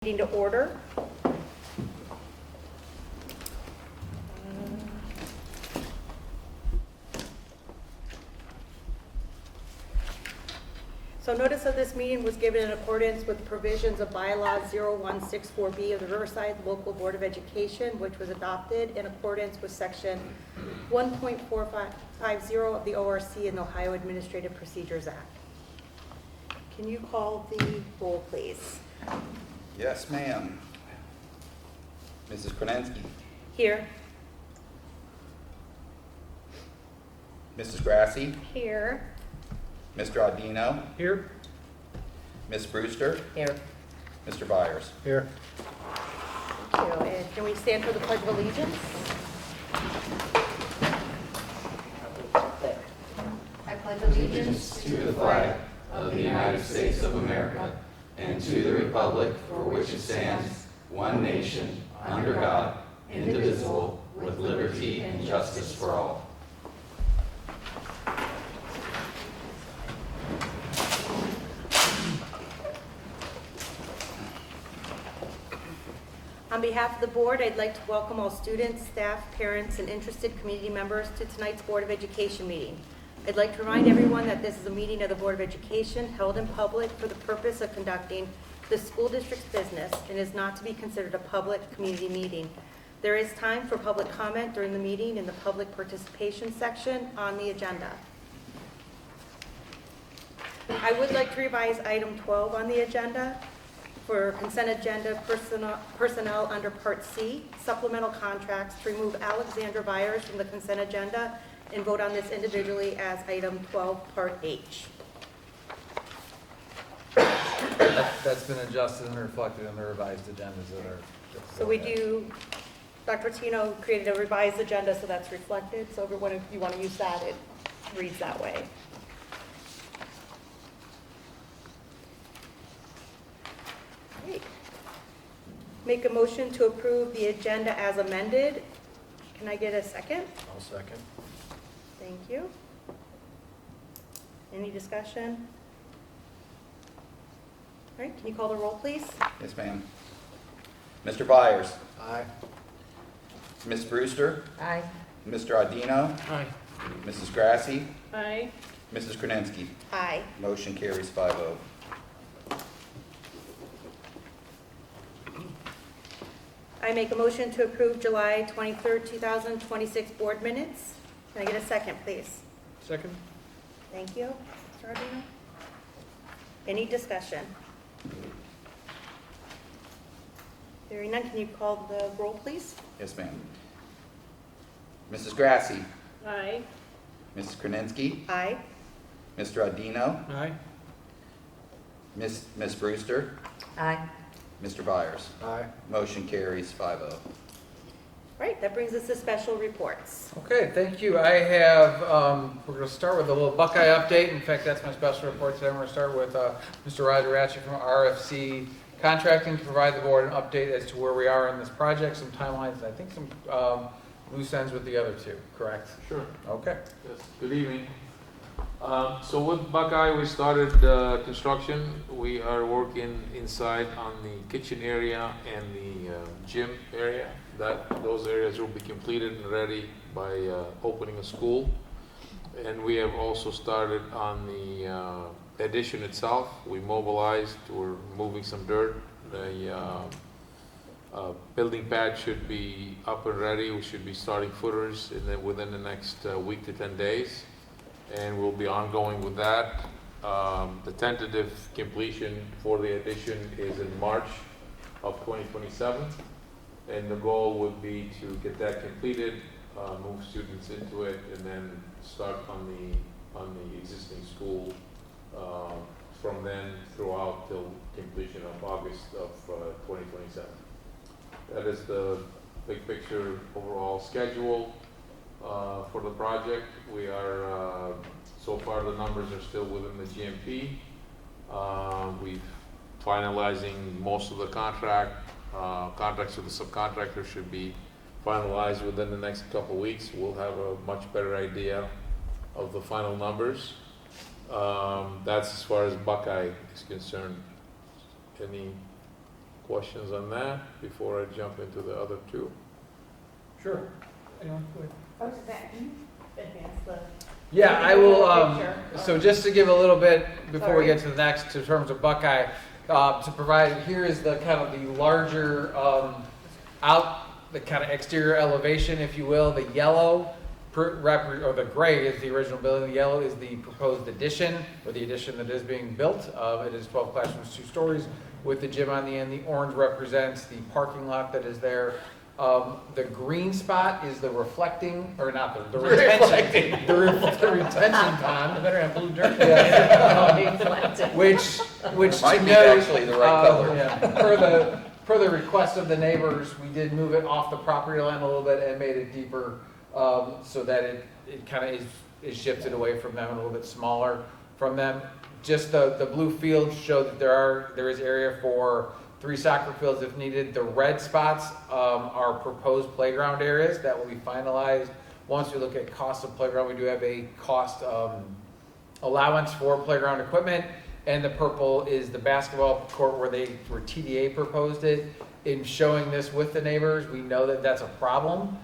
Meeting to order. So notice of this meeting was given in accordance with provisions of bylaw 0164B of the Riverside Local Board of Education, which was adopted in accordance with section 1.450 of the ORC and the Ohio Administrative Procedures Act. Can you call the roll, please? Yes, ma'am. Mrs. Kronensky. Here. Mrs. Grassi. Here. Mr. Audino. Here. Ms. Brewster. Here. Mr. Byers. Here. Thank you. And can we stand for the Pledge of Allegiance? I pledge Allegiance to the flag of the United States of America and to the republic for which it stands, one nation, under God, indivisible, with liberty and justice for all. On behalf of the board, I'd like to welcome all students, staff, parents, and interested community members to tonight's Board of Education meeting. I'd like to remind everyone that this is a meeting of the Board of Education held in public for the purpose of conducting the school district's business and is not to be considered a public community meeting. There is time for public comment during the meeting in the public participation section on the agenda. I would like to revise item 12 on the agenda for consent agenda personnel under Part C, supplemental contracts, to remove Alexandra Byers from the consent agenda and vote on this individually as item 12, Part H. That's been adjusted and reflected in the revised agendas that are. So we do, Dr. Tino created a revised agenda, so that's reflected. So everyone, if you want to use that, it reads that way. Great. Make a motion to approve the agenda as amended. Can I get a second? I'll second. Thank you. Any discussion? All right, can you call the roll, please? Yes, ma'am. Mr. Byers. Aye. Ms. Brewster. Aye. Mr. Audino. Aye. Mrs. Grassi. Aye. Mrs. Kronensky. Aye. Motion carries 5-0. I make a motion to approve July 23rd, 2026 board minutes. Can I get a second, please? Second. Thank you. Mr. Ardino? Any discussion? Hearing none, can you call the roll, please? Yes, ma'am. Mrs. Grassi. Aye. Mrs. Kronensky. Aye. Mr. Audino. Aye. Ms. Brewster. Aye. Mr. Byers. Aye. Motion carries 5-0. Right, that brings us to special reports. Okay, thank you. I have, we're going to start with a little Buckeye update. In fact, that's my special report today. I'm going to start with Mr. Roger Ratchey from RFC Contracting to provide the board an update as to where we are in this project, some timelines, and I think some loose ends with the other two, correct? Sure. Okay. Yes. Good evening. So with Buckeye, we started construction. We are working inside on the kitchen area and the gym area. Those areas will be completed and ready by opening a school. And we have also started on the addition itself. We mobilized. We're moving some dirt. The building pad should be up and ready. We should be starting footers within the next week to 10 days. And we'll be ongoing with that. The tentative completion for the addition is in March of 2027. And the goal would be to get that completed, move students into it, and then start on the existing school from then throughout till completion of August of 2027. That is the big picture overall schedule for the project. We are, so far the numbers are still within the GMP. We've finalizing most of the contracts with the subcontractor should be finalized within the next couple of weeks. We'll have a much better idea of the final numbers. That's as far as Buckeye is concerned. Any questions on that before I jump into the other two? Sure. Anyone? Go ahead. Oh, Zach, can you advance the? Yeah, I will, Picture. so just to give a little bit, before we Sorry. get to the next, in terms of Buckeye, to provide, here is the kind of the larger, the kind of exterior elevation, if you will. The yellow, or the gray is the original building, the yellow is the proposed addition, or the addition that is being built. It is 12 classrooms, 2 stories, with the gym on the end. The orange represents the parking lot that is there. The green spot is the reflecting, or not the retention, the retention pond. Better have blue dirt. Which Might to be note, actually the right color. yeah, per the request of the neighbors, we did move it off the property line a little bit and made it deeper, so that it kind of is shifted away from them, a little bit smaller from them. Just the blue fields show that there is area for 3 soccer fields if needed. The red spots are proposed playground areas that will be finalized. Once we look at cost of playground, we do have a cost allowance for playground equipment. And the purple is the basketball court where TDA proposed it. In showing this with the neighbors, we know that that's a problem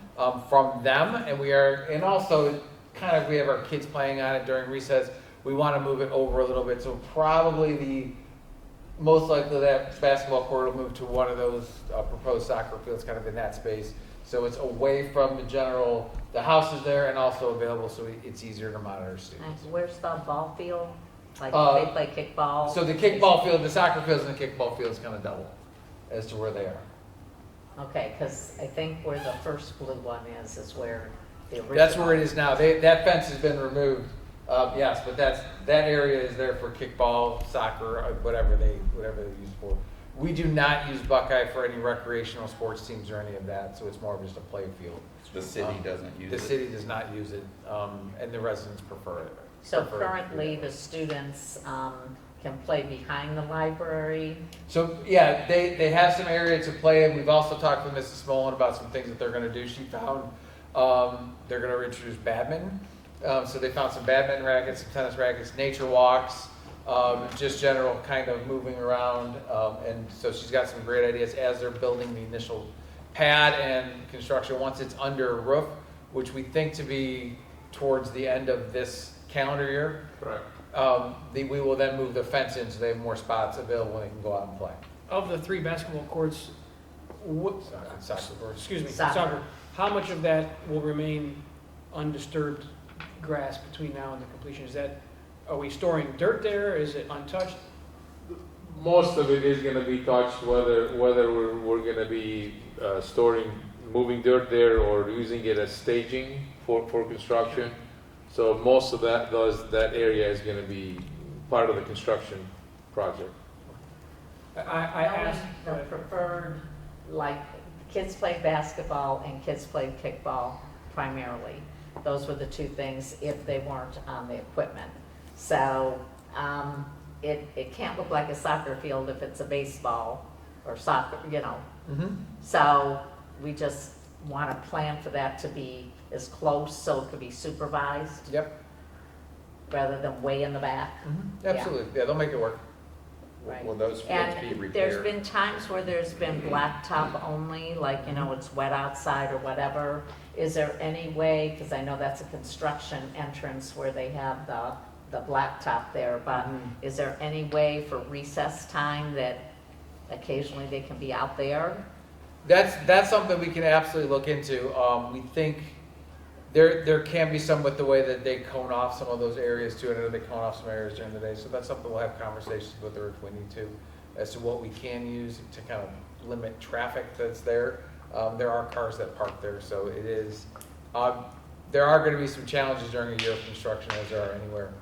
from them. And also kind of we have our kids playing on it during recess. We want to move it over a little bit. So probably most likely that basketball court will move to one of those proposed soccer fields kind of in that space. So it's away from the house is there and also available, so it's easier to monitor students. Where's the ball field? Like Uh, they play kickball? So the kickball field, the soccer fields and the kickball fields kind of double as to where they are. Okay, because I think where the first blue one is where the original. That's where it is now. That fence has been removed. Yes, but that area is there for kickball, soccer, whatever they use for. We do not use Buckeye for any recreational sports teams or any of that, so it's more of just a play field. The city doesn't use it. The city does not use it, and the residents prefer it. So prefer it. currently, the students can play behind the library. So, yeah, they have some area to play in. We've also talked with Mrs. Smolin about some things that they're gonna do. She found, they're gonna introduce badminton. So they found some badminton rackets, some tennis rackets, nature walks, just general kind of moving around. And so she's got some great ideas as they're building the initial pad and construction. Once it's under roof, which we think to be towards the end of this calendar year, Correct. we will then move the fence in so they have more spots available and they can go out and play. Of the 3 basketball courts, Soccer courts. excuse me, Soccer. soccer, how much of that will remain undisturbed grass between now and the completion? Are we storing dirt there? Is it untouched? Most of it is gonna be touched, whether we're gonna be moving dirt there or using it as staging for construction. So most of that area is gonna be part of the construction project. I asked, The preferred, like, kids play basketball and kids play kickball primarily. Those were the 2 things if they weren't on the equipment. So it can't look like a soccer field if it's a baseball or soccer, Mm-hmm. So we just want to plan for that to be as close so it could be supervised Yep. rather than way in the back. Absolutely. Yeah, they'll make it work. Right. Will those fields be And repaired? there's been times where there's been blacktop only, like, it's wet outside or whatever. Is there any way, because I know that's a construction entrance where they have the blacktop there, but is there any way for recess time that occasionally they can be out there? That's something we can absolutely look into. We think there can be some with the way that they cone off some of those areas too. I know they cone off some areas during the day, so that's something we'll have conversations with her if we need to, as to what we can use to kind of limit traffic that's there. There are cars that park there, so it is. There are going to be some challenges during a year of construction, as there are anywhere.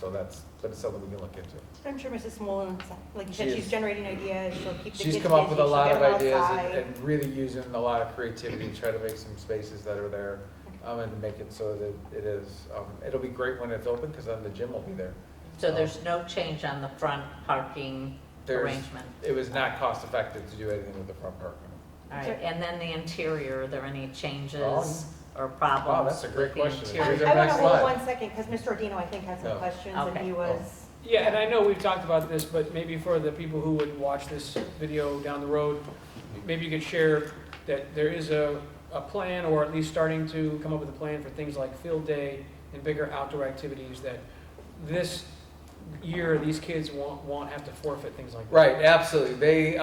But it's something we can look into. I'm sure Mrs. Smolin, like you She said, she's is. generating ideas, she'll keep the kids She's busy, come up with a she'll lot get of them ideas outside. and really using a lot of creativity to try to make some spaces that are there, and make it so that it is, it'll be great when it's open, because then the gym will be there. So there's no change on the front parking arrangement? It was not cost effective to do anything with the front parking. All right, and then the interior, are there any changes or Wow, problems that's a great with the question. interior? Here's our I want next to hold slide. 1 second, because Mr. Ordino, I think, has some No. questions, and Okay. he was Yeah, and I know we've talked about this, but maybe for the people who would watch this video down the road, maybe you could share that there is a plan, or at least starting to come up with a plan for things like field day and bigger outdoor activities that this year, these kids won't have to forfeit things like that. Right, absolutely.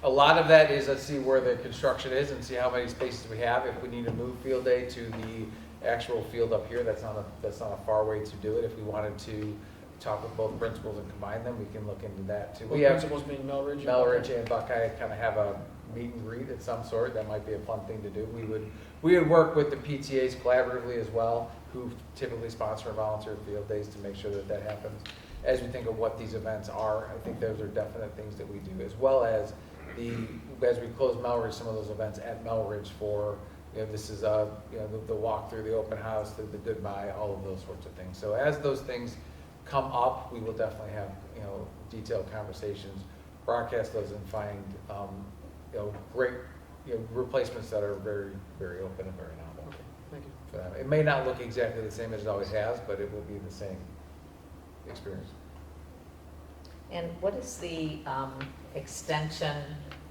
A lot of that is, let's see where the construction is and see how many spaces we have. If we need to move field day to the actual field up here, that's not a far way to do it. If we wanted to talk with both principals and combine them, we can look into that too. Well, We have principals being Melridge. Melridge and Buckeye kind of have a meet and greet of some sort. That might be a fun thing to do. We would work with the PTAs collaboratively as well, who typically sponsor volunteer field days, to make sure that that happens. As we think of what these events are, I think those are definite things that we do, as well as as we close Melridge, some of those events at Melridge for, this is the walk through the open house, the goodbye, all of those sorts of things. So as those things come up, we will definitely have, detailed conversations, broadcast those, and find, great, replacements that are very, very open and very novel. Okay, thank you. For them. It may not look exactly the same as it always has, but it will be the same experience. And what is the extension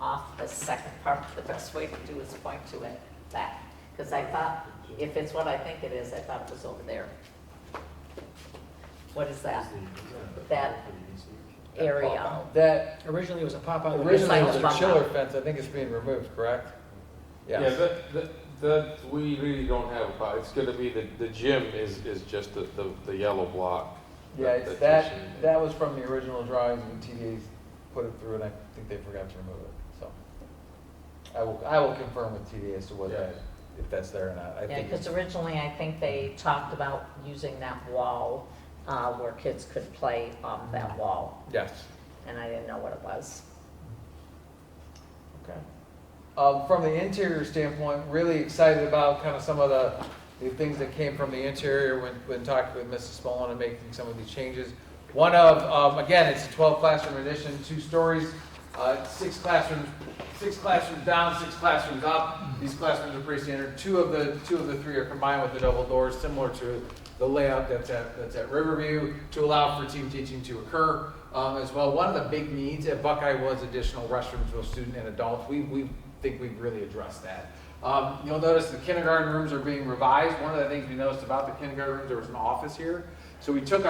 off the second part? The best way to do is point to it back. Because I thought, if it's what I think it is, I thought it was over there. What is that? That area? That Originally, it was a pop-out. originally like was a a bump chiller out. fence. I think it's being removed, correct? Yeah, that we really don't have, it's gonna be, the gym is just the yellow block. Yeah, it's That's that, missing. that was from the original drawings, and TDA's put it through, and I think they forgot to remove it, so. I will confirm with TDA as to what Yeah. that, if that's there or not. I Yeah, think because originally I think they talked about using that wall where kids could play off that wall, yes. and I didn't know what it was. Okay. From the interior standpoint, really excited about kind of some of the things that came from the interior when talking with Mrs. Smolin and making some of these changes. One of, again, it's a 12 classroom addition, 2 stories, 6 classrooms down, 6 classrooms up. These classrooms are pretty standard. Two of the 3 are combined with the double doors, similar to the layout that's at Riverview, to allow for team teaching to occur as well. One of the big needs at Buckeye was additional restrooms for student and adults. We think we've really addressed that. You'll notice the kindergarten rooms are being revised. One of the things we noticed about the kindergarten rooms, there was an office here. So we took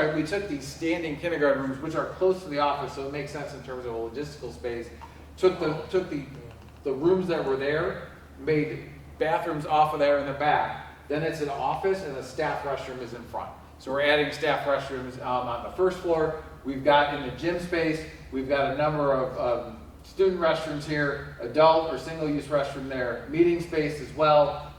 these standing kindergarten rooms, which are close to the office, so it makes sense in terms of a logistical space. Took the rooms that were there, made bathrooms off of there in the back. Then it's an office, and the staff restroom is in front. So we're adding staff restrooms on the first floor. We've got in the gym space, we've got a number of student restrooms here, adult or single-use restroom there, meeting space as well.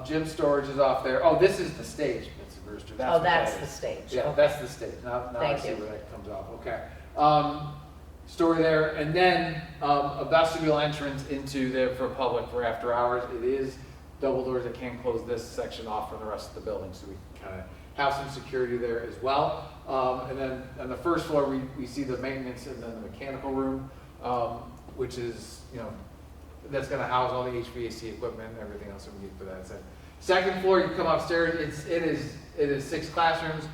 Gym storage is off there. Oh, this is the stage, Mr. Brewster. Oh, what that's that the is. stage. Yeah, Okay. that's the stage. Now I Thank see you. where that comes off. Okay. Story there, and then a vestibule entrance into there for public for after hours. It is double doors that can close this section off from the rest of the building, so we can kind of have some security there as well. And then on the first floor, we see the maintenance and then the mechanical room, which is, that's going to house all the HVAC equipment and everything else that we need for that. So second floor, you come upstairs, it is 6 classrooms.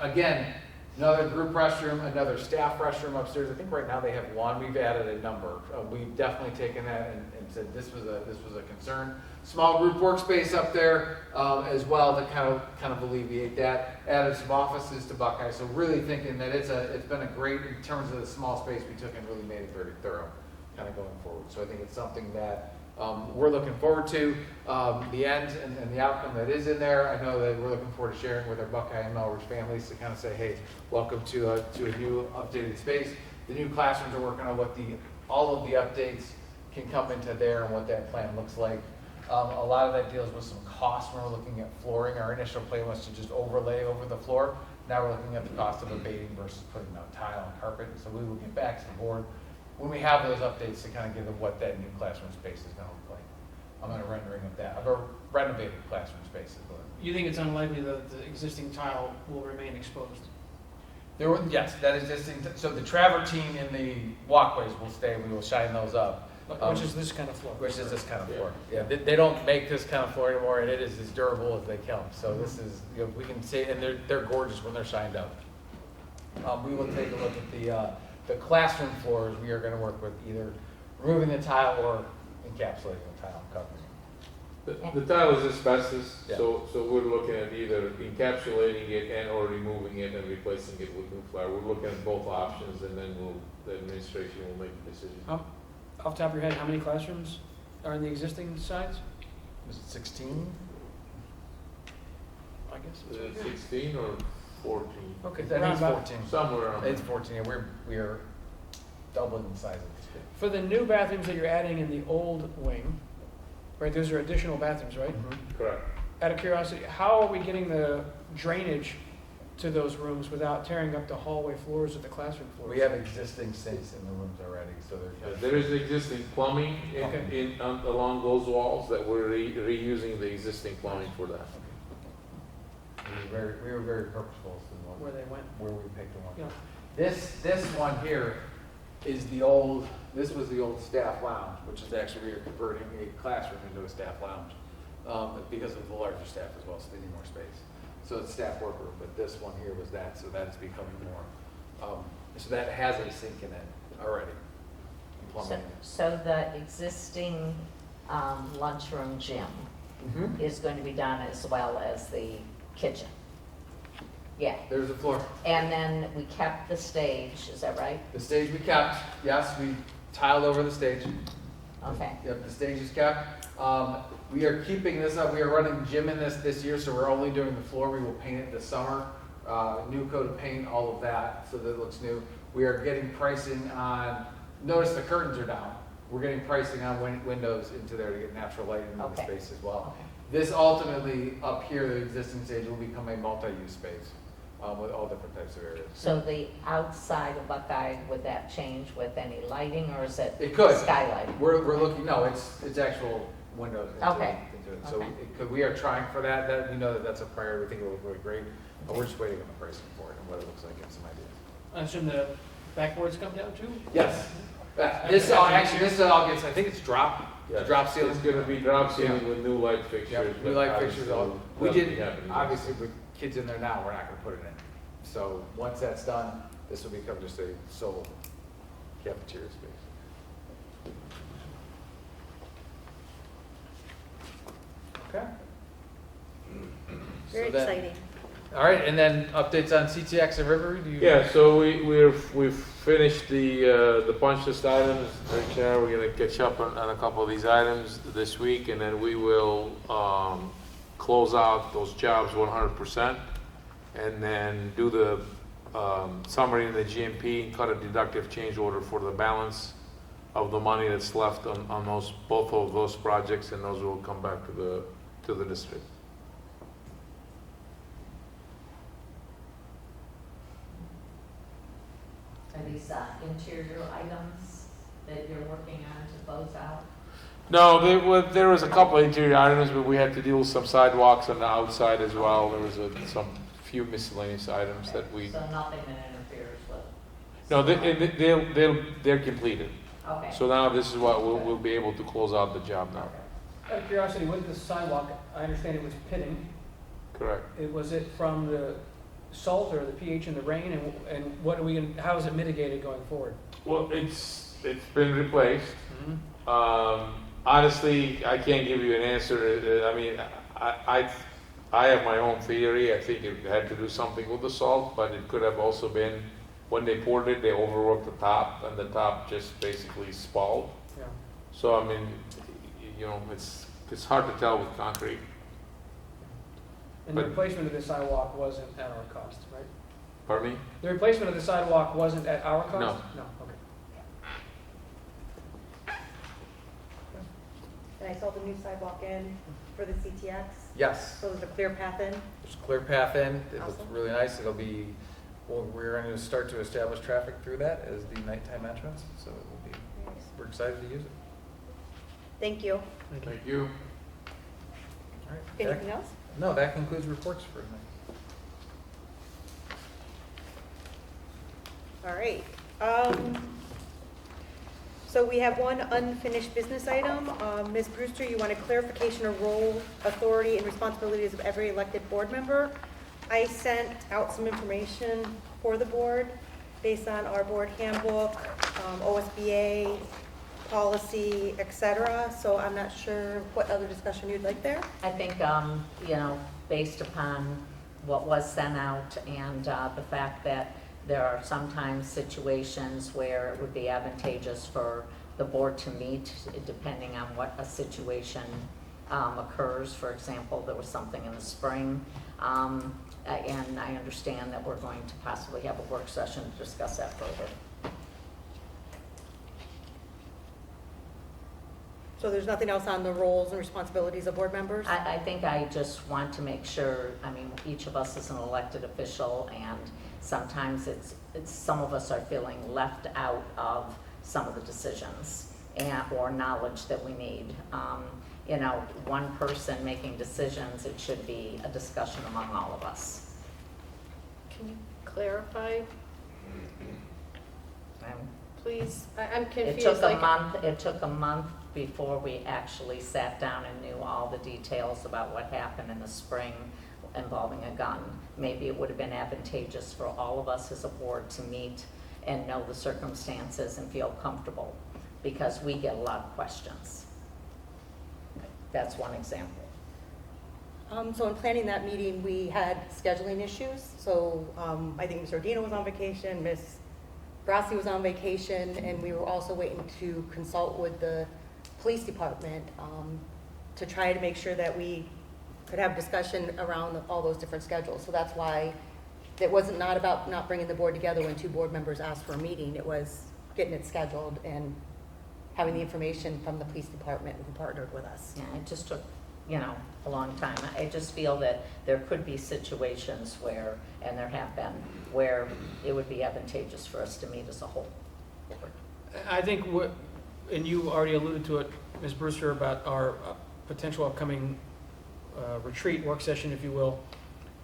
Again, another group restroom, another staff restroom upstairs. I think right now they have 1. We've added a number. We've definitely taken that and said this was a concern. Small group workspace up there as well to kind of alleviate that. Added some offices to Buckeye. So really thinking that it's been a great, in terms of the small space we took and really made it very thorough kind of going forward. So I think it's something that we're looking forward to, the end and the outcome that is in there. I know that we're looking forward to sharing with our Buckeye and Melridge families to kind of say, hey, welcome to a new updated space. The new classrooms are working on what all of the updates can come into there and what that plan looks like. A lot of that deals with some costs when we're looking at flooring. Our initial plan was to just overlay over the floor. Now we're looking at the cost of abating versus putting out tile and carpet. So we will get back to the board when we have those updates to kind of give them what that new classroom space is going to look like. I'm going to rendering of that, of a renovated classroom space. You think it's unlikely that the existing tile will remain exposed? Yes, that existing, so the travertine in the walkways will stay. We will shine those up. Which is this kind of floor? Which is this kind of floor. Yeah, they don't make this kind of floor anymore, and it is as durable as they come. So this is, we can see, and they're gorgeous when they're shined up. We will take a look at the classroom floors. We are going to work with either removing the tile or encapsulating the tile, covering it. The tile is asbestos, Yeah. so we're looking at either encapsulating it and or removing it and replacing it with new floor. We're looking at both options, and then the administration will make the decision. Off the top of your head, how many classrooms are in the existing sites? Is it 16? I guess. Is it 16 or 14? Okay, I think round it's about. 14. Somewhere around there. It's 14. Yeah, we are doubling the size of this. For the new bathrooms that you're adding in the old wing, right, those are additional bathrooms, right? Correct. Out of curiosity, how are we getting the drainage to those rooms without tearing up the hallway floors or the classroom floors? We have existing sinks in the rooms already, so they're. There is existing plumbing Okay. along those walls that we're reusing the existing plumbing for that. We were very purposeful in Where they went? where we picked them up. Yeah. This one here is the old, this was the old staff lounge, which is actually, we are converting a classroom into a staff lounge because of the larger staff as well, so they need more space. So it's staff workroom, but this one here was that, so that's becoming more. So that has a sink in it already. Plumbing. So the existing lunchroom gym Mhm. is going to be done as well as the kitchen? Yeah, There's the floor. and then we kept the stage, is that right? The stage we kept, yes, we tiled over the stage. Okay, Yep, the stage is kept. We are keeping this up, we are running gym in this year, so we're only doing the floor. We will paint it this summer. New coat of paint, all of that, so that it looks new. We are getting pricing on, notice the curtains are down. We're getting pricing on windows into there to get natural light into the Okay. space as well. okay. This ultimately, up here, the existing stage will become a multi-use space with all different types of areas. So the outside of Buckeye, would that change with any lighting, or is it It could. skylighting? We're looking, no, it's actual windows into it. Okay. Into it. So Okay. we are trying for that, we know that that's a priority, we think it will look really great, but we're just waiting on the pricing for it and what it looks like and some ideas. I assume the backboards come down too? Yes. This all gets, I think it's drop ceiling. It's gonna be drop ceiling with new light fixtures. Yep, new but light obviously fixtures, all, we that'll be didn't, happening. obviously with kids in there now, we're not gonna put it in. So once that's done, this will become just a sole cafeteria space. Okay. Very So then- exciting. All right, and then updates on CTX and River, do you? Yeah, so we've finished the punch list items. Rich and I, we're gonna catch up on a couple of these items this week, and then we will close out those jobs 100%, and then do the summary in the GMP and cut a deductive change order for the balance of the money that's left on those, both of those projects, and those will come back to the district. Are these interior items that you're working on to close out? No, there was a couple of interior items, but we had to deal with some sidewalks on the outside as well. There was some few miscellaneous items that we. So nothing that interferes with? No, they're completed. Okay. So now this is what we'll be able to close out the job now. Out of curiosity, with the sidewalk, I understand it was pitting. Correct. Was it from the salt or the pH in the rain, and what are we gonna, how is it mitigated going forward? Well, it's been replaced. Honestly, I can't give you an answer. I mean, I have my own theory. I think it had to do something with the salt, but it could have also been when they poured it, they overworked the top, and the top just basically spalled. Yeah. So I mean, you know, it's hard to tell with concrete. And the But- replacement of the sidewalk wasn't at our cost, right? Pardon me? The replacement of the sidewalk wasn't at our cost? No. No, okay. And I saw the new sidewalk in for the CTX, Yes, so there's a clear path in. there's a clear path in, it looks Awesome. really nice, it'll be, well, we're going to start to establish traffic through that as the nighttime entrance, so it will be, we're excited to use it. Thank you. Thank you. All right. that- Anything else? No, that concludes reports for tonight. All right. So we have one unfinished business item. Ms. Brewster, you want a clarification of role, authority, and responsibilities of every elected board member. I sent out some information for the board based on our board handbook, OSBA, policy, et cetera. So I'm not sure what other discussion you'd like there. I think, you know, based upon what was sent out and the fact that there are sometimes situations where it would be advantageous for the board to meet, depending on what a situation occurs. For example, there was something in the spring, and I understand that we're going to possibly have a work session to discuss that further. So there's nothing else on the roles and responsibilities of board members? I think I just want to make sure, I mean, each of us is an elected official, and sometimes it's some of us are feeling left out of some of the decisions or knowledge that we need. You know, one person making decisions, it should be a discussion among all of us. Can you clarify, Um, please? I'm It confused. took like- it took a month before we actually sat down and knew all the details about what happened in the spring involving a gun. Maybe it would have been advantageous for all of us as a board to meet and know the circumstances and feel comfortable, because we get a lot of questions. That's one example. So in planning that meeting, we had scheduling issues. So I think Ms. Ordino was on vacation, Ms. Grassi was on vacation, and we were also waiting to consult with the police department to try to make sure that we could have discussion around all those different schedules. So that's why it wasn't not about not bringing the board together when two board members asked for a meeting. It was getting it scheduled and having the information from the police department who partnered with us. Yeah, it just took, you know, a long time. I just feel that there could be situations where, and there have been, where it would be advantageous for us to meet as a whole board. I think what, and you already alluded to it, Ms. Brewster, about our potential upcoming retreat, work session, if you will.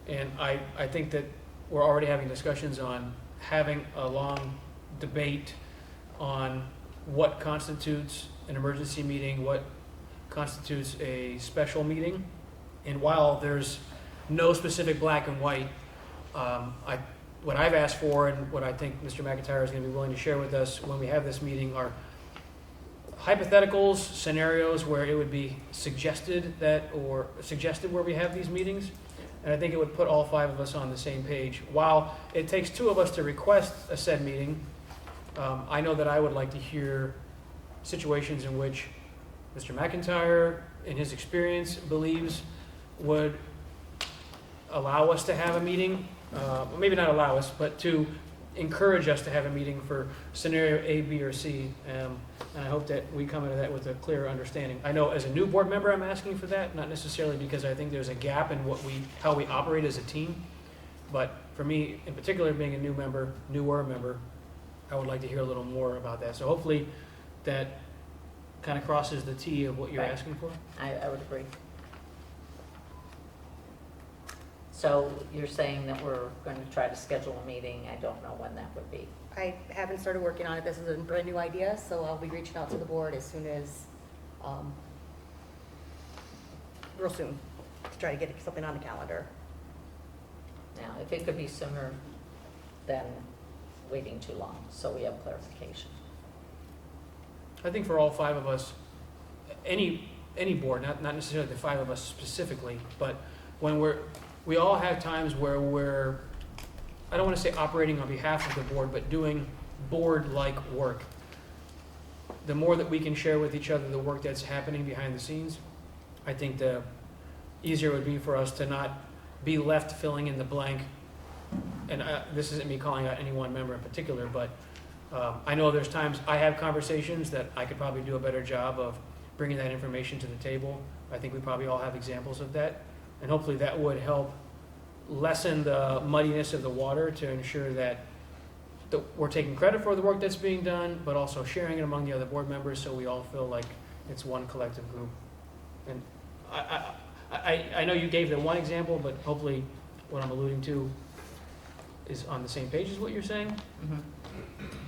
And I think that we're already having discussions on having a long debate on what constitutes an emergency meeting, what constitutes a special meeting. And while there's no specific black and white, what I've asked for and what I think Mr. McIntyre is going to be willing to share with us when we have this meeting are hypotheticals, scenarios where it would be suggested where we have these meetings. And I think it would put all five of us on the same page. While it takes two of us to request a said meeting, I know that I would like to hear situations in which Mr. McIntyre, in his experience, believes would allow us to have a meeting, well, maybe not allow us, but to encourage us to have a meeting for scenario A, B, or C. And I hope that we come into that with a clear understanding. I know as a new board member, I'm asking for that, not necessarily because I think there's a gap in how we operate as a team. But for me, in particular, being a newer member, I would like to hear a little more about that. So hopefully that kind of crosses the T of what you're Right. asking for. I would agree. So you're saying that we're going to try to schedule a meeting. I don't know when that would be. I haven't started working on it. This is a brand new idea, so I'll be reaching out to the board as soon as, real soon, to try to get something on the calendar. Now, if it could be sooner than waiting too long, so we have clarification. I think for all five of us, any board, not necessarily the five of us specifically, but when we all have times where we're, I don't want to say operating on behalf of the board, but doing board-like work. The more that we can share with each other the work that's happening behind the scenes, I think the easier it would be for us to not be left filling in the blank. And this isn't me calling out any one member in particular, but I know there's times I have conversations that I could probably do a better job of bringing that information to the table. I think we probably all have examples of that. And hopefully that would help lessen the muddiness of the water to ensure that we're taking credit for the work that's being done, but also sharing it among the other board members so we all feel like it's one collective group. And I know you gave the one example, but hopefully what I'm alluding to is on the same page as what you're saying.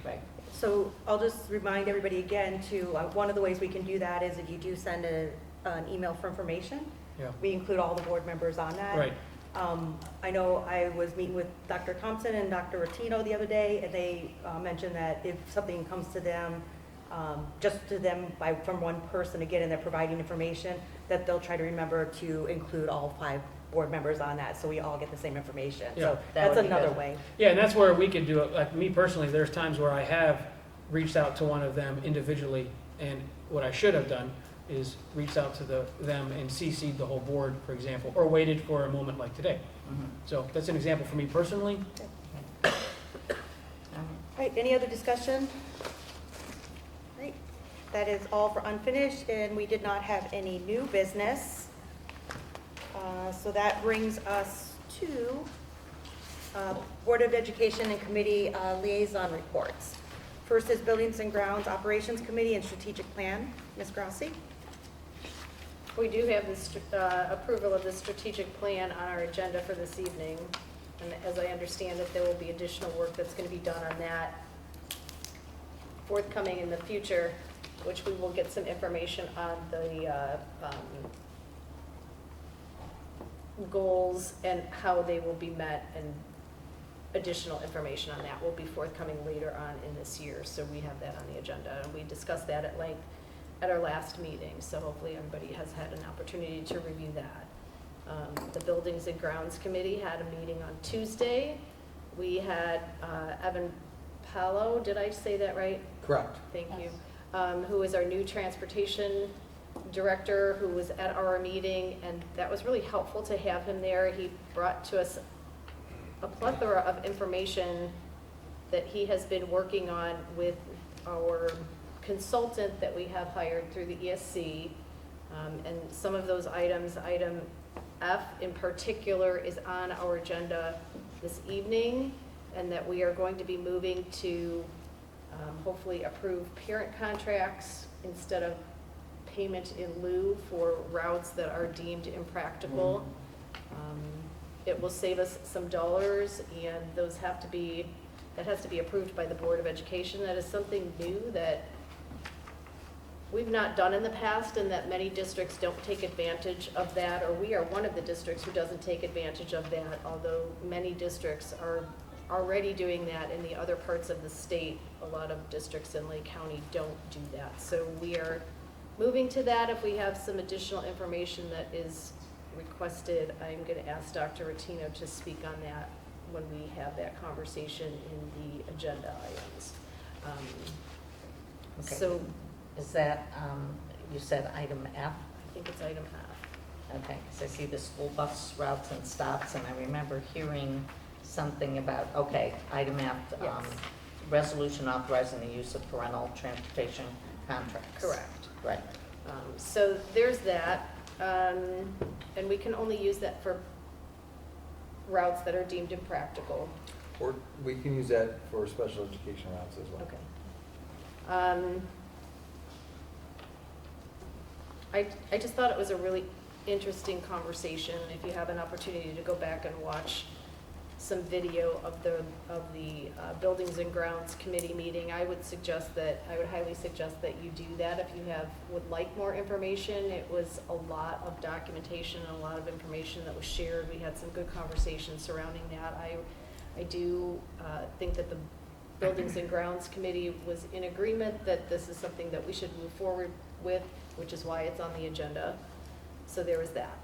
Right. So I'll just remind everybody again to, one of the ways we can do that is if you do send an email for information, Yeah. we include all the board members on that. Right. I know I was meeting with Dr. Thompson and Dr. Rotino the other day, and they mentioned that if something comes to them, just to them from one person again, and they're providing information, that they'll try to remember to include all 5 board members on that, so we all get the same information. Yeah, So that that's would be another good. way. Yeah, and that's where we could do it, like me personally, there's times where I have reached out to one of them individually, and what I should have done is reached out to them and CC'd the whole board, for example, or waited for a moment like today. Mhm. So that's an example for me personally. All right. All right, any other discussion? Great. That is all for unfinished, and we did not have any new business. So that brings us to Board of Education and Committee liaison reports. First is Buildings and Grounds Operations Committee and Strategic Plan. Ms. Grassi? We do have this approval of the strategic plan on our agenda for this evening. And as I understand it, there will be additional work that's going to be done on that forthcoming in the future, which we will get some information on the goals and how they will be met, and additional information on that will be forthcoming later on in this year. So we have that on the agenda, and we discussed that at length at our last meeting. So hopefully everybody has had an opportunity to review that. The Buildings and Grounds Committee had a meeting on Tuesday. We had Evan Palo, did I say that right? Correct. Thank you. Who is our new transportation director, who was at our meeting, and that was really helpful to have him there. He brought to us a plethora of information that he has been working on with our consultant that we have hired through the ESC. And some of those items, item F in particular, is on our agenda this evening, and that we are going to be moving to hopefully approve parent contracts instead of payment in lieu for routes that are deemed impractical. It will save us some dollars, and that has to be approved by the Board of Education. That is something new that we've not done in the past, and that many districts don't take advantage of that, or we are one of the districts who doesn't take advantage of that, although many districts are already doing that in the other parts of the state. A lot of districts in Lake County don't do that. So we are moving to that. If we have some additional information that is requested, I'm going to ask Dr. Rotino to speak on that when we have that conversation in the agenda items. Okay. So Is that, you said item F? I think it's item F. Okay, because I see the school bus routes and stops, and I remember hearing something about, okay, item F. Yes. Resolution authorizing the use of parental transportation contracts. Correct. Right. So there's that, and we can only use that for routes that are deemed impractical. Or we can use that for special education routes as well. Okay. I just thought it was a really interesting conversation. If you have an opportunity to go back and watch some video of the Buildings and Grounds Committee meeting, I would highly suggest that you do that if you would like more information. It was a lot of documentation and a lot of information that was shared. We had some good conversations surrounding that. I do think that the Buildings and Grounds Committee was in agreement that this is something that we should move forward with, which is why it's on the agenda. So there was that.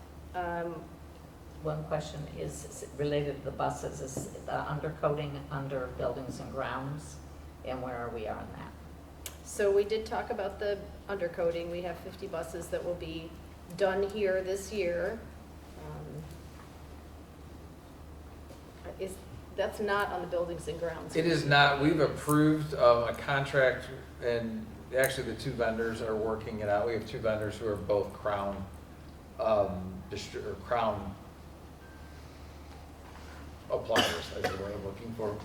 One question is related to the buses, is the undercoating under buildings and grounds, and where are we on that? So we did talk about the undercoating. We have 50 buses that will be done here this year. That's not on the Buildings and Grounds. It is not, we've approved a contract, and actually the 2 vendors are working it out. We have 2 vendors who are both Crown, Crown appliers, is the word I'm looking for.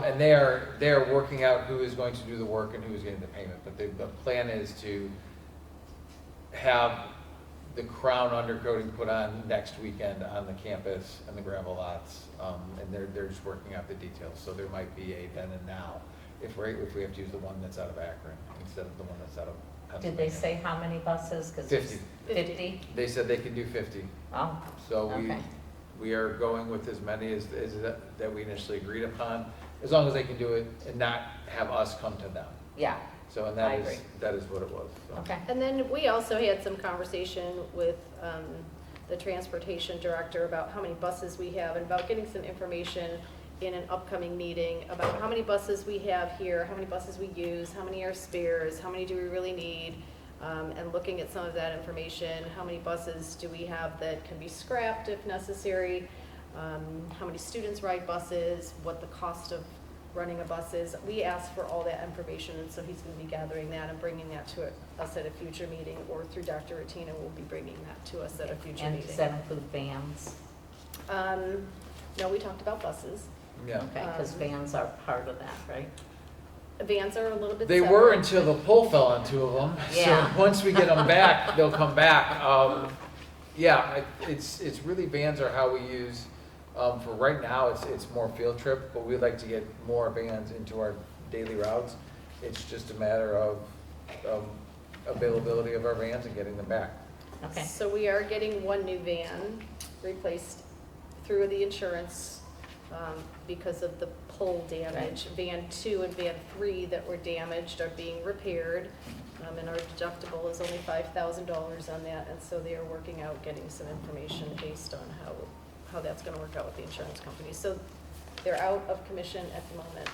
And they are working out who is going to do the work and who is getting the payment. But the plan is to have the Crown undercoating put on next weekend on the campus and the gravel lots. And they're just working out the details. So there might be a then and now if we have to use the one that's out of Akron instead of the one that's out of Did Pennsylvania. they say how many buses? 'Cause 50. 50? They said they can do 50. Oh, So okay. we are going with as many as that we initially agreed upon, as long as they can do it and not have us come to them. Yeah, So, and I that is what it was. So. okay. And then we also had some conversation with the transportation director about how many buses we have and about getting some information in an upcoming meeting about how many buses we have here, how many buses we use, how many are spares, how many do we really need, and looking at some of that information. How many buses do we have that can be scrapped if necessary? How many students ride buses? What the cost of running a bus is? We asked for all that information, and so he's going to be gathering that and bringing that to us at a future meeting, or through Dr. Ratina will be bringing that to us at a future And meeting. does that include vans? No, we talked about buses. Yeah. Okay, because vans are part of that, right? Vans are a little bit They separate. were until the pole fell on two of them. Yeah. So once we get them back, they'll come back. Yeah, it's really vans are how we use. For right now, it's more field trip, but we'd like to get more vans into our daily routes. It's just a matter of availability of our vans and getting them back. Okay, So we are getting one new van replaced through the insurance because of the pole damage. Van 2 and Van 3 that were damaged are being repaired, and our deductible is only $5,000 on that, and so they are working out getting some information based on how that's going to work out with the insurance company. So they're out of commission at the moment.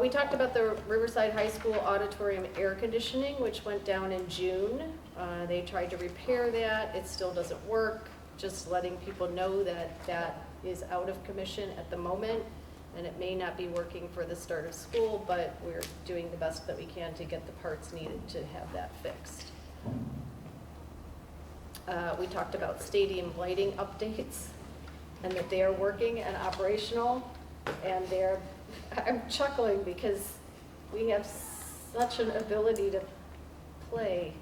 We talked about the Riverside High School auditorium air conditioning, which went down in June. They tried to repair that. It still doesn't work. Just letting people know that that is out of commission at the moment, and it may not be working for the start of school, but we're doing the best that we can to get the parts needed to have that fixed. We talked about stadium lighting updates, and that they are working and operational, and I'm chuckling because we have such an ability to play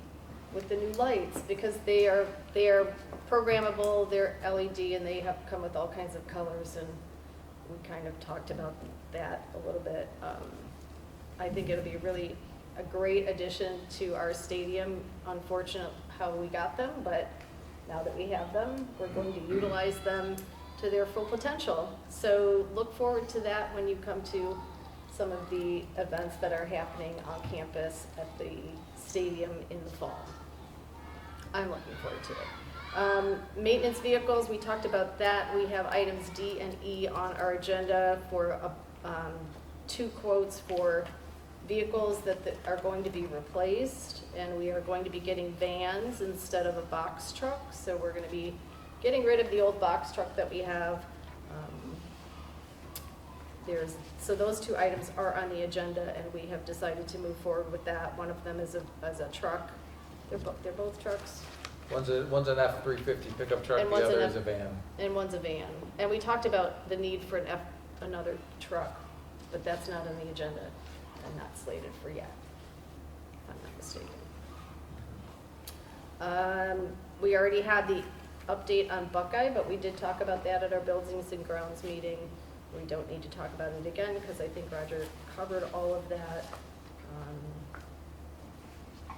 with the new lights, because they are programmable, they're LED, and they have come with all kinds of colors, and we kind of talked about that a little bit. I think it'll be really a great addition to our stadium. Unfortunate how we got them, but now that we have them, we're going to utilize them to their full potential. So look forward to that when you come to some of the events that are happening on campus at the stadium in the fall. I'm looking forward to it. Maintenance vehicles, we talked about that. We have items D and E on our agenda for 2 quotes for vehicles that are going to be replaced, and we are going to be getting vans instead of a box truck. So we're going to be getting rid of the old box truck that we have. So those 2 items are on the agenda, and we have decided to move forward with that. One of them is a truck. They're both trucks. One's an F-350 pickup truck, And the one's other an is a van. And one's a van. And we talked about the need for another truck, but that's not on the agenda and not slated for yet, if I'm not mistaken. We already had the update on Buckeye, but we did talk about that at our Buildings and Grounds meeting. We don't need to talk about it again because I think Roger covered all of that.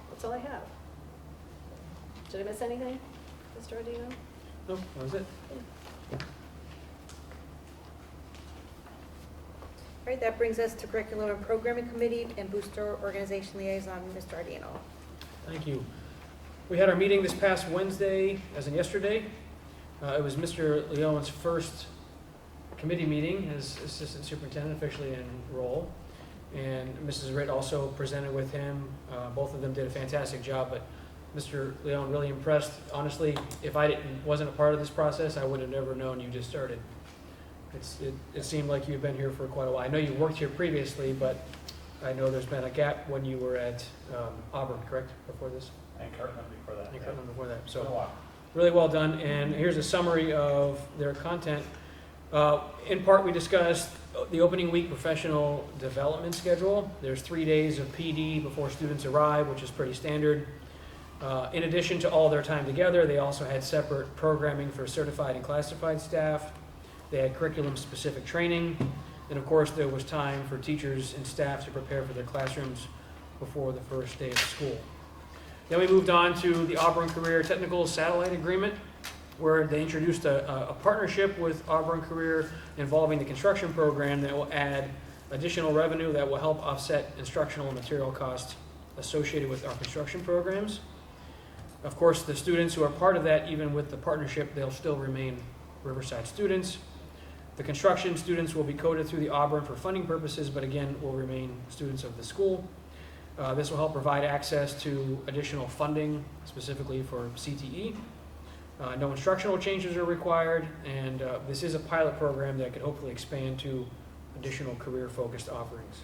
That's all I have. Did I miss anything, Mr. Ardino? No, that was it. All right, that brings us to Curriculum and Programming Committee and Booster Organization Liaison, Mr. Ardino. Thank you. We had our meeting this past Wednesday, as in yesterday. It was Mr. Leon's first committee meeting as Assistant Superintendent, officially in role. And Mrs. Ritt also presented with him. Both of them did a fantastic job, but Mr. Leon really impressed. Honestly, if I wasn't a part of this process, I would have never known you just started. It seemed like you've been here for quite a while. I know you worked here previously, but I know there's been a gap when you were at Auburn, correct, before this? And Kirkland before that. And Kirtland before that. It's been a So while. really well done. And here's a summary of their content. In part, we discussed the opening week professional development schedule. There's 3 days of PD before students arrive, which is pretty standard. In addition to all their time together, they also had separate programming for certified and classified staff. They had curriculum-specific training. And of course, there was time for teachers and staff to prepare for their classrooms before the first day of school. Then we moved on to the Auburn Career Technical Satellite Agreement. where they introduced a partnership with Auburn Career involving the construction program that will add additional revenue that will help offset instructional and material costs associated with our construction programs. Of course, the students who are part of that, even with the partnership, they'll still remain Riverside students. The construction students will be coded through the Auburn for funding purposes, but again, will remain students of the school. This will help provide access to additional funding, specifically for CTE. No instructional changes are required, and this is a pilot program that could hopefully expand to additional career-focused offerings.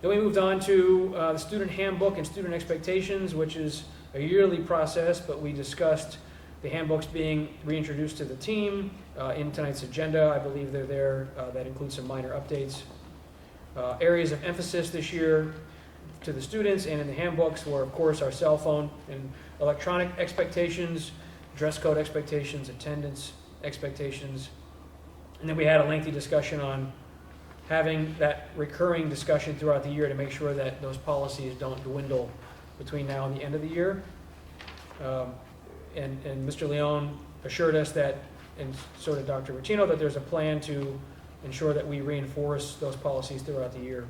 Then we moved on to the student handbook and student expectations, which is a yearly process, but we discussed the handbooks being reintroduced to the team in tonight's agenda. I believe they're there. That includes some minor updates. Areas of emphasis this year to the students and in the handbooks were, of course, our cell phone and electronic expectations, dress code expectations, attendance expectations. And then we had a lengthy discussion on having that recurring discussion throughout the year to make sure that those policies don't dwindle between now and the end of the year. And Mr. Leone assured us that, and so did Dr. Ricino, that there's a plan to ensure that we reinforce those policies throughout the year.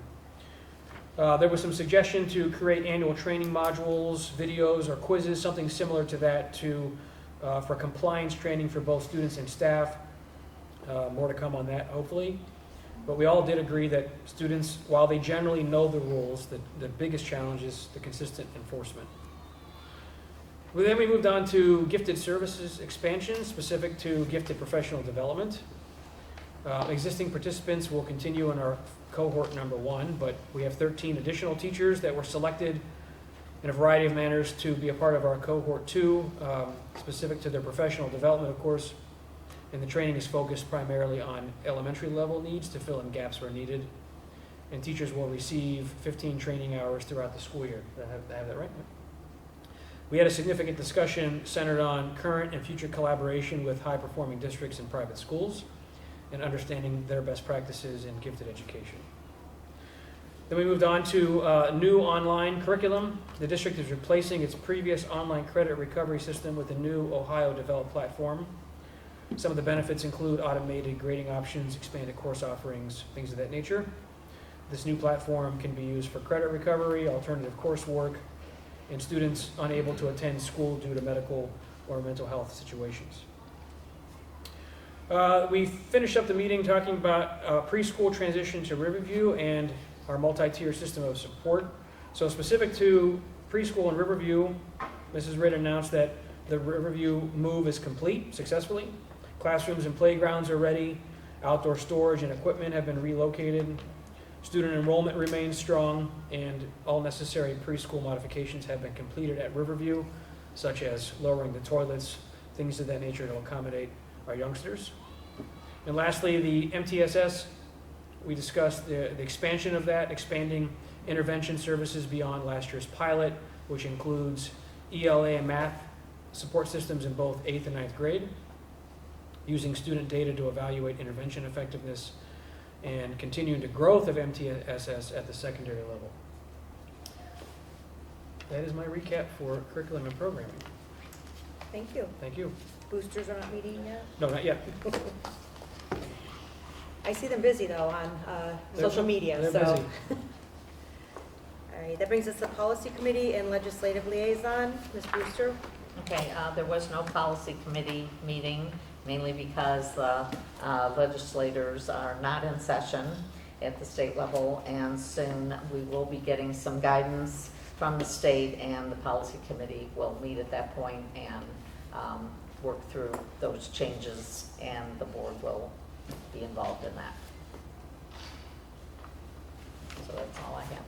There was some suggestion to create annual training modules, videos, or quizzes, something similar to that for compliance training for both students and staff. More to come on that, hopefully. But we all did agree that students, while they generally know the rules, the biggest challenge is the consistent enforcement. Well, then we moved on to gifted services expansion, specific to gifted professional development. Existing participants will continue in our cohort number 1, but we have 13 additional teachers that were selected in a variety of manners to be a part of our cohort 2, specific to their professional development, of course. And the training is focused primarily on elementary level needs to fill in gaps where needed. And teachers will receive 15 training hours throughout the school year. Did I have that right? We had a significant discussion centered on current and future collaboration with high-performing districts and private schools and understanding their best practices in gifted education. Then we moved on to new online curriculum. The district is replacing its previous online credit recovery system with a new Ohio-developed platform. Some of the benefits include automated grading options, expanded course offerings, things of that nature. This new platform can be used for credit recovery, alternative coursework, and students unable to attend school due to medical or mental health situations. We finished up the meeting talking about preschool transition to Riverview and our multi-tier system of support. So specific to preschool and Riverview, Mrs. Ritt announced that the Riverview move is complete successfully. Classrooms and playgrounds are ready. Outdoor storage and equipment have been relocated. Student enrollment remains strong, and all necessary preschool modifications have been completed at Riverview, such as lowering the toilets, things of that nature to accommodate our youngsters. And lastly, the MTSS, we discussed the expansion of that, expanding intervention services beyond last year's pilot, which includes ELA and math support systems in both 8th and 9th grade, using student data to evaluate intervention effectiveness, and continuing the growth of MTSS at the secondary level. That is my recap for curriculum and programming. Thank you. Thank you. Boosters are not meeting yet? No, not yet. I see them busy, though, on They're- social media, they're so. busy. All right, that brings us to Policy Committee and Legislative Liaison. Ms. Brewster? Okay, there was no policy committee meeting, mainly because the legislators are not in session at the state level, and soon we will be getting some guidance from the state, and the policy committee will meet at that point and work through those changes, and the board will be involved in that. So that's all I have.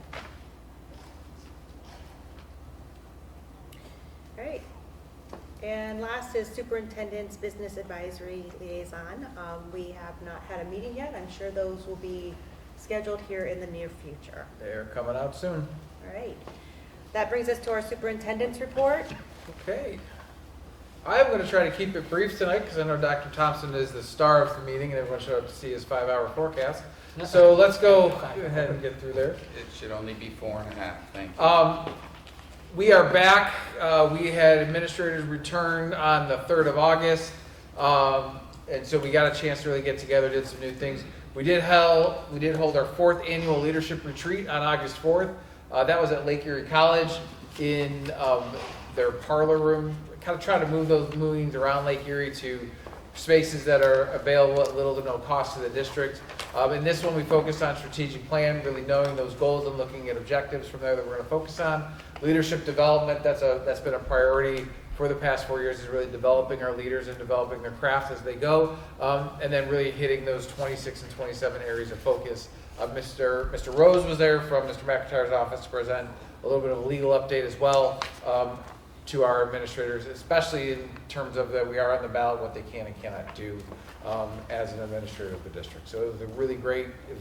All right. And last is Superintendent's Business Advisory Liaison. We have not had a meeting yet. I'm sure those will be scheduled here in the near future. They're coming out soon. All right. That brings us to our superintendent's report. Okay. I'm going to try to keep it brief tonight because I know Dr. Thompson is the star of the meeting and everyone showed up to see his 5-hour forecast. So let's go ahead and get through there. It should only be 4.5, thank you. We are back we had administrators return on the 3rd of August. And so we got a chance to really get together, did some new things. We did hold our 4th annual leadership retreat on August 4th. That was at Lake Erie College in their parlor room. Kind of trying to move those meetings around Lake Erie to spaces that are available at little to no cost to the district. In this one, we focused on strategic plan, really knowing those goals and looking at objectives from there that we're going to focus on. Leadership development, that's been a priority for the past 4 years, is really developing our leaders and developing their craft as they go, and then really hitting those 26 and 27 areas of focus. Mr. Rose was there from Mr. McIntyre's office to present a little bit of a legal update as well to our administrators, especially in terms of that we are on the ballot, what they can and cannot do as an administrator of the district. So it was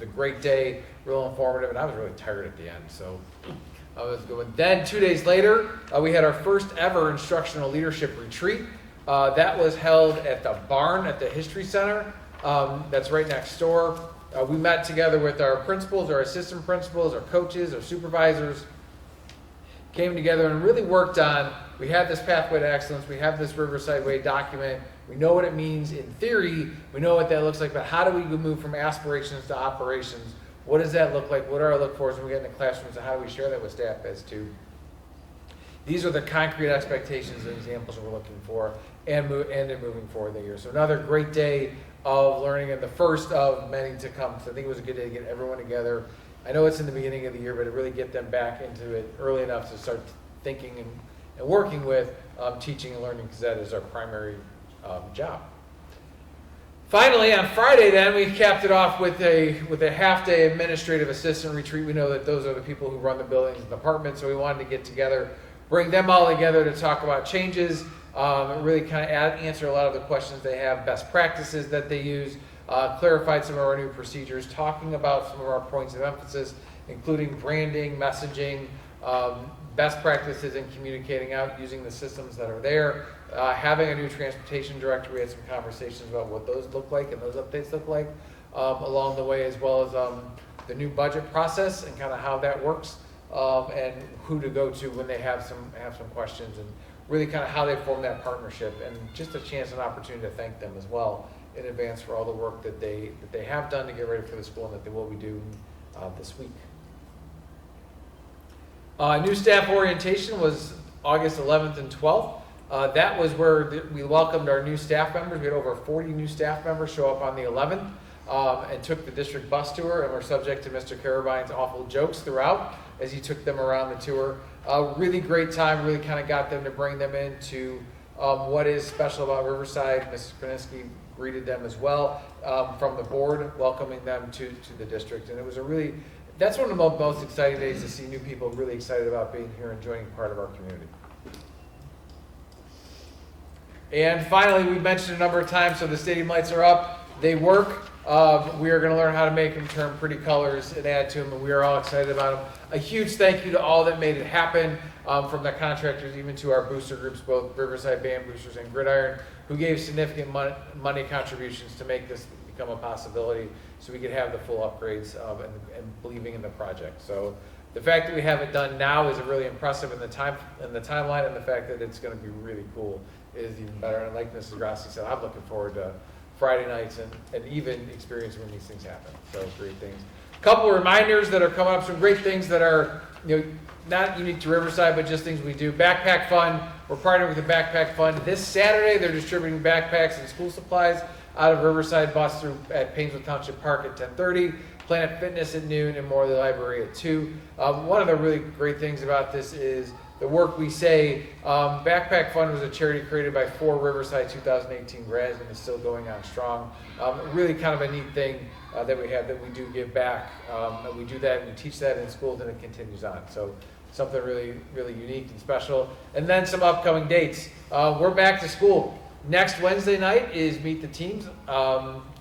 a great day, real informative, and I was really tired at the end. So I was going. Then 2 days later, we had our first ever instructional leadership retreat. That was held at the barn at the History Center. That's right next door. We met together with our principals, our assistant principals, our coaches, our supervisors, came together and really worked on, we have this pathway to excellence, we have this Riverside Way document, we know what it means in theory, we know what that looks like, but how do we move from aspirations to operations? What does that look like? What are our look for when we get in the classrooms, and how do we share that with staff as to? These are the concrete expectations and examples we're looking for and in moving forward the year. So another great day of learning, and the first of many to come. So I think it was a good day to get everyone together. I know it's in the beginning of the year, but to really get them back into it early enough to start thinking and working with teaching and learning, because that is our primary job. Finally, on Friday then, we capped it off with a half-day administrative assistant retreat. We know that those are the people who run the buildings and departments, so we wanted to get together, bring them all together to talk about changes, really kind of answer a lot of the questions they have, best practices that they use, clarified some of our new procedures, talking about some of our points of emphasis, including branding, messaging, best practices in communicating out using the systems that are there, having a new transportation director. We had some conversations about what those look like and those updates look like along the way, as well as the new budget process and kind of how that works, and who to go to when they have some questions, and really kind of how they form that partnership, and just a chance and opportunity to thank them as well in advance for all the work that they have done to get ready for the school and that they will be doing this week. New staff orientation was August 11th and 12th. That was where we welcomed our new staff members. We had over 40 new staff members show up on the 11th and took the district bus tour, and were subject to Mr. Carabine's awful jokes throughout as he took them around the tour. Really great time, really kind of got them to bring them into what is special about Riverside. Mrs. Krasinski greeted them as well from the board, welcoming them to the district. And it was that's one of the most exciting days, to see new people really excited about being here and joining part of our community. And finally, we mentioned a number of times, so the stadium lights are up. They work. We are going to learn how to make them turn pretty colors and add to them, and we are all excited about them. A huge thank you to all that made it happen, from the contractors even to our booster groups, both Riverside Band Boosters and Gridiron, who gave significant money contributions to make this become a possibility, so we could have the full upgrades and believing in the project. So the fact that we have it done now is really impressive in the timeline, and the fact that it's going to be really cool is even better. And like Mrs. Grassi said, I'm looking forward to Friday nights and even experiencing when these things happen. So great things. A couple of reminders that are coming up, some great things that are not unique to Riverside, but just things we do. Backpack Fund, we're partnering with the Backpack Fund. This Saturday, they're distributing backpacks and school supplies out of Riverside bus at Painesville Township Park at 10:30, Planet Fitness at noon, and Morley Library at 2. One of the really great things about this is the work we say. Backpack Fund was a charity created by 4 Riverside 2018 grads and is still going on strong. Really kind of a neat thing that we have, that we do give back. We do that, we teach that in schools, and it continues on. So something really, really unique and special. And then some upcoming dates. We're back to school. Next Wednesday night is Meet the Teams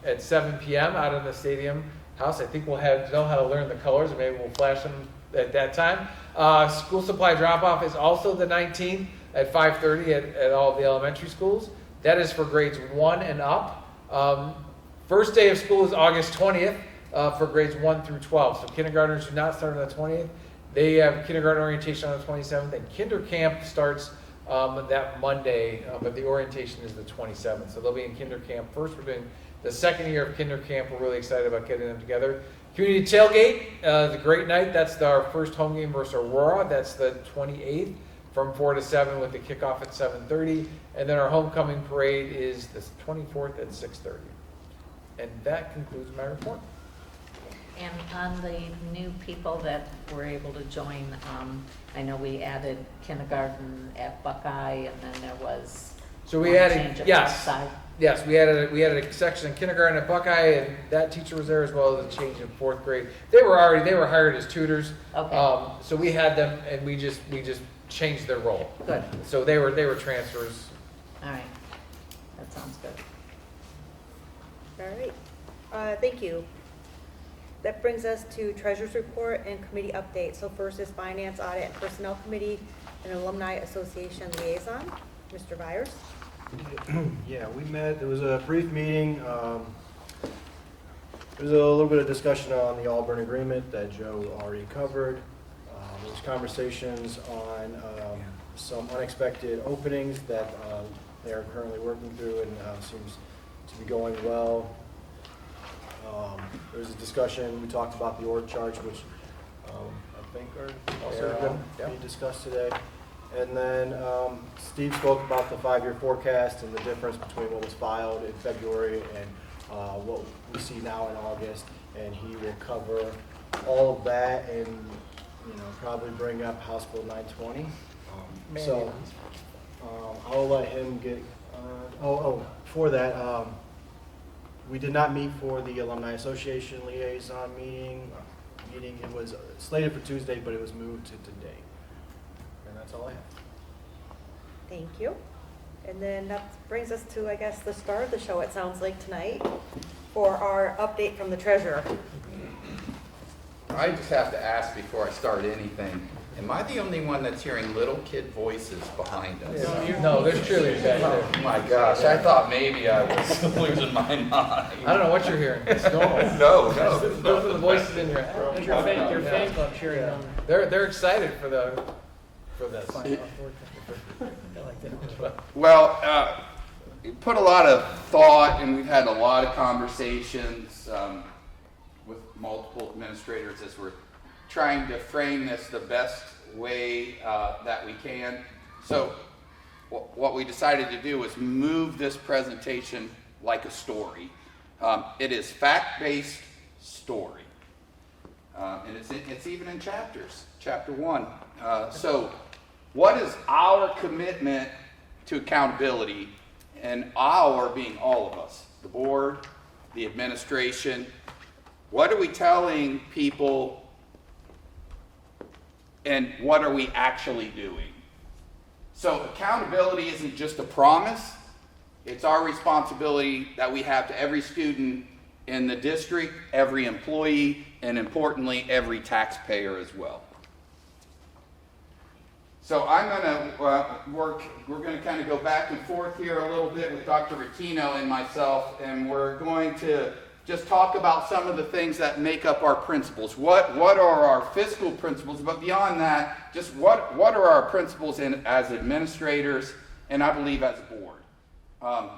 at 7 p.m. out in the Stadium House. I think we'll know how to learn the colors, and maybe we'll flash them at that time. School supply drop-off is also the 19th at 5:30 at all the elementary schools. That is for grades 1 and up. First day of school is August 20th for grades 1 through 12. So kindergartners do not start on the 20th. They have kindergarten orientation on the 27th, and kinder camp starts that Monday, but the orientation is the 27th. So they'll be in kinder camp first. We're doing the second year of kinder camp. We're really excited about getting them together. Community tailgate, the great night. That's our first home game versus Aurora. That's the 28th from 4 to 7 with the kickoff at 7:30. And then our homecoming parade is the 24th at 6:30. And that concludes my report. And on the new people that were able to join, I know we added kindergarten at Buckeye, and then there was So we one added, change at yes, Westside. yes, we added a section in kindergarten at Buckeye, and that teacher was there as well as a change in 4th grade. They were hired as tutors. Okay. So we had them, and we just changed their role. Good, So they were transfers. all right. That sounds good. All right, thank you. That brings us to Treasurer's Report and Committee Update. So first is Finance, Audit, and Personnel Committee and Alumni Association Liaison. Mr. Byers? Yeah, we met, there was a brief meeting. There was a little bit of discussion on the Auburn agreement that Joe already covered. There was conversations on some unexpected openings that they're currently working through and seems to be going well. There was a discussion, we talked about the org charge, which I think are also going to be discussed today. And then Steve spoke about the 5-year forecast and the difference between what was filed in February and what we see now in August. And he will cover all of that and probably bring up House Bill 920. So I'll let him get. Before that, we did not meet for the Alumni Association liaison meeting. It was slated for Tuesday, but it was moved to today. And that's all I have. Thank you. And then that brings us to, I guess, the star of the show, it sounds like, tonight, for our update from the treasurer. I just have to ask before I start anything, am I the only one that's hearing little kid voices behind us? No, there's cheerleaders back there. Oh my gosh, I thought maybe I was losing my mind. I don't know what you're hearing. It's normal. No, Those are the voices in your head. That's your fan club cheering on. They're excited for this. Well, we put a lot of thought and we've had a lot of conversations with multiple administrators as we're trying to frame this the best way that we can. So what we decided to do was move this presentation like a story. It is fact-based story. And it's even in chapters. Chapter 1. So what is our commitment to accountability, and our being all of us, the board, the administration? What are we telling people, and what are we actually doing? So accountability isn't just a promise. It's our responsibility that we have to every student in the district, every employee, and importantly, every taxpayer as well. So I'm going to we're going to kind of go back and forth here a little bit with Dr. Rottino and myself, and we're going to just talk about some of the things that make up our principles. What are our fiscal principles? But beyond that, just what are our principles as administrators, and I believe as a board?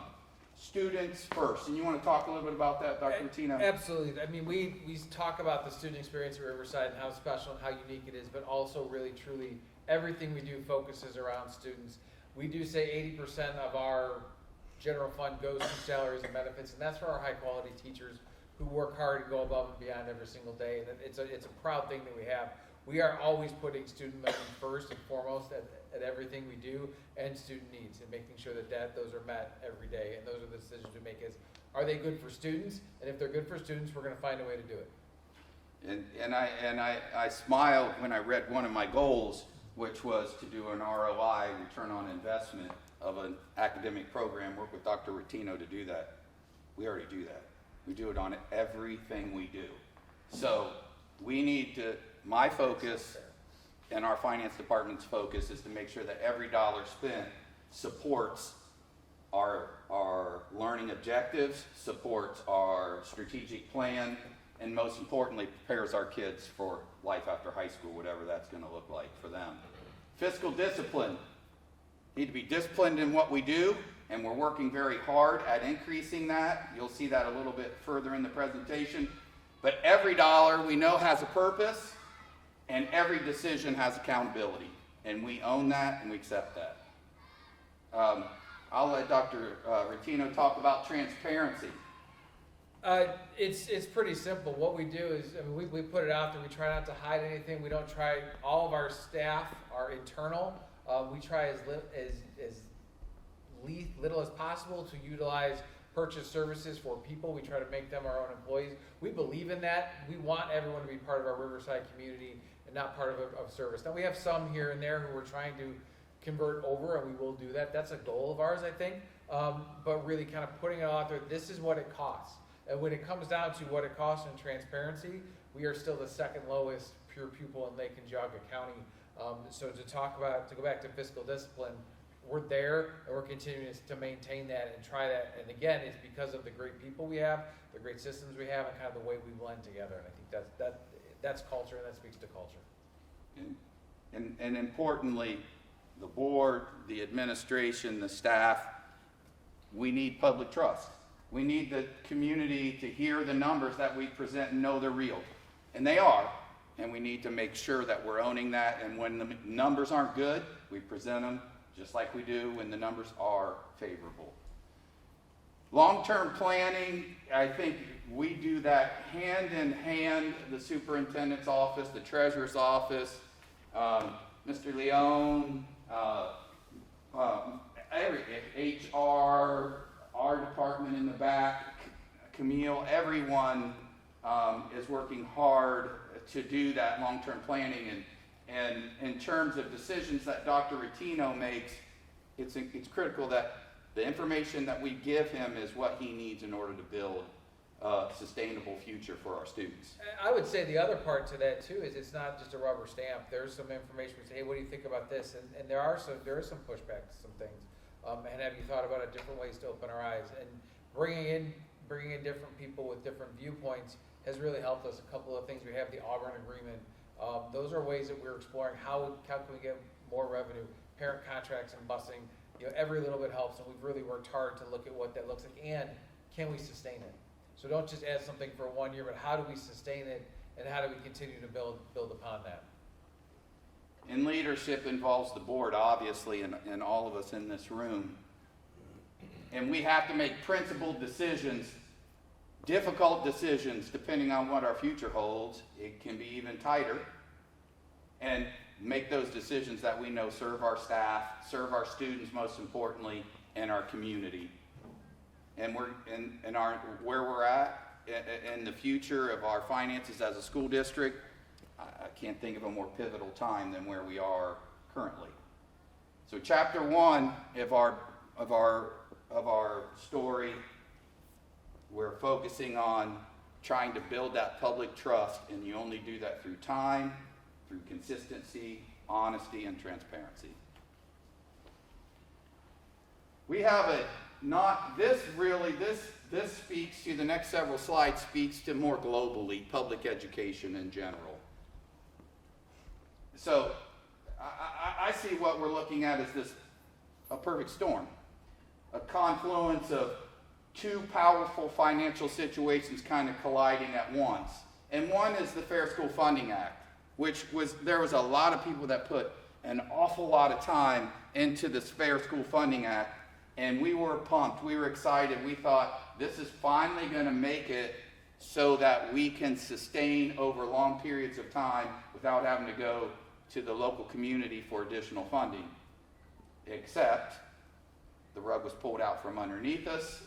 Students first. And you want to talk a little bit about that, Dr. Rottino? Absolutely. I mean, we talk about the student experience at Riverside and how special and how unique it is, but also really, truly, everything we do focuses around students. We do say 80% of our general fund goes to salaries and benefits, and that's for our high-quality teachers who work hard and go above and beyond every single day. And it's a proud thing that we have. We are always putting student learning first and foremost at everything we do, and student needs, and making sure that those are met every day. And those are the decisions we make: is are they good for students? And if they're good for students, we're going to find a way to do it. And I smiled when I read one of my goals, which was to do an ROI, return on investment, of an academic program, work with Dr. Rottino to do that. We already do that. We do it on everything we do. So we need to, my focus and our finance department's focus is to make sure that every dollar spent supports our learning objectives, supports our strategic plan, and most importantly, prepares our kids for life after high school, whatever that's going to look like for them. Fiscal discipline. need to be disciplined in what we do, and we're working very hard at increasing that. You'll see that a little bit further in the presentation. But every dollar we know has a purpose, and every decision has accountability. And we own that and we accept that. I'll let Dr. Rotino talk about transparency. It's pretty simple. What we do is, I mean, we put it out there. We try not to hide anything. We don't try. All of our staff are internal. We try as little as possible to utilize purchase services for people. We try to make them our own employees. We believe in that. We want everyone to be part of our Riverside community and not part of service. Now we have some here and there who we're trying to convert over, and we will do that. That's a goal of ours, I think. But really kind of putting it out there, this is what it costs. And when it comes down to what it costs in transparency, we are still the second lowest pure pupil in Lake and Geauga County. So to go back to fiscal discipline, we're there and we're continuing to maintain that and try that. And again, it's because of the great people we have, the great systems we have, and kind of the way we blend together. And I think that's culture, and that speaks to culture. And importantly, the board, the administration, the staff, we need public trust. We need the community to hear the numbers that we present and know they're real. And they are. And we need to make sure that we're owning that. And when the numbers aren't good, we present them just like we do when the numbers are favorable. Long-term planning, I think we do that hand in hand, the superintendent's office, the treasurer's office, Mr. Leone, HR, our department in the back, Camille, everyone is working hard to do that long-term planning. And in terms of decisions that Dr. Rotino makes, it's critical that the information that we give him is what he needs in order to build a sustainable future for our students. I would say the other part to that too is it's not just a rubber stamp. There's some information we say, hey, what do you think about this? And there is some pushback to some things. And have you thought about it, different ways to open our eyes? And bringing in different people with different viewpoints has really helped us. A couple of things, we have the Auburn Agreement. Those are ways that we're exploring how can we get more revenue, parent contracts and busing. Every little bit helps, and we've really worked hard to look at what that looks like and can we sustain it. So don't just add something for 1 year, but how do we sustain it and how do we continue to build upon that? And leadership involves the board, obviously, and all of us in this room. And we have to make principled decisions, difficult decisions, depending on what our future holds. It can be even tighter. And make those decisions that we know serve our staff, serve our students most importantly, and our community. And we're where we're at in the future of our finances as a school district, I can't think of a more pivotal time than where we are currently. So chapter 1 of our story, we're focusing on trying to build that public trust, and you only do that through time, through consistency, honesty, and transparency. We have this speaks to, the next several slides speaks to more globally, public education in general. So I see what we're looking at as a perfect storm, a confluence of two powerful financial situations kind of colliding at once. And one is the Fair School Funding Act, there was a lot of people that put an awful lot of time into this Fair School Funding Act, and we were pumped, we were excited, we thought this is finally going to make it so that we can sustain over long periods of time without having to go to the local community for additional funding. Except the rug was pulled out from underneath us.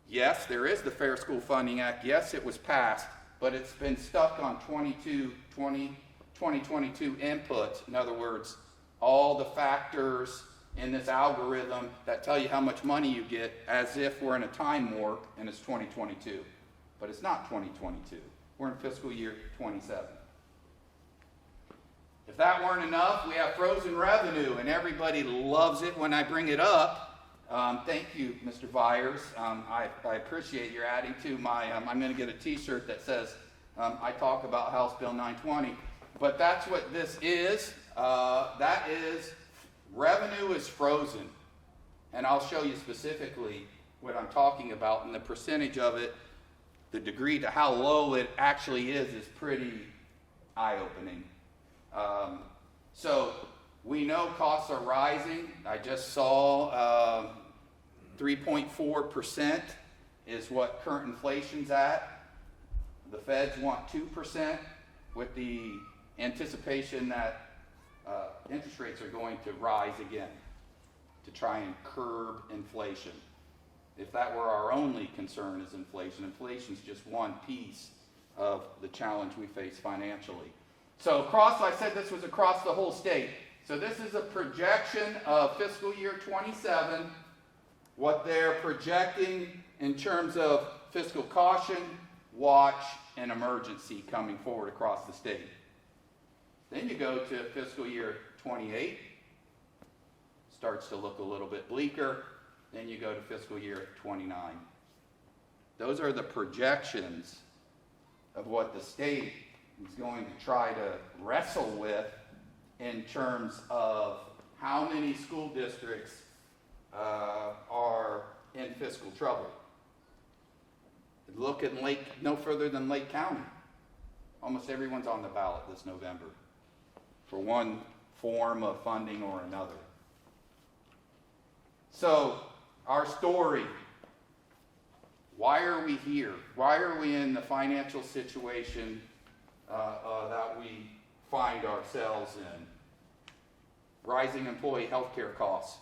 Yes, there is the Fair School Funding Act. Yes, it was passed, but it's been stuck on 2022 inputs. In other words, all the factors in this algorithm that tell you how much money you get, as if we're in a time warp and it's 2022. But it's not 2022. We're in fiscal year 27. If that weren't enough, we have frozen revenue, and everybody loves it when I bring it up. Thank you, Mr. Byers. I appreciate your adding to my, I'm going to get a t-shirt that says, I talk about House Bill 920. But that's what this is. That is revenue is frozen. And I'll show you specifically what I'm talking about, and the percentage of it, the degree to how low it actually is pretty eye-opening. So we know costs are rising. I just saw 3.4% is what current inflation's at. The feds want 2% with the anticipation that interest rates are going to rise again to try and curb inflation. If that were our only concern is inflation, inflation's just one piece of the challenge we face financially. So I said this was across the whole state. So this is a projection of fiscal year 27, what they're projecting in terms of fiscal caution, watch, and emergency coming forward across the state. Then you go to fiscal year 28, starts to look a little bit bleaker. Then you go to fiscal year 29. Those are the projections of what the state is going to try to wrestle with in terms of how many school districts are in fiscal trouble. Look at no further than Lake County. Almost everyone's on the ballot this November for one form of funding or another. So, our story, why are we here? Why are we in the financial situation that we find ourselves in? Rising employee health care costs.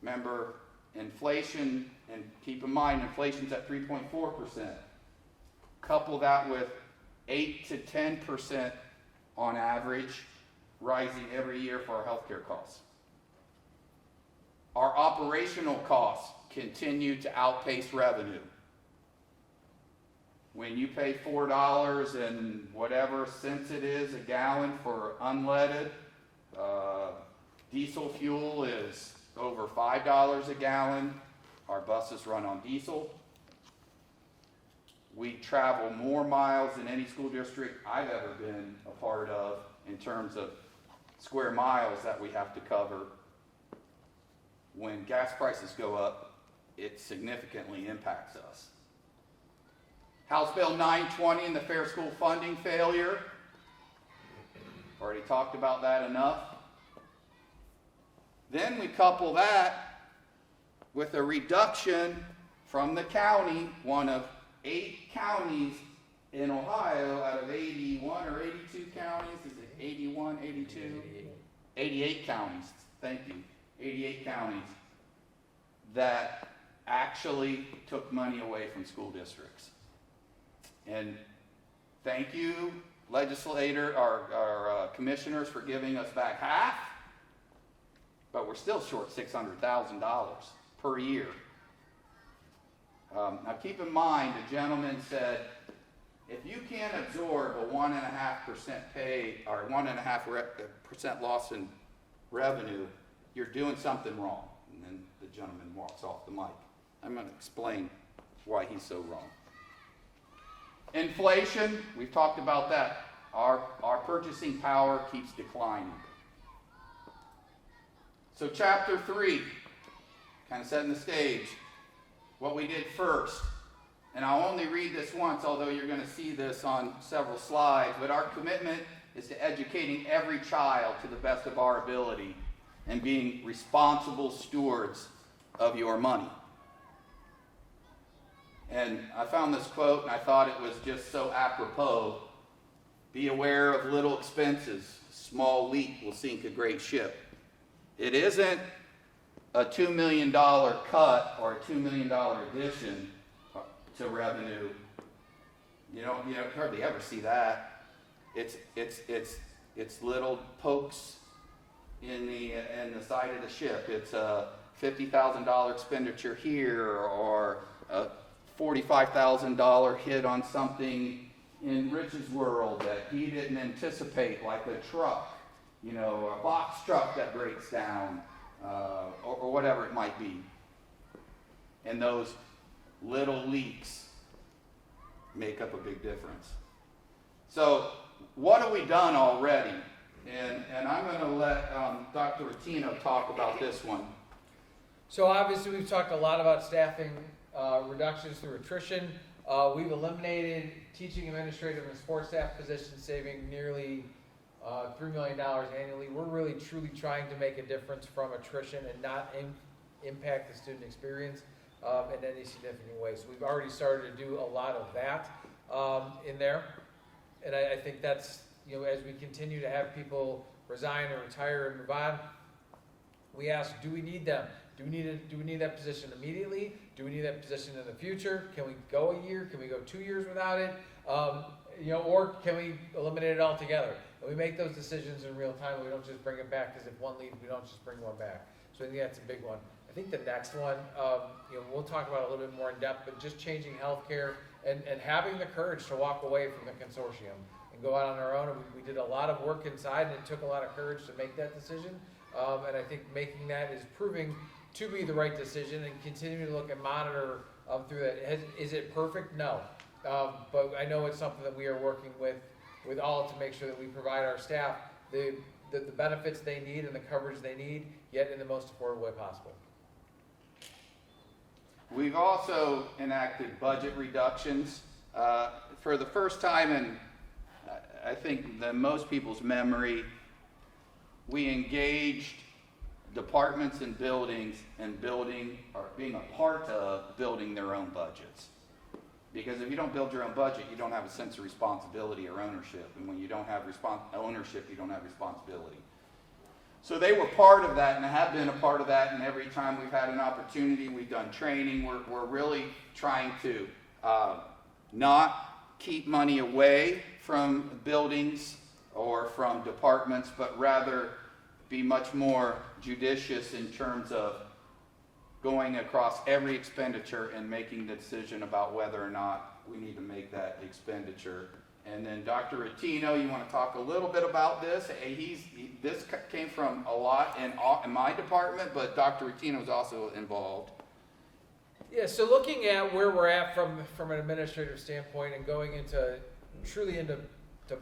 Remember, inflation, and keep in mind, inflation's at 3.4%. Couple that with 8 to 10% on average, rising every year for our health care costs. Our operational costs continue to outpace revenue. When you pay $4 and whatever cents it is a gallon for unleaded, diesel fuel is over $5 a gallon. Our buses run on diesel. We travel more miles than any school district I've ever been a part of in terms of square miles that we have to cover. When gas prices go up, it significantly impacts us. House Bill 920 and the Fair School Funding failure. Already talked about that enough. Then we couple that with a reduction from the county, one of 8 counties in Ohio out of 81 or 82 counties. Is it 81, 82? 88 counties. Thank you. 88 counties that actually took money away from school districts. And thank you, our commissioners, for giving us back half, but we're still short $600,000 per year. Now keep in mind, the gentleman said, if you can't absorb a 1.5% pay or 1.5% loss in revenue, you're doing something wrong. And then the gentleman walks off the mic. I'm going to explain why he's so wrong. Inflation, we've talked about that. Our purchasing power keeps declining. So chapter 3, kind of setting the stage, what we did first. And I'll only read this once, although you're going to see this on several slides, but our commitment is to educating every child to the best of our ability and being responsible stewards of your money. And I found this quote and I thought it was just so apropos. Be aware of little expenses. A small leak will sink a great ship. It isn't a $2 million cut or a $2 million addition to revenue. You don't hardly ever see that. It's little pokes in the side of the ship. It's a $50,000 expenditure here, or a $45,000 hit on something in Rich's world that he didn't anticipate, like a truck, a box truck that breaks down, or whatever it might be. And those little leaks make up a big difference. So what have we done already And I'm going to let Dr. Rottino talk about this one. So obviously, we've talked a lot about staffing reductions through attrition. We've eliminated teaching, administrative, and support staff positions, saving nearly $3 million annually. We're really truly trying to make a difference from attrition and not impact the student experience in any significant way. So we've already started to do a lot of that in there. And I think that's, as we continue to have people resign or retire and move on, we ask, do we need them? Do we need that position immediately? Do we need that position in the future? Can we go a year? Can we go 2 years without it? Or can we eliminate it altogether? And we make those decisions in real time. We don't just bring it back, because if one leaves, we don't just bring one back. So I think that's a big one. I think the next one, we'll talk about it a little bit more in depth, but just changing healthcare and having the courage to walk away from the consortium and go out on our own. And we did a lot of work inside, and it took a lot of courage to make that decision. And I think making that is proving to be the right decision, and continuing to look and monitor through that. Is it perfect? No. But I know it's something that we are working with all to make sure that we provide our staff the benefits they need and the coverage they need, yet in the most affordable way possible. We've also enacted budget reductions. For the first time in, I think, most people's memory, we engaged departments and buildings in building, or being a part of building their own budgets. Because if you don't build your own budget, you don't have a sense of responsibility or ownership. And when you don't have ownership, you don't have responsibility. So they were part of that and have been a part of that. And every time we've had an opportunity, we've done training. We're really trying to not keep money away from buildings or from departments, but rather be much more judicious in terms of going across every expenditure and making the decision about whether or not we need to make that expenditure. And then Dr. Rottino, you want to talk a little bit about this? This came from a lot in my department, but Dr. Rottino is also involved. Yeah, so looking at where we're at from an administrative standpoint and going into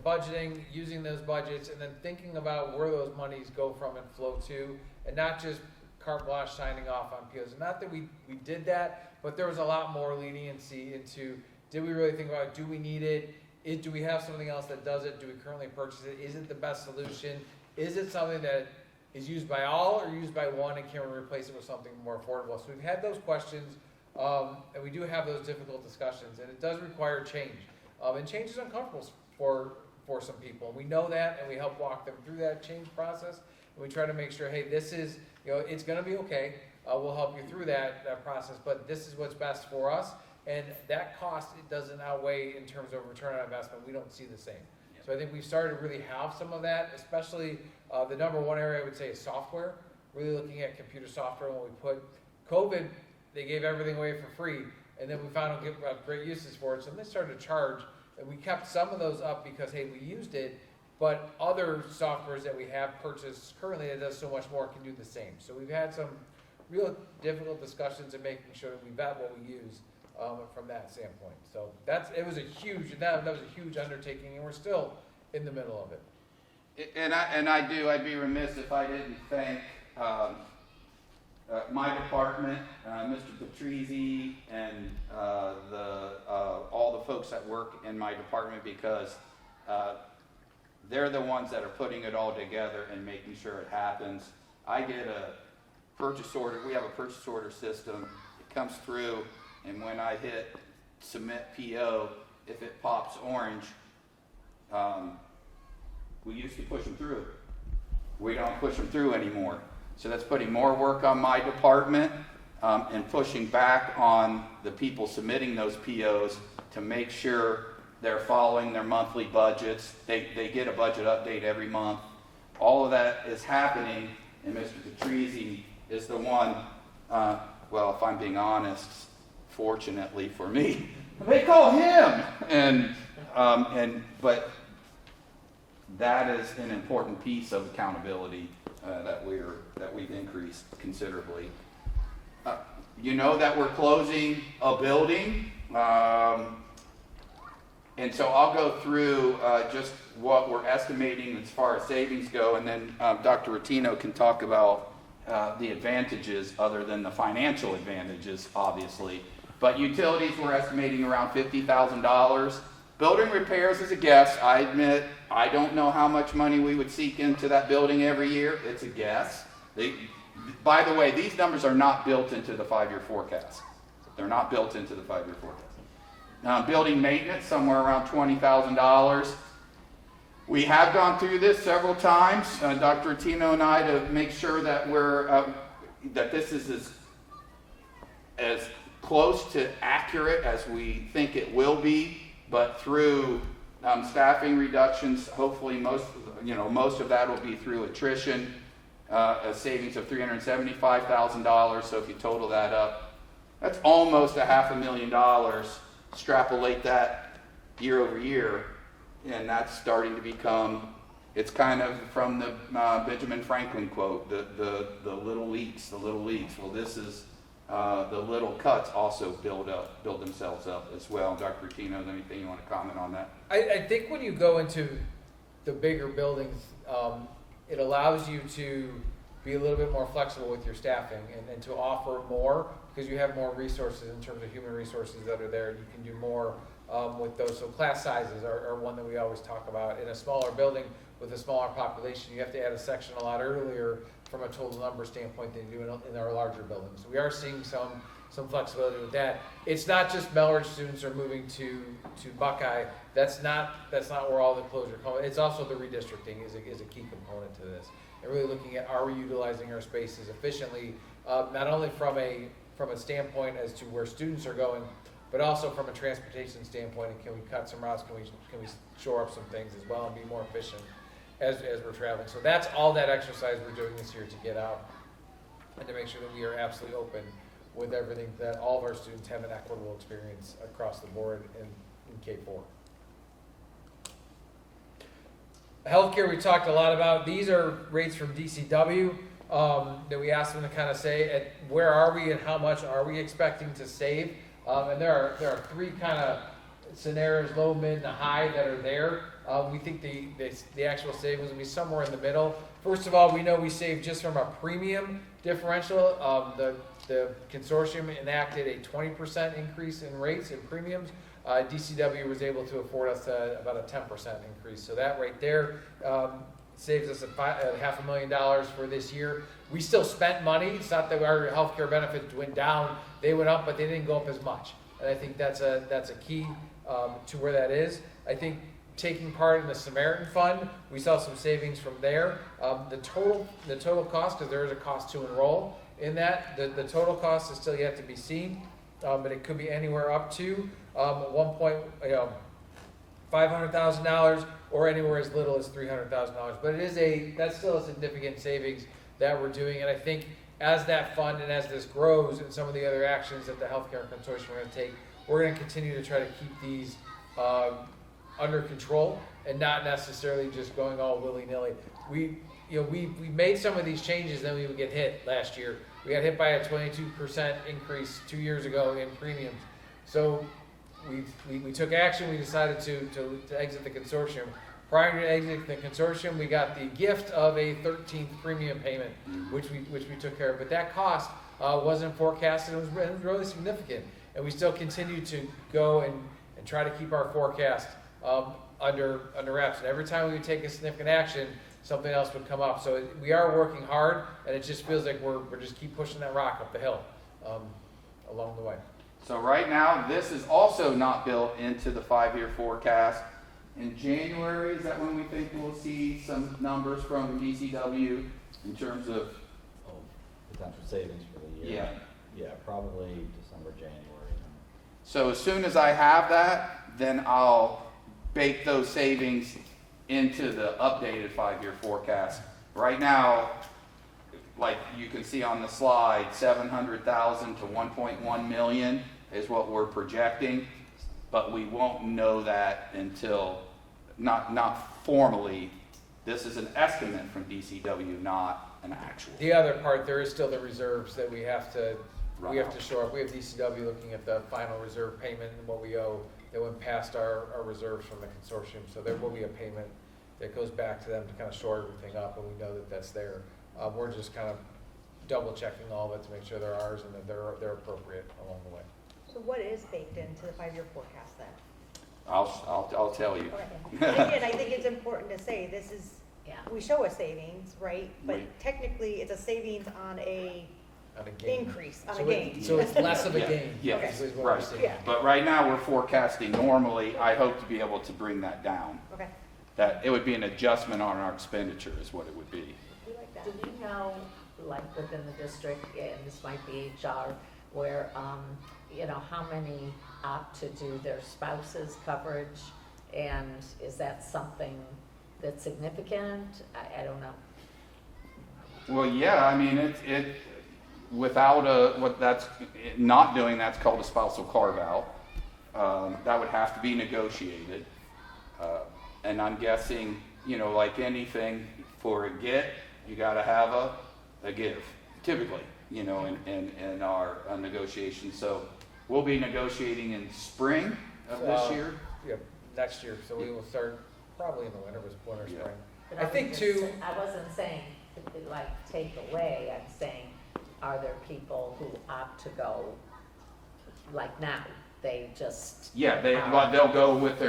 budgeting, using those budgets, and then thinking about where those monies go from and flow to, and not just carte blanche signing off on POs. Not that we did that, but there was a lot more leniency into, did we really think about, do we need it? Do we have something else that does it? Do we currently purchase it? Is it the best solution? Is it something that is used by all or used by one, and can we replace it with something more affordable? So we've had those questions, and we do have those difficult discussions, and it does require change. And change is uncomfortable for some people. We know that, and we help walk them through that change process. And we try to make sure, hey, this is, it's going to be okay. We'll help you through that process, but this is what's best for us. And that cost, it doesn't outweigh in terms of return on investment. We don't see the same. Yep. So I think we've started to really have some of that, especially the number one area I would say is software. Really looking at computer software. When we put COVID, they gave everything away for free, and then we found great uses for it. So then they started to charge. And we kept some of those up because, hey, we used it, but other softwares that we have purchased currently that does so much more can do the same. So we've had some real difficult discussions in making sure that we vet what we use from that standpoint. So it was a huge undertaking, and we're still in the middle of it. I'd be remiss if I didn't thank my department, Mr. Patrizzi, and all the folks that work in my department, because they're the ones that are putting it all together and making sure it happens. I get a purchase order. We have a purchase order system. It comes through, and when I hit submit PO, if it pops orange, we used to push them through. We don't push them through anymore. So that's putting more work on my department and pushing back on the people submitting those POs to make sure they're following their monthly budgets. They get a budget update every month. All of that is happening, and Mr. Patrizzi is the one, well, if I'm being honest, fortunately for me, they call him. But that is an important piece of accountability that we've increased considerably. You know that we're closing a building. And so I'll go through just what we're estimating as far as savings go, and then Dr. Rotino can talk about the advantages other than the financial advantages, obviously. But utilities, we're estimating around $50,000. Building repairs is a guess. I admit, I don't know how much money we would seek into that building every year. It's a guess. By the way, these numbers are not built into the 5-year forecast. They're not built into the 5-year forecast. Building maintenance, somewhere around $20,000. We have gone through this several times, Dr. Tino and I, to make sure that that this is as close to accurate as we think it will be. But through staffing reductions, hopefully most of that will be through attrition, a savings of $375,000. So if you total that up, that's almost $500,000. Extrapolate that year over year, and that's starting to become, it's kind of from the Benjamin Franklin quote, the little leaks, the little leaks. Well, this is the little cuts also build themselves up as well. Dr. Rotino, anything you want to comment on that? I think when you go into the bigger buildings, it allows you to be a little bit more flexible with your staffing and to offer more, because you have more resources in terms of human resources that are there. You can do more with those. So class sizes are one that we always talk about. In a smaller building with a smaller population, you have to add a section a lot earlier from a total number standpoint than you do in our larger buildings. So we are seeing some flexibility with that. It's not just Melridge students are moving to Buckeye. That's not where all the closure comes. It's also the redistricting is a key component to this. And really looking at, are we utilizing our spaces efficiently, not only from a standpoint as to where students are going, but also from a transportation standpoint. And can we cut some routes? Can we shore up some things as well and be more efficient as we're traveling? So that's all that exercise we're doing this year to get out and to make sure that we are absolutely open with everything, that all of our students have an equitable experience across the board in K-4. Healthcare we talked a lot about. These are rates from DCW that we asked them to kind of say where are we and how much are we expecting to save. And there are three kind of scenarios, low, mid, and high, that are there. We think the actual savings will be somewhere in the middle. First of all, we know we saved just from a premium differential. The consortium enacted a 20% increase in rates and premiums. DCW was able to afford us about a 10% increase. So that right there saves us $500,000 for this year. We still spent money. It's not that our healthcare benefits went down. They went up, but they didn't go up as much. And I think that's a key to where that is. I think taking part in the Samaritan Fund, we saw some savings from there. The total cost, because there is a cost to enroll in that, the total cost is still yet to be seen, but it could be anywhere up to $500,000 or anywhere as little as $300,000. But that's still a significant savings that we're doing. And I think as that fund and as this grows and some of the other actions that the Healthcare Consortium are going to take, we're going to continue to try to keep these under control and not necessarily just going all willy-nilly. We made some of these changes, then we would get hit last year. We got hit by a 22% increase 2 years ago in premiums. So we took action. We decided to exit the consortium. Prior to exiting the consortium, we got the gift of a 13th premium payment, which we took care of. But that cost wasn't forecasted. It was really significant. And we still continue to go and try to keep our forecast under wraps. And every time we would take a significant action, something else would come up. So we are working hard, and it just feels like we're just keep pushing that rock up the hill along the way. So right now, this is also not built into the 5-year forecast. In January, is that when we think we'll see some numbers from DCW in terms of Potential savings for the year? Yeah, probably December, January. So as soon as I have that, then I'll bake those savings into the updated 5-year forecast. Right now, like you can see on the slide, 700,000 to 1.1 million is what we're projecting, but we won't know that until, not formally. This is an estimate from DCW, not an actual. The other part, there is still the reserves that we have to shore up. We have DCW looking at the final reserve payment and what we owe that went past our reserves from the consortium. So there will be a payment that goes back to them to kind of shore everything up, and we know that that's there. We're just kind of double checking all of it to make sure they're ours and that they're appropriate along the way. So what is baked into the 5-year forecast then? I'll tell you. And again, I think it's important to say, this is, Yeah. we show a savings, right? But Right. technically, it's a savings on a On a gain. increase, on So a gain. So it's less of a Yeah, gain. yes, is what we're right. seeing. Yeah. But right now, we're forecasting normally, I hope to be able to bring that down. Okay, That it would be an adjustment on our expenditure is what it would be. we like that. Do we know, like within the district, and this might be HR, where, you know, how many opt to do their spouse's coverage? And is that something that's significant? I don't know. Well, yeah, I mean, without not doing that's called a spousal carve out. That would have to be negotiated. And I'm guessing, you know, like anything, for a get, you gotta have a give, typically, you know, in our negotiations. So we'll be negotiating in spring of this year. Yeah, next year, so we will start probably in the winter, Yeah. spring. But I think wasn't too- I wasn't saying, like, take away, I'm saying, are there people who opt to go, like now, they just. Yeah, they'll go with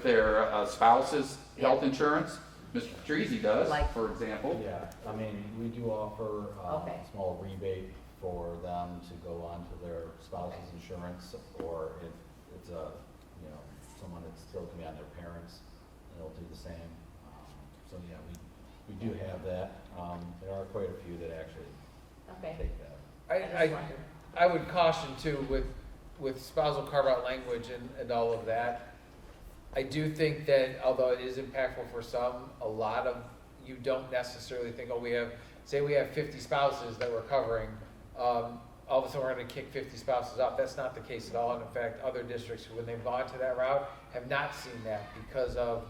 their spouse's health insurance. Mr. Patrizzi does, Like- for example. Yeah, I mean, we do offer Okay. a small rebate for them to go onto their spouse's insurance, or if it's you know, someone that's still gonna be on their parents, they'll do the same. So yeah, we do have that. There are quite a few that actually Okay. take that. I would caution too, with spousal carve-out language and all of that, I do think that although it is impactful for some, a lot of, you don't necessarily think, oh, say we have 50 spouses that we're covering, all of a sudden we're gonna kick 50 spouses off. That's not the case at all. And in fact, other districts, when they've gone to that route, have not seen that because of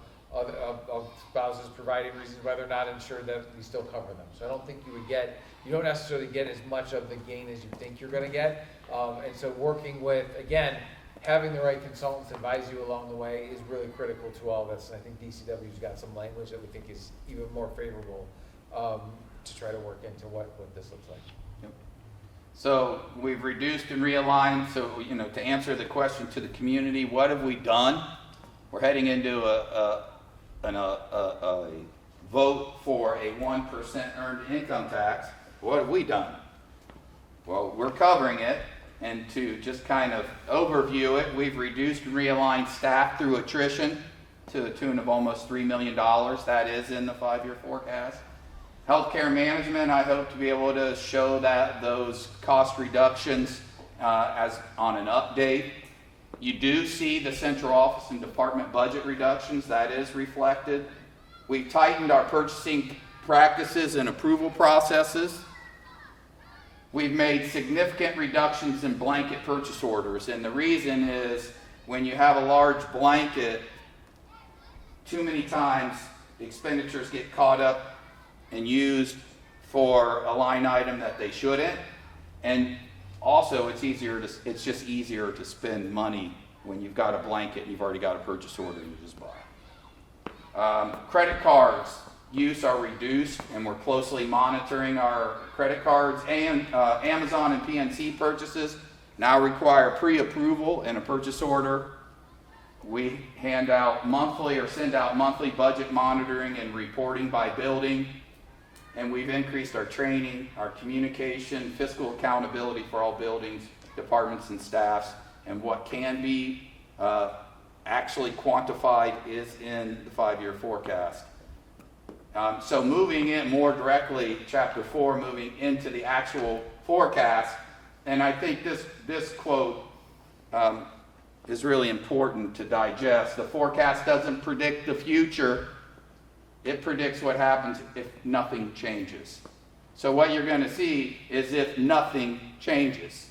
spouses providing reasons why they're not insured, that we still cover them. So I don't think you don't necessarily get as much of the gain as you think you're gonna get. And so working with, again, having the right consultants advise you along the way is really critical to all this. And I think DCW's got some language that we think is even more favorable to try to work into what this looks like. So we've reduced and realigned. So, you know, to answer the question to the community, what have we done? We're heading into a vote for a 1% earned income tax. What have we done? Well, we're covering it. And to just kind of overview it, we've reduced and realigned staff through attrition to the tune of almost $3 million. That is in the 5-year forecast. Healthcare management, I hope to be able to show that those cost reductions as on an update. You do see the central office and department budget reductions. That is reflected. We've tightened our purchasing practices and approval processes. We've made significant reductions in blanket purchase orders, and the reason is when you have a large blanket, too many times expenditures get caught up and used for a line item that they shouldn't, and also it's just easier to spend money when you've got a blanket and you've already got a purchase order and you just buy. Credit cards use are reduced, and we're closely monitoring our credit cards, and Amazon and PNC purchases now require pre-approval and a purchase order. We hand out monthly or send out monthly budget monitoring and reporting by building, and we've increased our training, our communication, fiscal accountability for all buildings, departments, and staffs, and what can be actually quantified is in the 5-year forecast. So moving in more directly, Chapter 4, moving into the actual forecast, and I think this quote is really important to digest. The forecast doesn't predict the future. It predicts what happens if nothing changes. So what you're going to see is if nothing changes.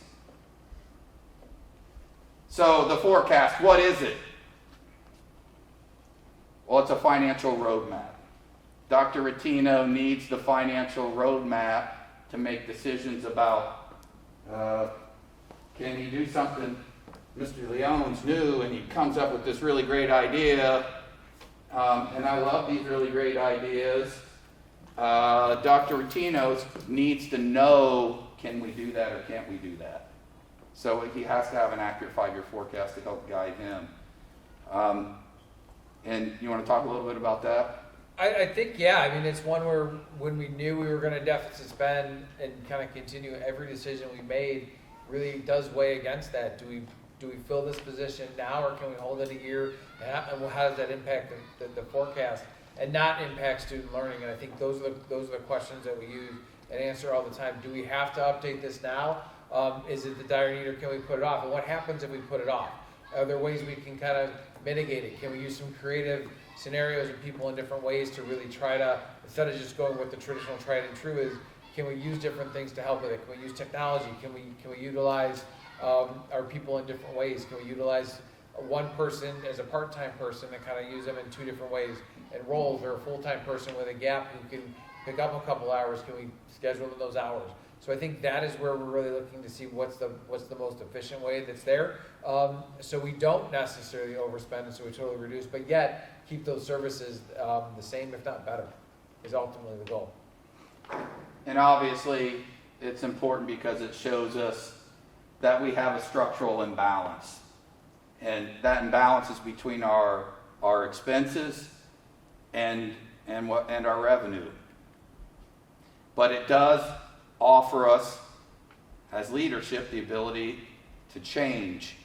So the forecast, what is it? Well, it's a financial roadmap. Dr. Rattino needs the financial roadmap to make decisions about can he do something Mr. Leone's new, and he comes up with this really great idea, and I love these really great ideas. Dr. Rutinos needs to know, can we do that or can't we do that? So he has to have an accurate 5-year forecast to help guide him. And you want to talk a little bit about that? I think, yeah, I mean, it's one where when we knew we were going to deficit spend and kind of continue, every decision we made really does weigh against that. Do we fill this position now, or can we hold it a year? And how does that impact the forecast and not impact student learning? And I think those are the questions that we use and answer all the time. Do we have to update this now? Is it the dire need, or can we put it off? And what happens if we put it off? Are there ways we can kind of mitigate it? Can we use some creative scenarios and people in different ways to really try to, instead of just going with the traditional tried and true, is can we use different things to help with it? Can we use technology? Can we utilize our people in different ways? Can we utilize one person as a part-time person and kind of use them in 2 different ways and roles, or a full-time person with a gap who can pick up a couple hours? Can we schedule in those hours? So I think that is where we're really looking to see what's the most efficient way that's there. So we don't necessarily overspend, and so we totally reduce, but yet keep those services the same, if not better, is ultimately the goal. And obviously, it's important because it shows us that we have a structural imbalance. And that imbalance is between our expenses and our revenue. But it does offer us, as leadership, the ability to change,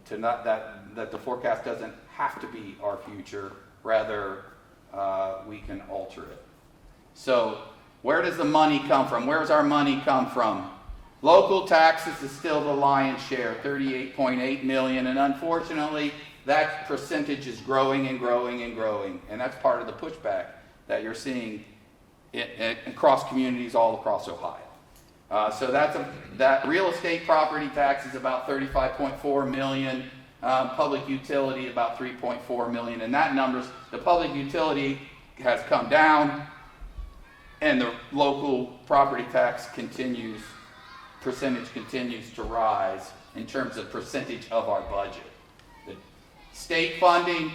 to not that the forecast doesn't have to be our future, rather we can alter it. So where does the money come from? Where does our money come from? Local taxes is still the lion's share, 38.8 million, and unfortunately that percentage is growing and growing and growing, and that's part of the pushback that you're seeing across communities all across Ohio. So that real estate property tax is about 35.4 million, public utility about 3.4 million, and that numbers, the public utility has come down, and the local property tax percentage continues to rise in terms of percentage of our budget. The state funding,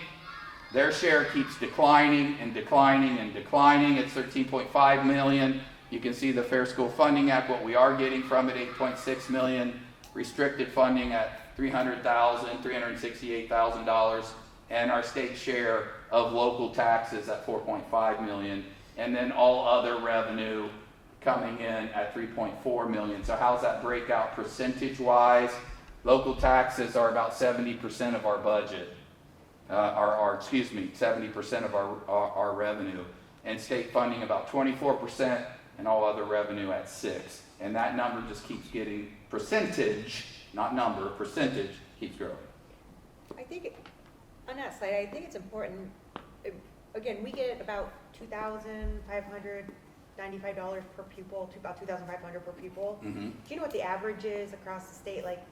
their share keeps declining and declining and declining. It's 13.5 million. You can see the Fair School Funding Act, what we are getting from it, 8.6 million. Restricted funding at $300,000, $368,000, and our state share of local taxes at 4.5 million, and then all other revenue coming in at 3.4 million. So how's that break out percentage-wise? Local taxes are about 70% of our budget, 70% of our revenue, and state funding about 24%, and all other revenue at 6%. And that number just keeps getting percentage, not number, percentage keeps growing. I think, on that side, I think it's important, again, we get about $2,595 per pupil, to about $2,500 per pupil. Mm-hmm. Do you know what the average is across the state? Like,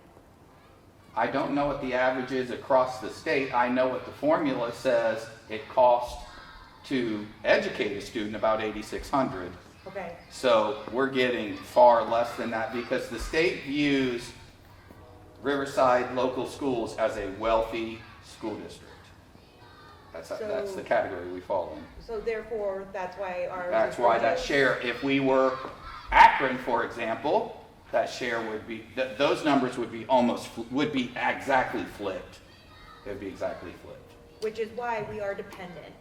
I don't know what the average is across the state. I know what the formula says it costs to educate a student, about $8,600. okay, So we're getting far less than that because the state views Riverside local schools as a wealthy school district. That's the category we fall in. so therefore, that's why our. That's why that share, if we were Akron, for example, that share would be, those numbers would be exactly flipped. It would be exactly flipped. Which is why we are dependent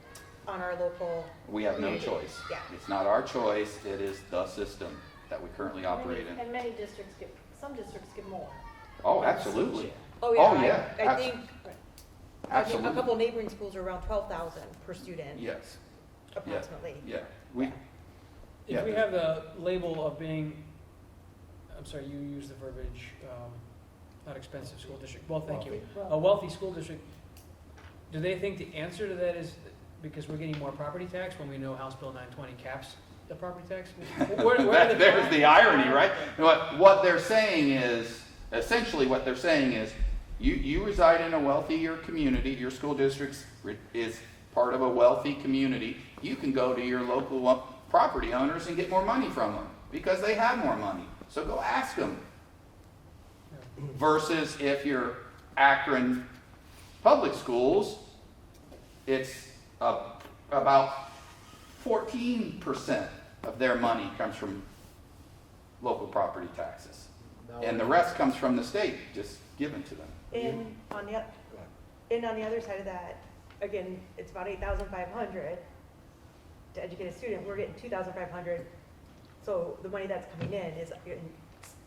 on our local. We have no community. choice. Yeah. It's not our choice, it is the system that we currently operate in. And many districts give, some districts give more. Oh, absolutely. Oh, Oh, yeah, yeah. I think a Absolutely. couple neighboring schools are around 12,000 per student, Yes, approximately. yeah. We, yeah. If we have the label of being, I'm sorry, you used the verbiage, not expensive school district, well, thank you. A wealthy school district, do they think the answer to that is because we're getting more property tax when we know House Bill 920 caps the property tax? There's the irony, right? What they're saying is, essentially what they're saying is, you reside in a wealthier community, your school district is part of a wealthy community, you can go to your local property owners and get more money from them because they have more money. So go ask them. Versus if you're Akron Public Schools, it's about 14% of their money comes from local property taxes. And the rest comes from the state, just given to them. And on the other side of that, again, it's about 8,500 to educate a student. We're getting 2,500. So the money that's coming in is getting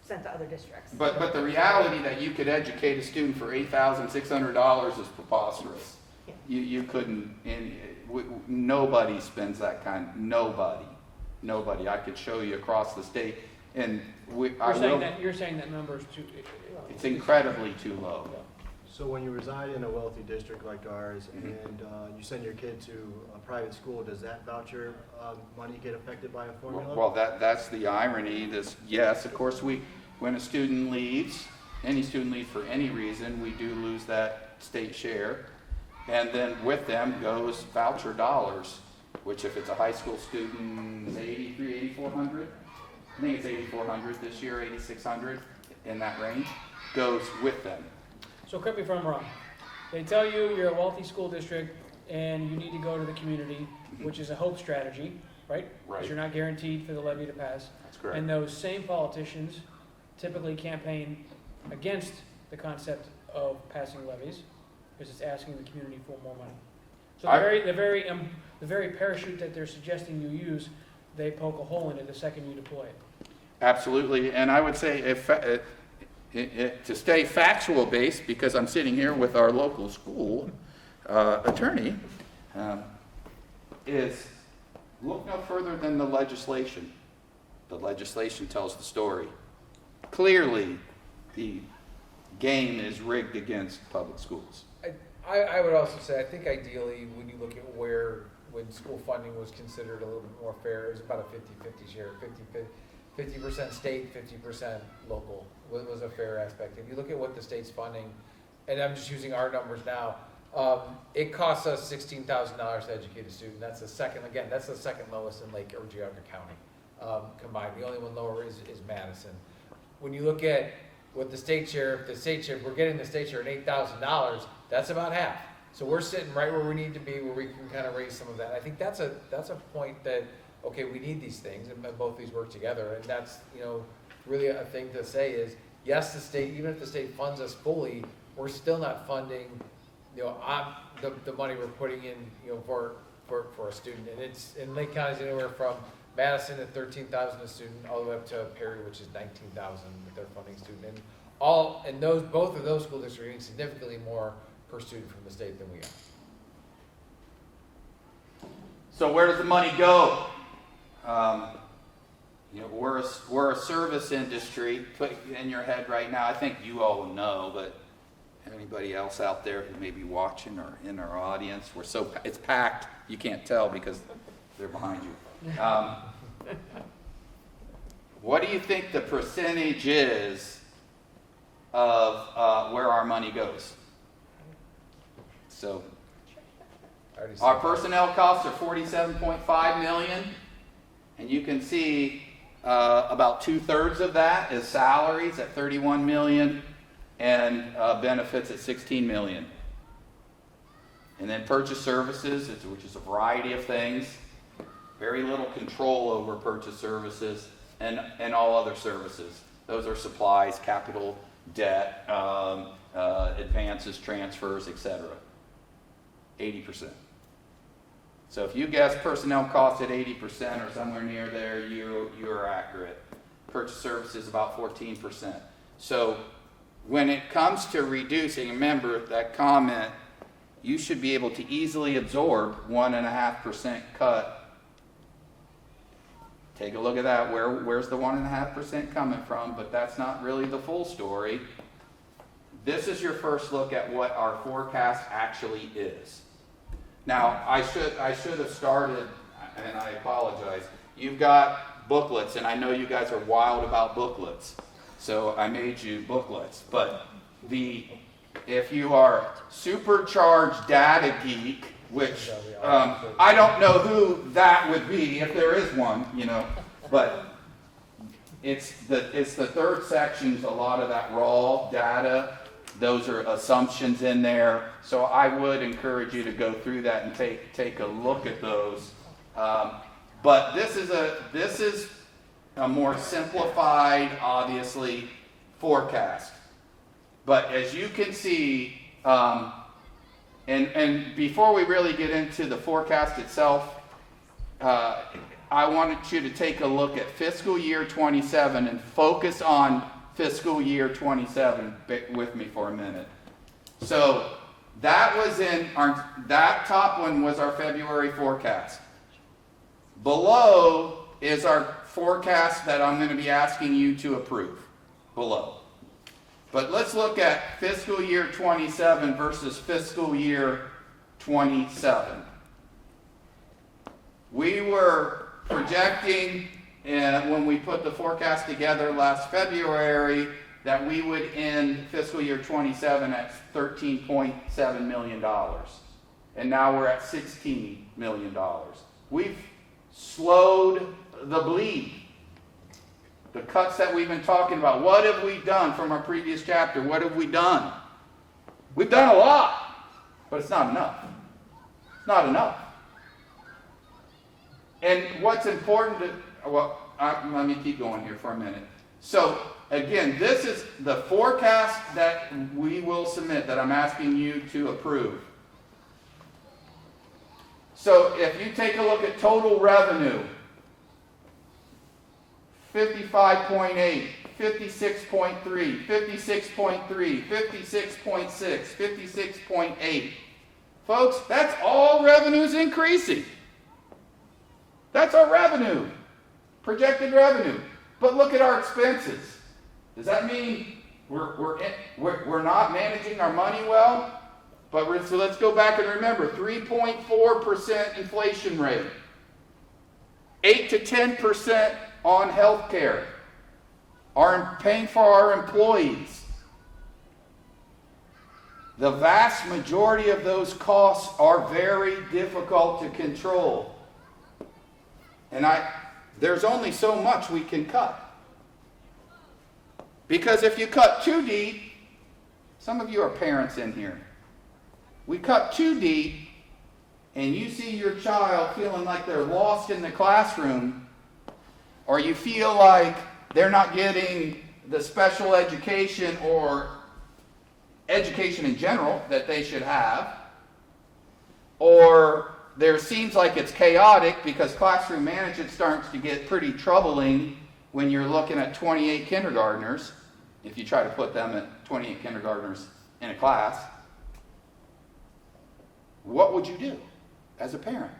sent to other districts. But the reality that you could educate a student for $8,600 is preposterous. Yeah. You couldn't, nobody spends that kind, nobody. I could show you across the state, and You're saying that number is too, it's incredibly too low. So when you reside in a wealthy district like ours and you send your kid to a private school, does that voucher money get affected by a formula? Well, that's the irony. Yes, of course, when a student leaves, any student leaves for any reason, we do lose that state share. And then with them goes voucher dollars, which if it's a high school student, is $8,300, $8,400? I think it's $8,400 this year, $8,600, in that range, goes with them. so correct me if I'm wrong. They tell you you're a wealthy school district and you need to go to the community, which is a hope strategy, right? Right. Because you're not guaranteed for the levy to pass. That's correct. And those same politicians typically campaign against the concept of passing levies, because it's asking the community for more money. So the very parachute that they're suggesting you use, they poke a hole in it the second you deploy it. Absolutely, and I would say to stay factual based, because I'm sitting here with our local school attorney, is look no further than the legislation. The legislation tells the story. Clearly, the game is rigged against public schools. I would also say, I think ideally, when you look at when school funding was considered a little bit more fair, it was about a 50-50 share, 50% state, 50% local was a fair aspect. If you look at what the state's funding, and I'm just using our numbers now, it costs us $16,000 to educate a student. That's the second lowest in Lake or Geauga County combined. The only one lower is Madison. When you look at what the state share, we're getting the state share at $8,000, that's about half. So we're sitting right where we need to be, where we can kind of raise some of that. I think that's a point that, okay, we need these things, and both these work together, and that's, really a thing to say is, yes, the state, even if the state funds us fully, we're still not funding, the money we're putting in, for a student. And it's, in Lake County is anywhere from Madison at $13,000 a student, all the way up to Perry, which is $19,000 with their funding student. And both of those school districts are getting significantly more per student from the state than we are. So where does the money go? We're a service industry. Put it in your head right now. I think you all know, but anybody else out there who may be watching or in our audience, it's packed. You can't tell because they're behind you. What do you think the percentage is of where our money goes? So our personnel costs are $47.5 million, and you can see about 2/3 of that is salaries at $31 million and benefits at $16 million. And then purchase services, which is a variety of things, very little control over purchase services and all other services. Those are supplies, capital, debt, advances, transfers, etc. 80%. So if you guess personnel costs at 80% or somewhere near there, you're accurate. Purchase services about 14%. So when it comes to reducing, remember that comment, you should be able to easily absorb 1.5% cut. Take a look at that. Where's the 1.5% coming from? But that's not really the full story. This is your first look at what our forecast actually is. Now, I should have started, and I apologize. You've got booklets, and I know you guys are wild about booklets, so I made you booklets. But if you are supercharged data geek, which I don't know who that would be, if there is one, but it's the third section's a lot of that raw data. Those are assumptions in there. So I would encourage you to go through that and take a look at those. But this is a more simplified, obviously, forecast. But as you can see, and before we really get into the forecast itself, I wanted you to take a look at fiscal year 27 and focus on fiscal year 27 with me for a minute. So that was that top one was our February forecast. Below is our forecast that I'm going to be asking you to approve. Below. But let's look at fiscal year 27 versus fiscal year 27. We were projecting, when we put the forecast together last February, that we would end fiscal year 27 at $13.7 million. And now we're at $16 million. We've slowed the bleed. The cuts that we've been talking about. What have we done from our previous chapter? What have we done? We've done a lot, but it's not enough. It's not enough. And what's important let me keep going here for a minute. So, again, this is the forecast that we will submit, that I'm asking you to approve. So, if you take a look at total revenue, 55.8, 56.3, 56.3, 56.6, 56.8. Folks, that's all revenues increasing. That's our revenue, projected revenue. But look at our expenses. Does that mean we're not managing our money well? So let's go back and remember, 3.4% inflation rate, 8 to 10% on health care, paying for our employees. The vast majority of those costs are very difficult to control. And there's only so much we can cut. Because if you cut too deep, some of you are parents in here. We cut too deep, and you see your child feeling like they're lost in the classroom, or you feel like they're not getting the special education or education in general that they should have, or there seems like it's chaotic because classroom management starts to get pretty troubling when you're looking at 28 kindergartners, if you try to put them at 28 kindergartners in a class. What would you do as a parent?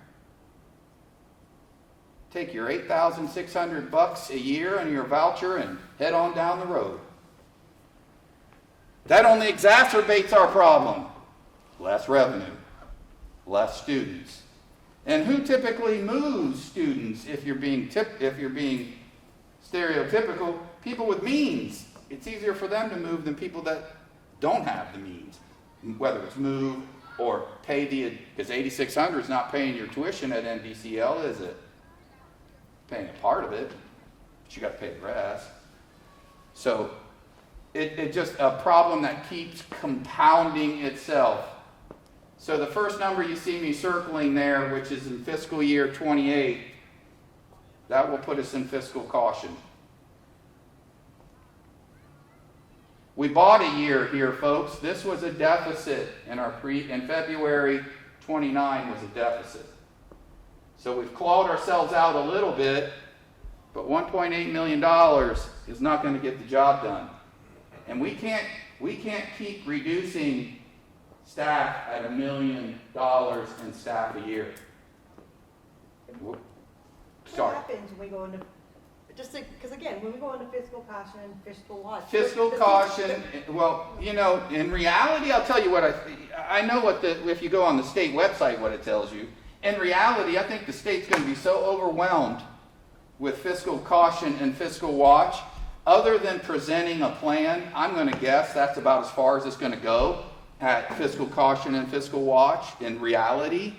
Take your $8,600 a year and your voucher and head on down the road. That only exacerbates our problem. Less revenue, less students. And who typically moves students if you're being stereotypical? People with means. It's easier for them to move than people that don't have the means. Whether it's move or pay because $8,600 is not paying your tuition at NDCL, is it? Paying a part of it, but you got to pay the rest. So it's just a problem that keeps compounding itself. So the first number you see me circling there, which is in fiscal year 28, that will put us in fiscal caution. We bought a year here, folks. This was a deficit in February 29 was a deficit. So we've clawed ourselves out a little bit, but $1.8 million is not going to get the job done. And we can't keep reducing staff at $1 million in staff a year. Sorry. What happens when we go into, because again, when we go into fiscal caution and fiscal watch? Fiscal caution, well, in reality, I'll tell you what I know if you go on the state website, what it tells you. In reality, I think the state's going to be so overwhelmed with fiscal caution and fiscal watch, other than presenting a plan, I'm going to guess that's about as far as it's going to go at fiscal caution and fiscal watch in reality.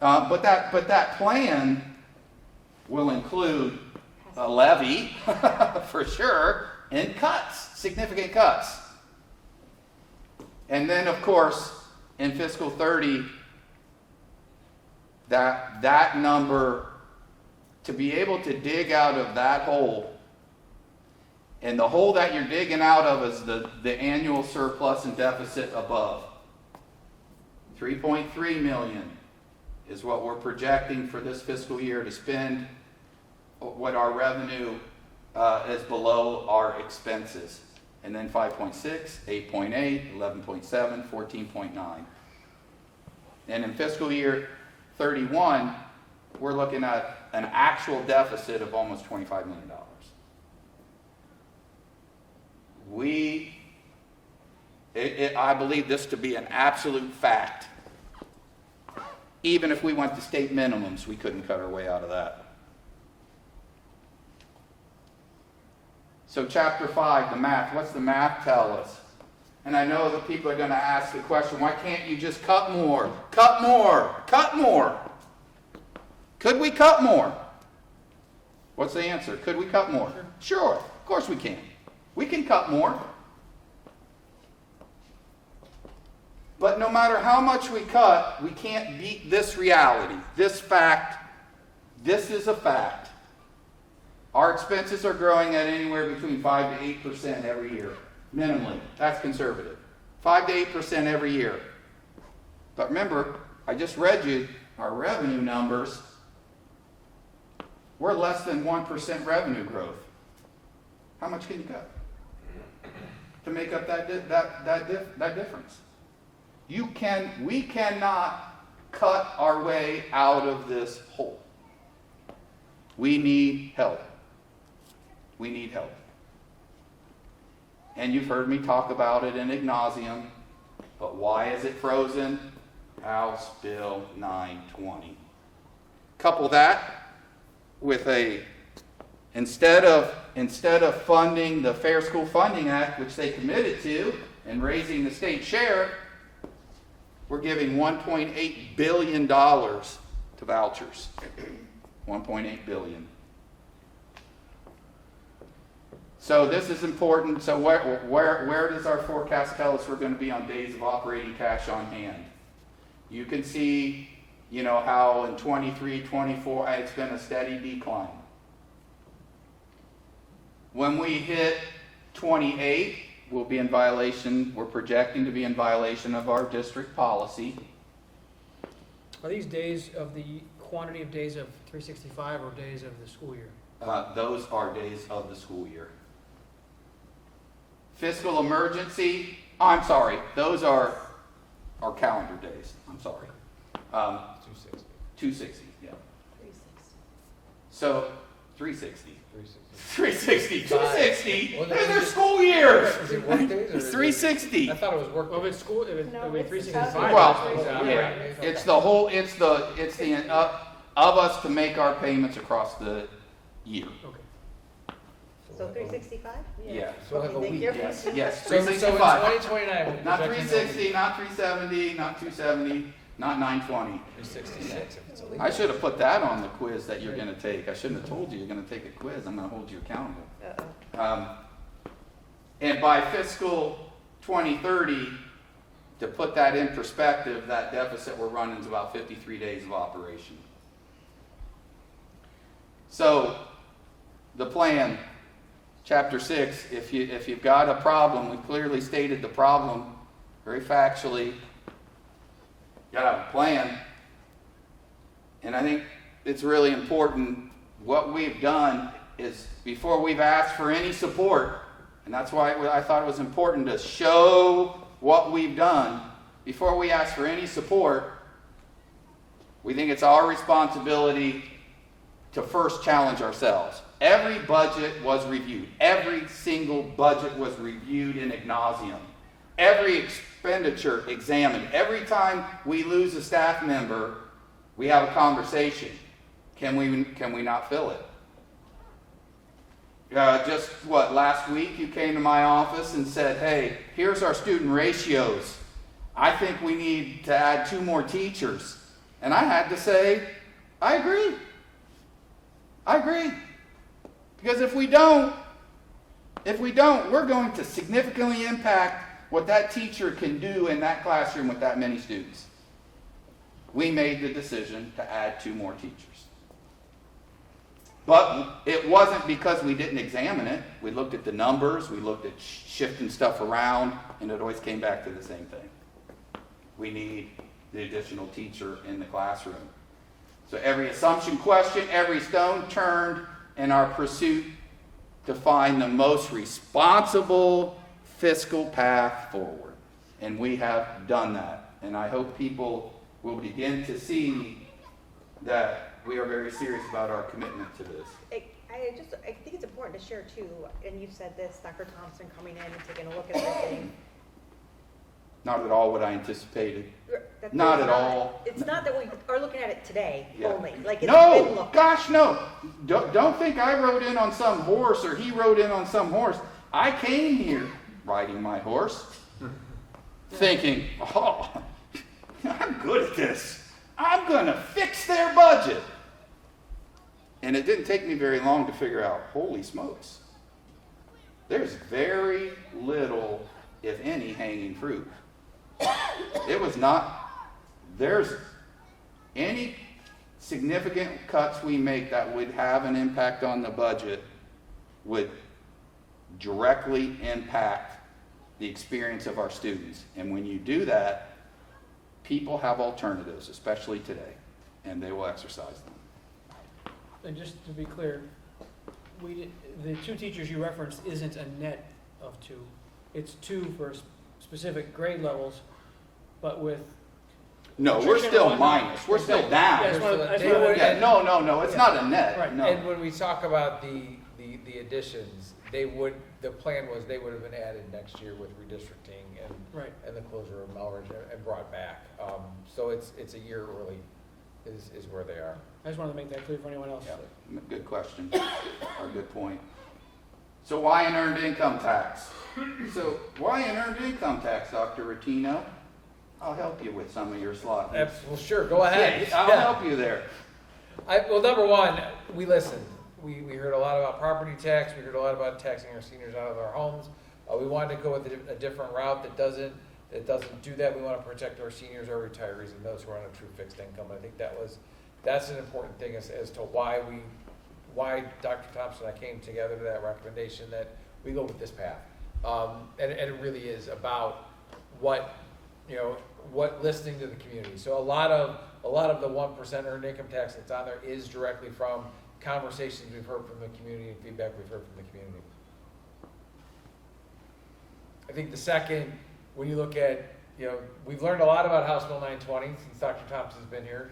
But that plan will include a levy, for sure, and cuts, significant cuts. And then, of course, in fiscal 30, that number, to be able to dig out of that hole, and the hole that you're digging out of is the annual surplus and deficit above. 3.3 million is what we're projecting for this fiscal year to spend, what our revenue is below our expenses. And then 5.6, 8.8, 11.7, 14.9. And in fiscal year 31, we're looking at an actual deficit of almost $25 million. I believe this to be an absolute fact. Even if we went to state minimums, we couldn't cut our way out of that. So chapter 5, the math. What's the math tell us? And I know that people are going to ask the question, why can't you just cut more? Cut more! Cut more! Could we cut more? What's the answer? Could we cut more? Sure, of course we can. We can cut more. But no matter how much we cut, we can't beat this reality, this fact. This is a fact. Our expenses are growing at anywhere between 5 to 8% every year, minimally. That's conservative. 5 to 8% every year. But remember, I just read you our revenue numbers. We're less than 1% revenue growth. How much can you cut to make up that difference? We cannot cut our way out of this hole. We need help. We need help. And you've heard me talk about it in ad nauseum, but why is it frozen? House Bill 920. Couple that with instead of funding the Fair School Funding Act, which they committed to, and raising the state share, we're giving $1.8 billion to vouchers. $1.8 billion. So this is important. So where does our forecast tell us we're going to be on days of operating cash on hand? You can see, how in 23, 24, it's been a steady decline. When we hit 28, we'll be in violation. We're projecting to be in violation of our district policy. Are these days of the quantity of days of 365 or days of the school year? Those are days of the school year. Fiscal emergency, those are our calendar days. I'm sorry. 260. 260, yeah. 360. So, 360. 360. 260. Well, They're school years. Is it work days or It's is it- 360. I thought it was work Well, if days. it's school, if it's, No, it'll be it's 365. Well, that's yeah, right. it's the whole, it's the of us to make our payments across the year. Okay. So 365? Yeah. So we'll have a Okay, week. thank you. Yes, So in 365. 2029, we're Not projecting 360, not 370, not 270, not 920. 366 if it's illegal. I should have put that on the quiz that you're going to take. I shouldn't have told you you're going to take a quiz. I'm going to hold you accountable. Uh-oh. And by fiscal 2030, to put that in perspective, that deficit we're running is about 53 days of operation. So, the plan, chapter 6, if you've got a problem, we clearly stated the problem very factually. You got to have a plan. And I think it's really important. What we've done is, before we've asked for any support, and that's why I thought it was important to show what we've done, before we ask for any support, we think it's our responsibility to first challenge ourselves. Every budget was reviewed. Every single budget was reviewed in ad nauseum. Every expenditure examined. Every time we lose a staff member, we have a conversation. Can we not fill it? Last week you came to my office and said, hey, here's our student ratios. I think we need to add 2 more teachers. And I had to say, I agree. Because if we don't, we're going to significantly impact what that teacher can do in that classroom with that many students. We made the decision to add 2 more teachers. But it wasn't because we didn't examine it. We looked at the numbers, we looked at shifting stuff around, and it always came back to the same thing. We need the additional teacher in the classroom. So every assumption questioned, every stone turned in our pursuit to find the most responsible fiscal path forward. And we have done that. And I hope people will begin to see that we are very serious about our commitment to this. I think it's important to share too, and you've said this, Dr. Thompson coming in and taking a look at everything. Not at all what I anticipated. That Not there's at all. It's not that we are looking at it today Yeah. only, like it's been No, looked. gosh, no. Don't think I rode in on some horse or he rode in on some horse. I came here riding my horse, thinking, oh, I'm good at this. I'm going to fix their budget. And it didn't take me very long to figure out, holy smokes, there's very little, if any, hanging fruit. It was not, there's any significant cuts we make that would have an impact on the budget would directly impact the experience of our students. And when you do that, people have alternatives, especially today, and they will exercise them. And just to be clear, the 2 teachers you referenced isn't a net of 2. It's 2 for specific grade levels, but with. No, we're attrition still on- minus. We're still Yeah, down. that's what- that's They what I- would- Yeah, no, it's not a net. Right. No. And when we talk about the additions, the plan was they would have been added next year with redistricting Right. and the closure of Melridge and brought back. So it's a year early is where they are. I just wanted to make that clear for anyone else. Good question, or good point. So why an earned income tax? So why an earned income tax, Dr. Rotino? I'll help you with some of your slot. Well, sure, go ahead. Yeah, I'll help you there. Well, number one, we listened. We heard a lot about property tax. We heard a lot about taxing our seniors out of our homes. We wanted to go with a different route that doesn't do that. We want to protect our seniors, our retirees, and those who are on a true fixed income. I think that's an important thing as to why Dr. Thompson and I came together to that recommendation that we go with this path. And it really is about what listening to the community. So a lot of the 1% earned income tax that's on there is directly from conversations we've heard from the community and feedback we've heard from the community. I think the second, when you look at, we've learned a lot about House Bill 920 since Dr. Thompson's been here.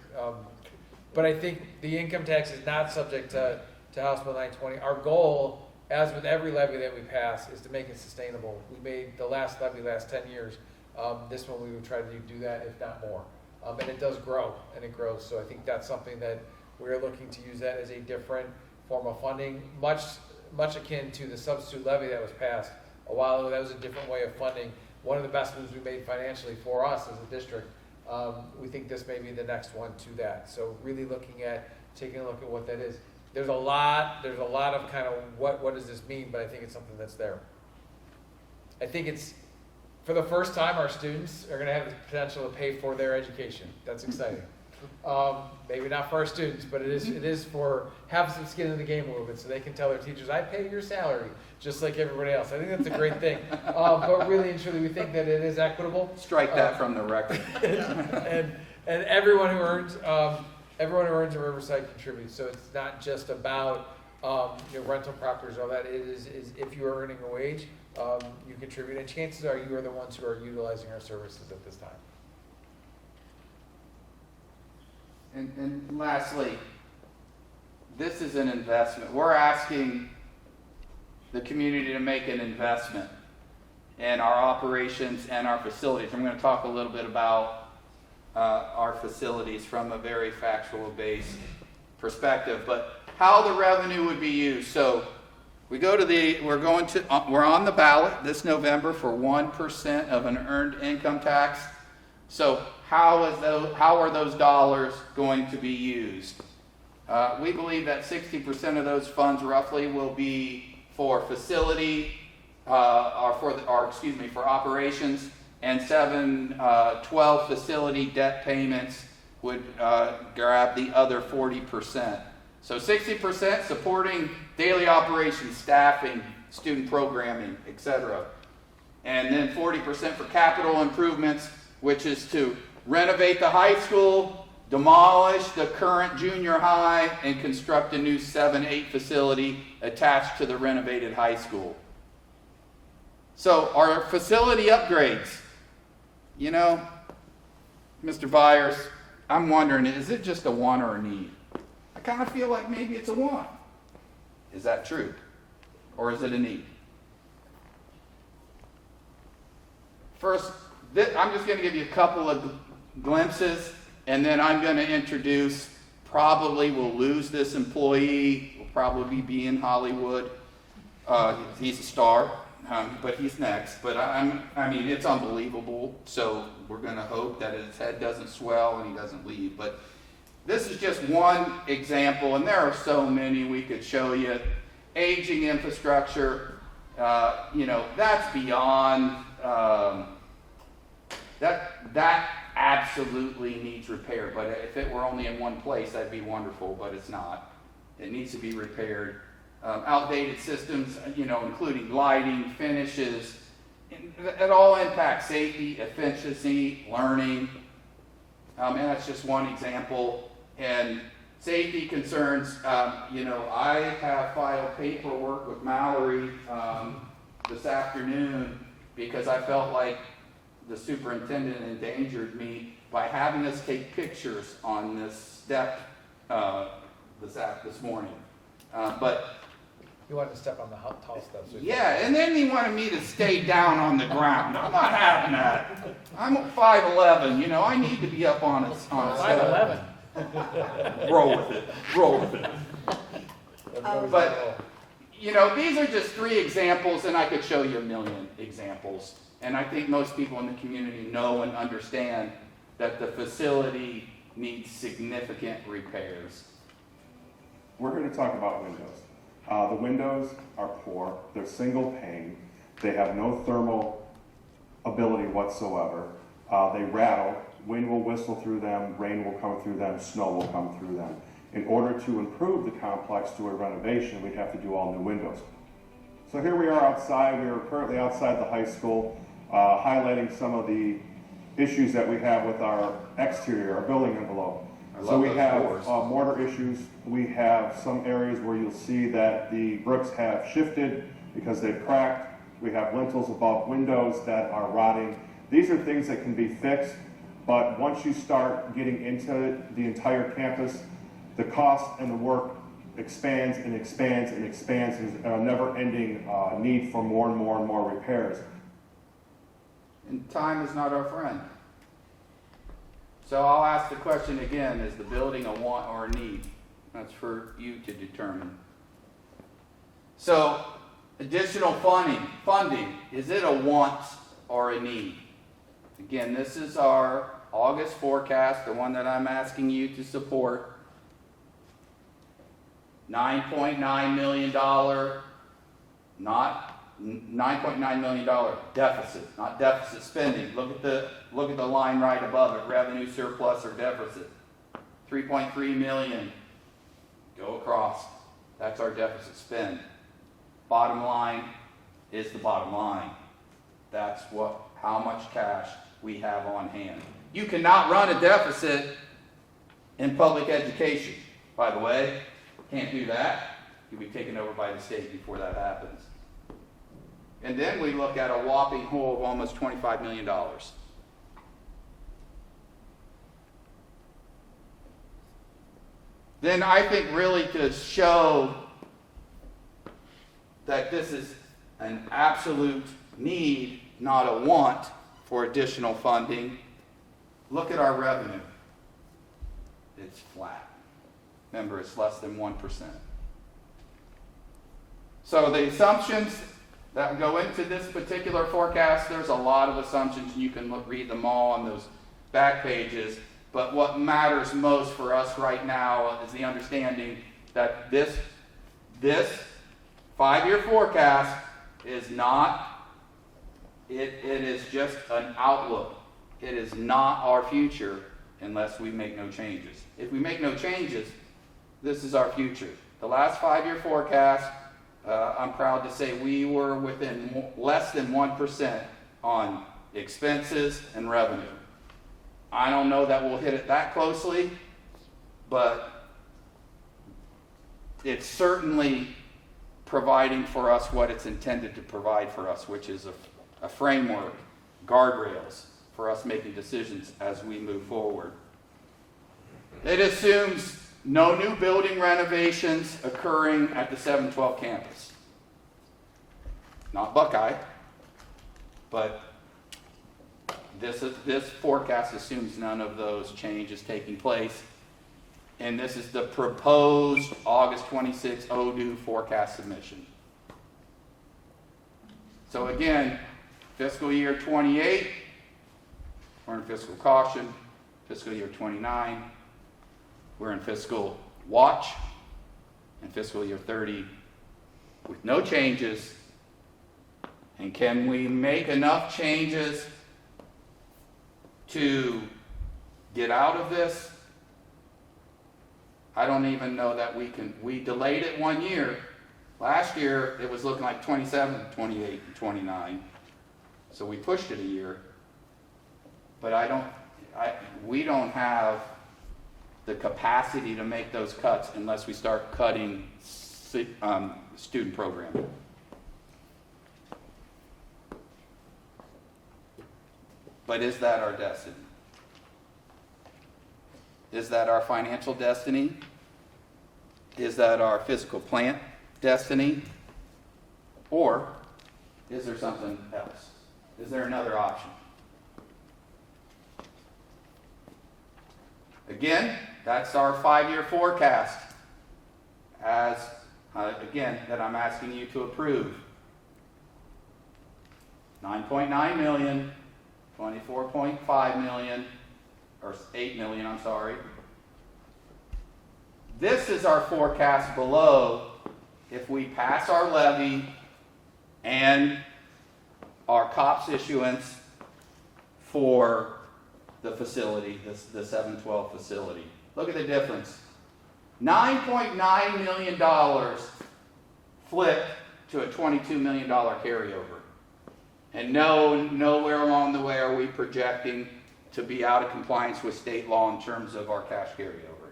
But I think the income tax is not subject to House Bill 920. Our goal, as with every levy that we pass, is to make it sustainable. We made the last levy last 10 years. This one we would try to do that, if not more. And it does grow, and it grows. So I think that's something that we're looking to use that as a different form of funding, much akin to the substitute levy that was passed a while ago. That was a different way of funding. One of the best moves we made financially for us as a district. We think this may be the next one to that. So really taking a look at what that is. There's a lot of kind of what does this mean, but I think it's something that's there. I think it's, for the first time, our students are going to have the potential to pay for their education. That's exciting. Maybe not for our students, but it is for have some skin in the game a little bit, so they can tell their teachers, "I pay your salary just like everybody else." I think that's a great thing. But really and truly, we think that it is equitable. Strike that from the record. and everyone who earns in Riverside contributes. So it's not just about rental properties, all that. It is if you are earning a wage, you contribute, and chances are you are the ones who are utilizing our services at this time. And lastly, this is an investment. We're asking the community to make an investment in our operations and our facilities. I'm going to talk a little bit about our facilities from a very factual-based perspective, but how the revenue would be used. So we're on the ballot this November for 1% of an earned income tax. So how are those dollars going to be used? We believe that 60% of those funds roughly will be for facility for operations, and 12 facility debt payments would grab the other 40%. So 60% supporting daily operations, staffing, student programming, etc. And then 40% for capital improvements, which is to renovate the high school, demolish the current junior high, and construct a new 7-8 facility attached to the renovated high school. So our facility upgrades, you know, Mr. Byers, I'm wondering, is it just a want or a need? I kind of feel like maybe it's a want. Is that true? Or is it a need? First, I'm just going to give you a couple of glimpses, and then I'm going to introduce, probably we'll lose this employee, will probably be in Hollywood. He's a star, but he's next. But I mean, it's unbelievable, so we're going to hope that his head doesn't swell and he doesn't leave. But this is just one example, and there are so many we could show you. Aging infrastructure, you know, that's beyond, that absolutely needs repair. But if it were only in one place, that'd be wonderful, but it's not. It needs to be repaired. Outdated systems, you know, including lighting, finishes, it all impacts safety, efficiency, learning. And that's just one example. And safety concerns, you know, I have filed paperwork with Mallory this afternoon because I felt like the superintendent endangered me by having us take pictures on this step this morning. But You wanted to step on the tall steps. yeah, and then he wanted me to stay down on the ground. I'm not having that. I'm 5'11", you know, I need to be up on a step. 5'11". Roll with it. Roll with it. But, you know, these are just 3 examples, and I could show you a million examples. And I think most people in the community know and understand that the facility needs significant repairs. We're going to talk about windows. The windows are poor. They're single pane. They have no thermal ability whatsoever. They rattle. Wind will whistle through them. Rain will come through them. Snow will come through them. In order to improve the complex to a renovation, we'd have to do all new windows. So here we are outside. We are currently outside the high school, highlighting some of the issues that we have with our exterior, our building envelope. So we have mortar issues. We have some areas where you'll see that the bricks have shifted because they've cracked. We have lintels above windows that are rotting. These are things that can be fixed, but once you start getting into the entire campus, the cost and the work expands and expands and expands. There's a never-ending need for more and more and more repairs. And time is not our friend. So I'll ask the question again, is the building a want or a need? That's for you to determine. So, additional funding, is it a want or a need? Again, this is our August forecast, the one that I'm asking you to support. $9.9 million, not $9.9 million deficit, not deficit spending. Look at the line right above it, revenue surplus or deficit. 3.3 million. Go across. That's our deficit spend. Bottom line is the bottom line. That's how much cash we have on hand. You cannot run a deficit in public education, by the way. Can't do that. You'll be taken over by the state before that happens. And then we look at a whopping hole of almost $25 million. Then I think really to show that this is an absolute need, not a want for additional funding, look at our revenue. It's flat. Remember, it's less than 1%. So the assumptions that go into this particular forecast, there's a lot of assumptions, and you can read them all on those back pages. But what matters most for us right now is the understanding that this 5-year forecast is not, it is just an outlook. It is not our future unless we make no changes. If we make no changes, this is our future. The last 5-year forecast, I'm proud to say we were within less than 1% on expenses and revenue. I don't know that we'll hit it that closely, but it's certainly providing for us what it's intended to provide for us, which is a framework, guardrails for us making decisions as we move forward. It assumes no new building renovations occurring at the 712 campus. Not Buckeye, but this forecast assumes none of those changes taking place. And this is the proposed August 26 ODU forecast submission. So again, fiscal year 28, we're in fiscal caution. Fiscal year 29, we're in fiscal watch. And fiscal year 30, with no changes. And can we make enough changes to get out of this? I don't even know that we can. We delayed it 1 year. Last year, it was looking like 27, 28, and 29. So we pushed it a year. But we don't have the capacity to make those cuts unless we start cutting student programming. But is that our destiny? Is that our financial destiny? Is that our physical plant destiny? Or is there something else? Is there another option? Again, that's our 5-year forecast that I'm asking you to approve. 9.9 million, 24.5 million, or 8 million, I'm sorry. This is our forecast below if we pass our levy and our COPS issuance for the facility, the 712 facility. Look at the difference. $9.9 million flipped to a $22 million carryover. And nowhere along the way are we projecting to be out of compliance with state law in terms of our cash carryover.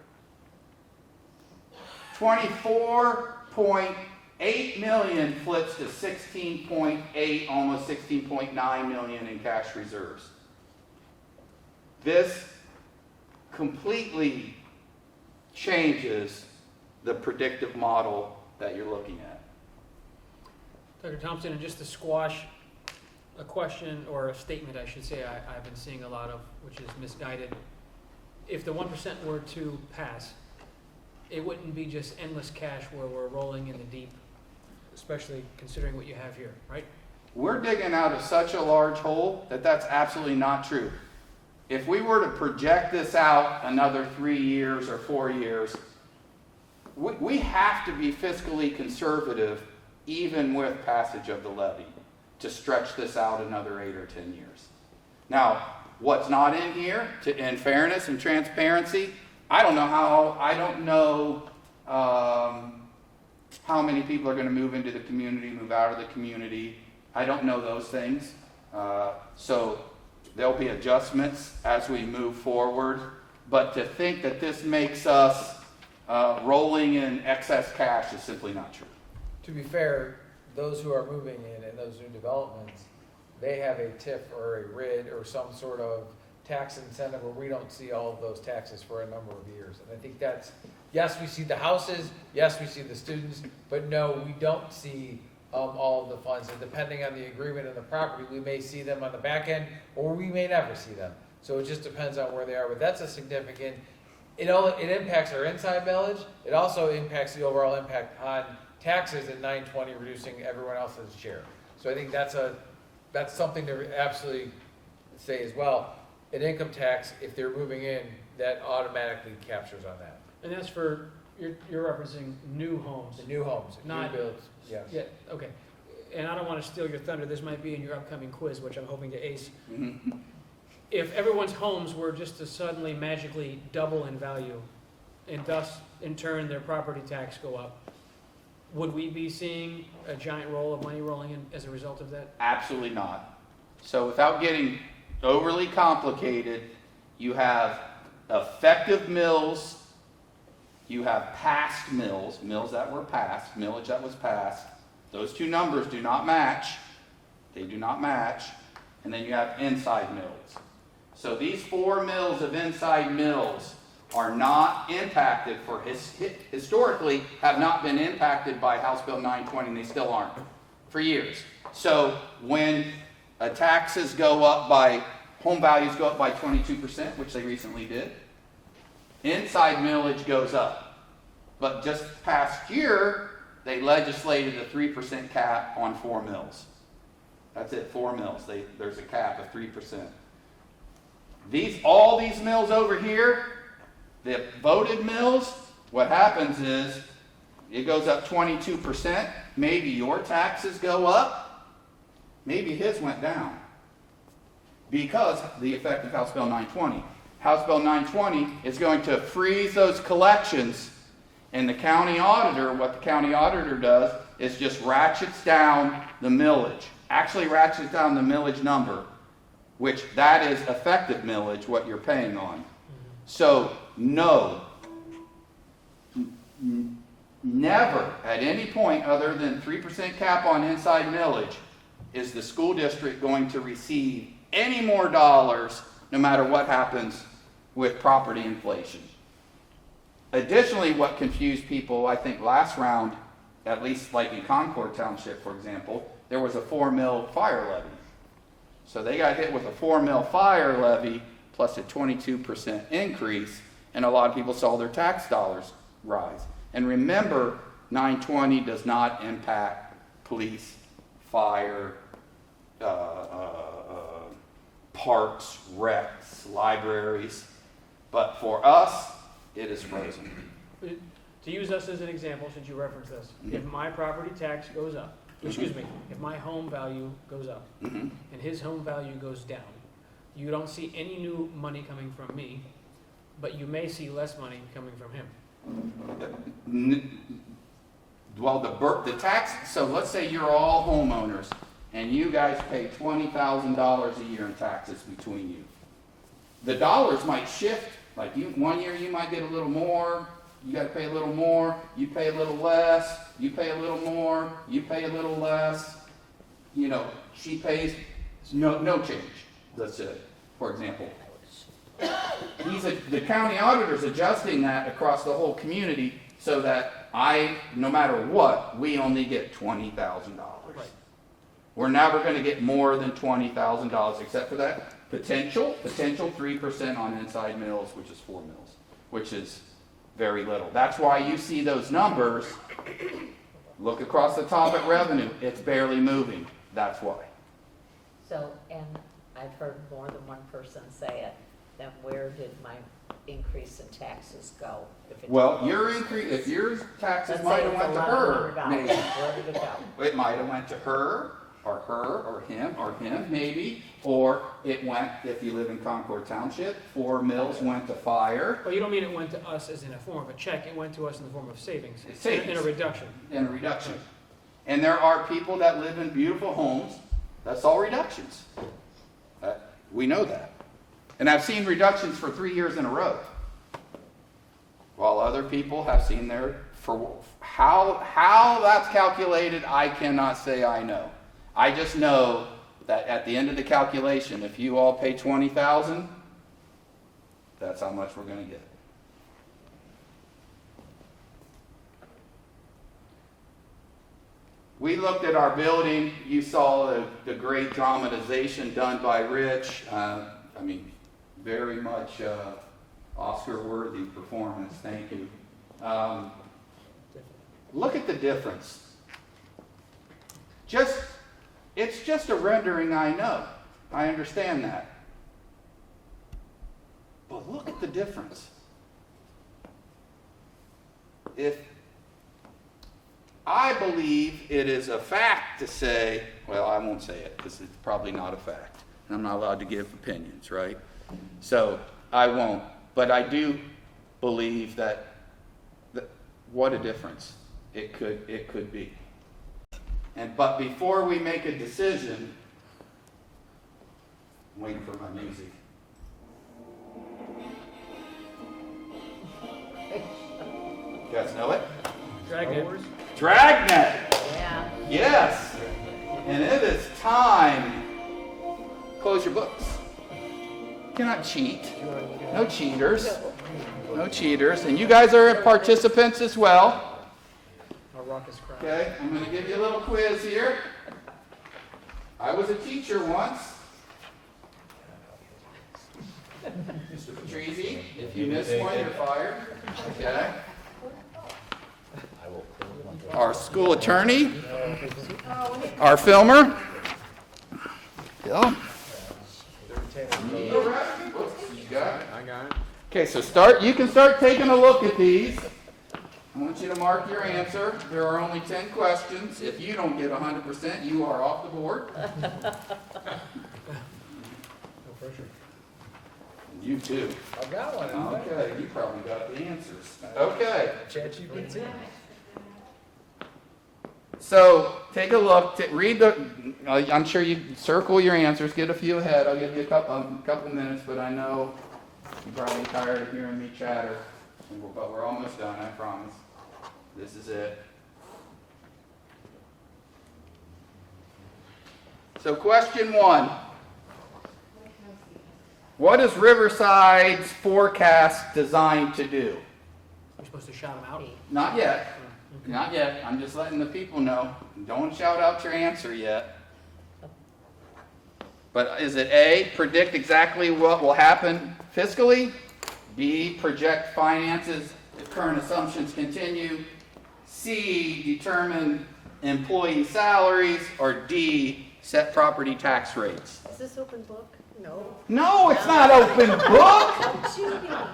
24.8 million flips to 16.8, almost 16.9 million in cash reserves. This completely changes the predictive model that you're looking at. Dr. Thompson, and just to squash a question or a statement, I should say, I've been seeing a lot of, which is misguided. If the 1% were to pass, it wouldn't be just endless cash where we're rolling in the deep, especially considering what you have here, right? We're digging out of such a large hole that that's absolutely not true. If we were to project this out another 3 years or 4 years, we have to be fiscally conservative even with passage of the levy to stretch this out another 8 or 10 years. Now, what's not in here, in fairness and transparency, I don't know how many people are going to move into the community, move out of the community. I don't know those things. So there'll be adjustments as we move forward. But to think that this makes us rolling in excess cash is simply not true. To be fair, those who are moving in those new developments, they have a TIF or a RID or some sort of tax incentive where we don't see all of those taxes for a number of years. And I think that's, yes, we see the houses, yes, we see the students, but no, we don't see all of the funds. And depending on the agreement and the property, we may see them on the back end or we may never see them. So it just depends on where they are. But that's a significant, it impacts our inside millage. It also impacts the overall impact on taxes at 920, reducing everyone else's share. So I think that's something to absolutely say as well. An income tax, if they're moving in, that automatically captures on that. And that's for, you're referencing new homes. The new homes, Not- new builds, yes. Yeah, okay. and I don't want to steal your thunder, this might be in your upcoming quiz, which I'm hoping to ace. Mhm. If everyone's homes were just to suddenly magically double in value, and thus, in turn, their property tax go up, would we be seeing a giant roll of money rolling in as a result of that? Absolutely not. So without getting overly complicated, you have effective mills, you have past mills, mills that were passed, millage that was passed. Those two numbers do not match. They do not match. And then you have inside mills. So these 4 mills of inside mills are not impacted for historically have not been impacted by House Bill 920, and they still aren't for years. So when taxes go up by, home values go up by 22%, which they recently did, inside millage goes up. But just past year, they legislated a 3% cap on 4 mills. That's it, 4 mills. There's a cap of 3%. All these mills over here, the voted mills, what happens is it goes up 22%. Maybe your taxes go up. Maybe his went down. Because the effect of House Bill 920. House Bill 920 is going to freeze those collections, and the county auditor, what the county auditor does is just ratchets down the millage. Actually ratchets down the millage number, which that is effective millage, what you're paying on. So, no, never at any point other than 3% cap on inside millage is the school district going to receive any more dollars no matter what happens with property inflation. Additionally, what confused people, I think last round, at least like in Concord Township, for example, there was a 4 mil fire levy. So they got hit with a 4 mil fire levy plus a 22% increase, and a lot of people saw their tax dollars rise. And remember, 920 does not impact police, fire, parks, recs, libraries, but for us, it is frozen. To use us as an example, since you referenced this, if my property tax goes up, excuse me, if my home value goes up Mhm. and his home value goes down, you don't see any new money coming from me, but you may see less money coming from him. Well, the tax, so let's say you're all homeowners and you guys pay $20,000 a year in taxes between you. The dollars might shift, like one year you might get a little more, you gotta pay a little more, you pay a little less, you pay a little more, you pay a little less. You know, she pays no change, let's say, for example. The county auditor's adjusting that across the whole community so that no matter what, we only get $20,000. Right. We're never going to get more than $20,000 except for that potential 3% on inside mills, which is 4 mills, which is very little. That's why you see those numbers. Look across the top at revenue. It's barely moving. That's why. So, and I've heard more than one person say it, then where did my increase in taxes go? If it Well, didn't your go? increase, if your taxes Let's might say have it's went to her, $1,100. maybe. Where did it go? It might have went to her, or him, maybe. Or it went, if you live in Concord Township, 4 mills went to fire But you don't mean it went to us as in a form of a check, it went to us in the form of savings. It's savings. In a reduction. in a reduction. And there are people that live in beautiful homes, that's all reductions. We know that. And I've seen reductions for 3 years in a row. While other people have seen how that's calculated, I cannot say I know. I just know that at the end of the calculation, if you all pay $20,000, that's how much we're going to get. We looked at our building. You saw the great dramatization done by Rich. Very much Oscar-worthy performance. Thank you. Look at the difference. It's just a rendering, I know. I understand that. But look at the difference. I believe it is a fact to say, well, I won't say it because it's probably not a fact. And I'm not allowed to give opinions, right? So I won't. But I do believe that what a difference it could be. But before we make a decision, I'm waiting for my music. You guys know it? Dragnet. Dragnet! Yeah. Yes! And it is time. Close your books. You cannot cheat. No cheaters. No cheaters. And you guys are participants as well. Our raucous crowd. Okay, I'm going to give you a little quiz here. I was a teacher once. Mr. Patrizzi, if you miss one, you're fired. Okay. Our school attorney, our filmer. Bill. You got it? I got it. Okay, so you can start taking a look at these. I want you to mark your answer. There are only 10 questions. If you don't get 100%, you are off the board. No pressure. You too. I've got one. Okay, you probably got the answers. Okay, ChatGPT. so take a look. Read the. I'm sure you circle your answers. Get a few ahead. I'll give you a couple minutes, but I know you're probably tired of hearing me chatter. But we're almost done. I promise. This is it. So, question 1. What is Riverside's forecast designed to do? We're supposed to shout them out? Not yet. Not yet. I'm just letting the people know. Don't shout out your answer yet. But is it A, predict exactly what will happen fiscally? B, project finances if current assumptions continue? C, determine employee salaries? Or D, set property tax rates? Is this open book? No. No, it's not open book. What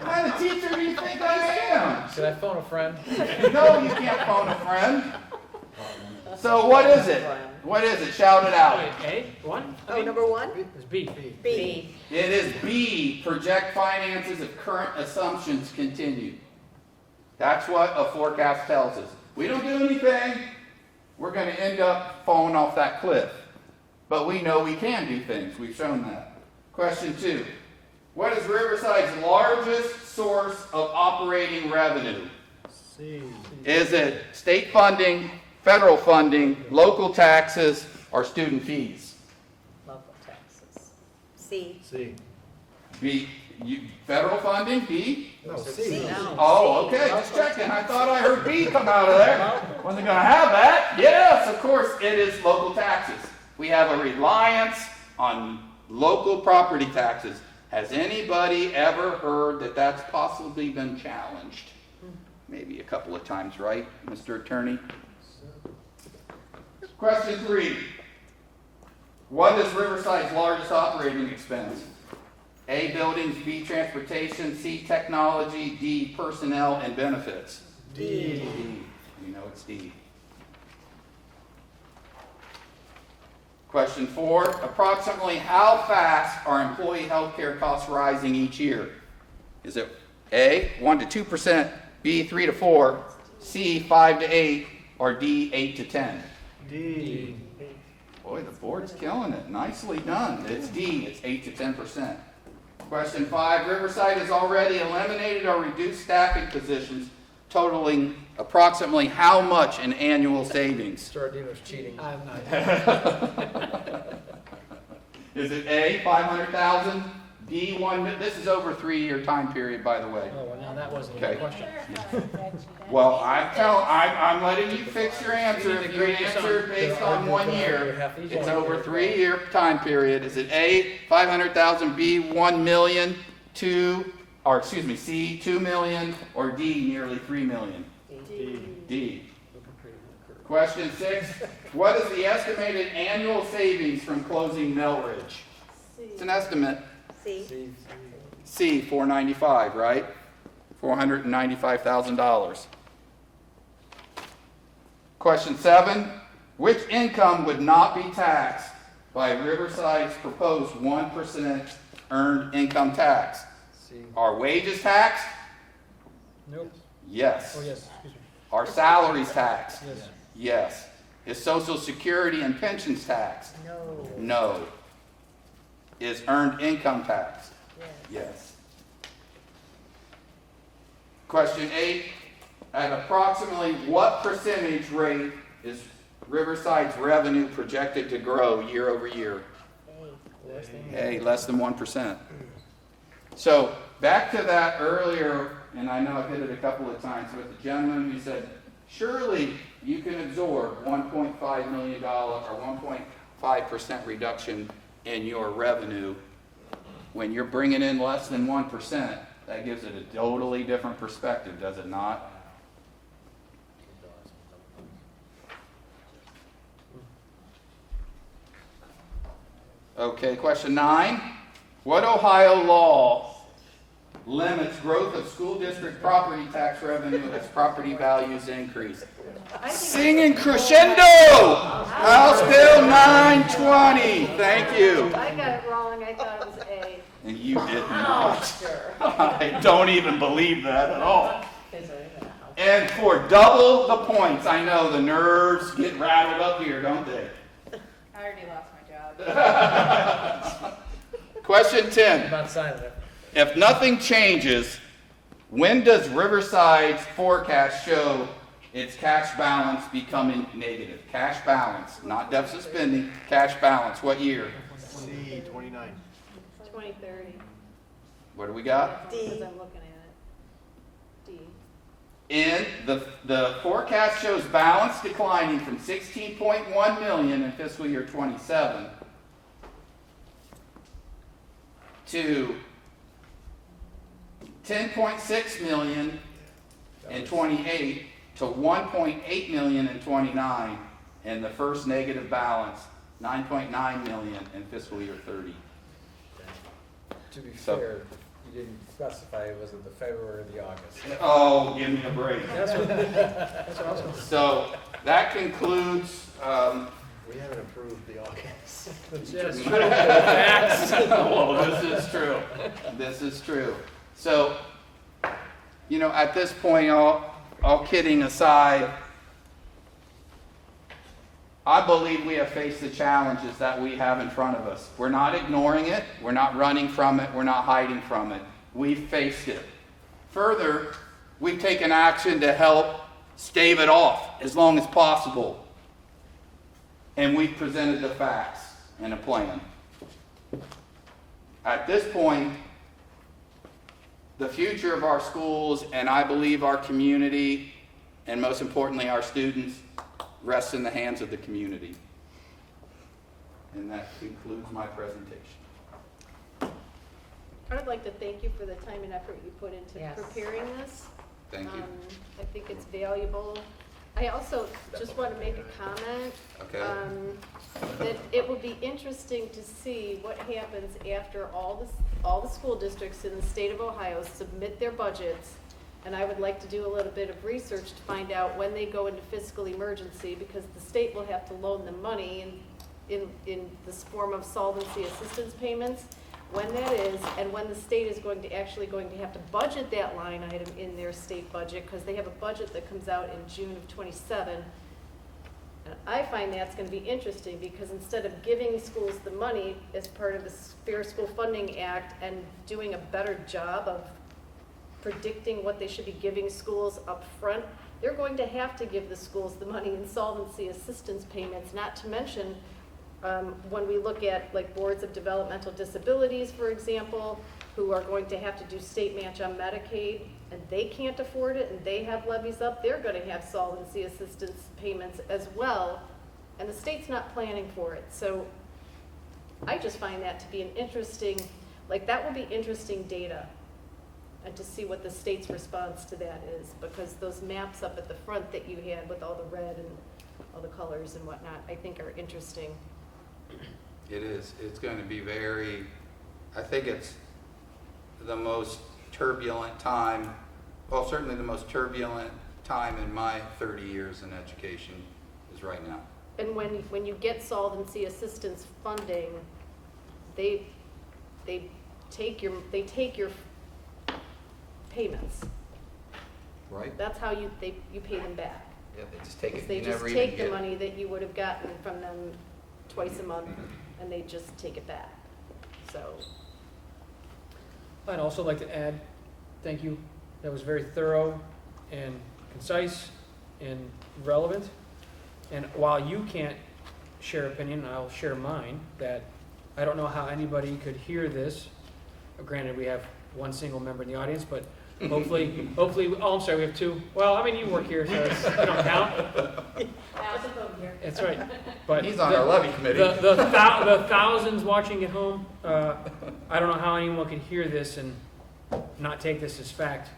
kind of teacher do you think I am? Should I phone a friend? No, you can't phone a friend. So what is it? What is it? Shout it out. A, one? Oh, number 1? It's B. B. It is B, project finances if current assumptions continue. That's what a forecast tells us. We don't do anything, we're going to end up falling off that cliff. But we know we can do things. We've shown that. Question 2. What is Riverside's largest source of operating revenue? C. Is it state funding, federal funding, local taxes, or student fees? Local taxes. C. C. B. Federal funding? B? No, C. No. Oh, okay, just checking. I thought I heard B come out of there. Wasn't gonna have that. Yes, of course, it is local taxes. We have a reliance on local property taxes. Has anybody ever heard that that's possibly been challenged? Maybe a couple of times, right, Mr. Attorney? Question 3. What is Riverside's largest operating expense? A, buildings, B, transportation, C, technology, D, personnel and benefits. D. You know it's D. Question 4, approximately how fast are employee health care costs rising each year? Is it A, 1 to 2%, B, 3 to 4, C, 5 to 8, or D, 8 to 10? D. Boy, the board's killing it. Nicely done. It's D, it's 8 to 10%. Question 5, Riverside has already eliminated or reduced staffing positions totaling approximately how much in annual savings? Mr. Ardino's cheating. I'm not. Is it A, 500,000, B, 1 million? This is over a 3-year time period, by the way. Oh, well, now that wasn't Okay. a question. Well, I'm letting you fix your answer. If you answered based on 1 year, it's over a 3-year time period. Is it A, 500,000, B, 1 million, C, 2 million, or D, nearly 3 million? D. Question 6, what is the estimated annual savings from closing Melridge? It's an estimate. C. C, 495, right? $495,000. Question 7, which income would not be taxed by Riverside's proposed 1% earned income tax? See. Are wages taxed? Nope. Yes. Oh, yes, excuse me. Are salaries taxed? Yes. Yes. Is Social Security and pensions taxed? No. No. Is earned income taxed? Yes. Question 8, at approximately what percentage rate is Riverside's revenue projected to grow year over year? Hey, less than 1%. So back to that earlier, and I know I hit it a couple of times with the gentleman who said, surely you can absorb $1.5 million or 1.5% reduction in your revenue. When you're bringing in less than 1%, that gives it a totally different perspective, does it not? Okay, question 9. What Ohio law limits growth of school district property tax revenue as property values increase? Singing crescendo! House Bill 920. Thank you. I got it wrong, I thought it was A. And you did not. I don't even believe that at all. And for double the points, I know the nerves get rattled up here, don't they? I already lost my job. Question 10. About signing it. If nothing changes, when does Riverside's forecast show its cash balance becoming negative? Cash balance, not deficit spending, cash balance. What year? C, 29. 2030, What do we got? because I'm looking at it. D. In the forecast shows balance declining from 16.1 million in fiscal year 27 to 10.6 million in 28 to 1.8 million in 29, and the first negative balance 9.9 million in fiscal year 30. To be So- fair, you didn't specify, was it the February or the August? Oh, give me a break. That's what I was going to So that concludes. We haven't approved the August. Yes, true. Facts. Well, this is true. This is true. So, you know, at this point, all kidding aside, I believe we have faced the challenges that we have in front of us. We're not ignoring it. We're not running from it. We're not hiding from it. We've faced it. Further, we've taken action to help stave it off as long as possible. And we've presented the facts and a plan. At this point, the future of our schools, and I believe our community, and most importantly our students, rests in the hands of the community. And that concludes my presentation. I would like to thank you for the time and effort you put into Yes. preparing this. Thank you. I think it's valuable. I also just want to make a comment. Okay. That it will be interesting to see what happens after all the school districts in the state of Ohio submit their budgets. And I would like to do a little bit of research to find out when they go into fiscal emergency, because the state will have to loan them money in this form of solvency assistance payments, when that is, and when the state is going to have to budget that line item in their state budget, because they have a budget that comes out in June of '27. And I find that's going to be interesting, because instead of giving schools the money as part of the Fair School Funding Act and doing a better job of predicting what they should be giving schools up front, they're going to have to give the schools the money in solvency assistance payments, not to mention when we look at like boards of developmental disabilities, for example, who are going to have to do state match on Medicaid, and they can't afford it, and they have levies up, they're going to have solvency assistance payments as well, and the state's not planning for it. So I just find that to be an interesting, that will be interesting data, and to see what the state's response to that is, because those maps up at the front that you had with all the red and all the colors and whatnot, I think are interesting. It is. It's going to be I think it's the most turbulent time, well, certainly the most turbulent time in my 30 years in education. is right now. And when you get solvency assistance funding, they take your payments. Right? That's how you pay them back. Yeah, they just take it. They You just never even take the get- money that you would have gotten from them twice a month, and they just take it back. So, I'd also like to add, thank you. That was very thorough and concise and relevant. And while you can't share opinion, I'll share mine, that I don't know how anybody could hear this. Granted, we have one single member in the audience, but hopefully, oh, I'm sorry, we have two. Well, I mean, you work here, so you don't count. That's right. But He's on our levy committee. the thousands watching at home, I don't know how anyone can hear this and not take this as fact.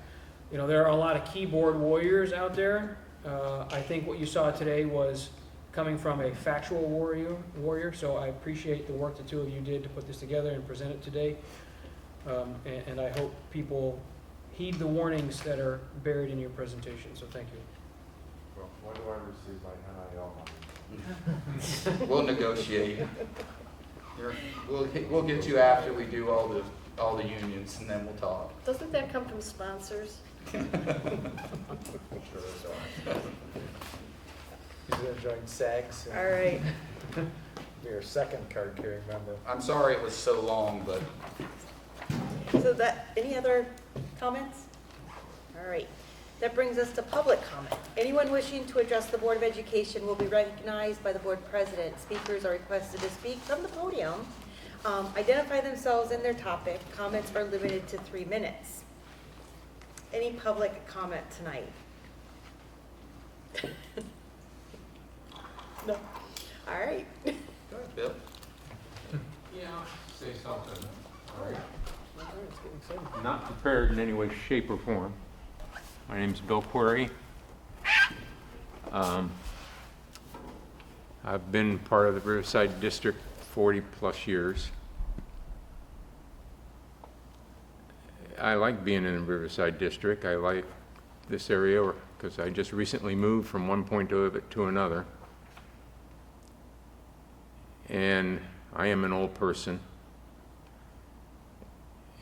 You know, there are a lot of keyboard warriors out there. I think what you saw today was coming from a factual warrior, so I appreciate the work the two of you did to put this together and present it today. And I hope people heed the warnings that are buried in your presentation, so thank you. Well, when do I receive my NIL money? We'll negotiate. We'll get you after we do all the unions, and then we'll talk. doesn't that come from sponsors? He's enjoying SAGs. All right. Be our second card-carrying member. I'm sorry it was so long, but So any other comments? All right. That brings us to public comment. Anyone wishing to address the Board of Education will be recognized by the board president. Speakers are requested to speak from the podium, identify themselves and their topic. Comments are limited to 3 minutes. Any public comment tonight? No. All right. go ahead, Bill. Yeah. Say something. Not prepared in any way, shape, or form. My name's Bill Query. I've been part of the Riverside District 40-plus years. I like being in the Riverside District. I like this area because I just recently moved from one point of it to another. And I am an old person.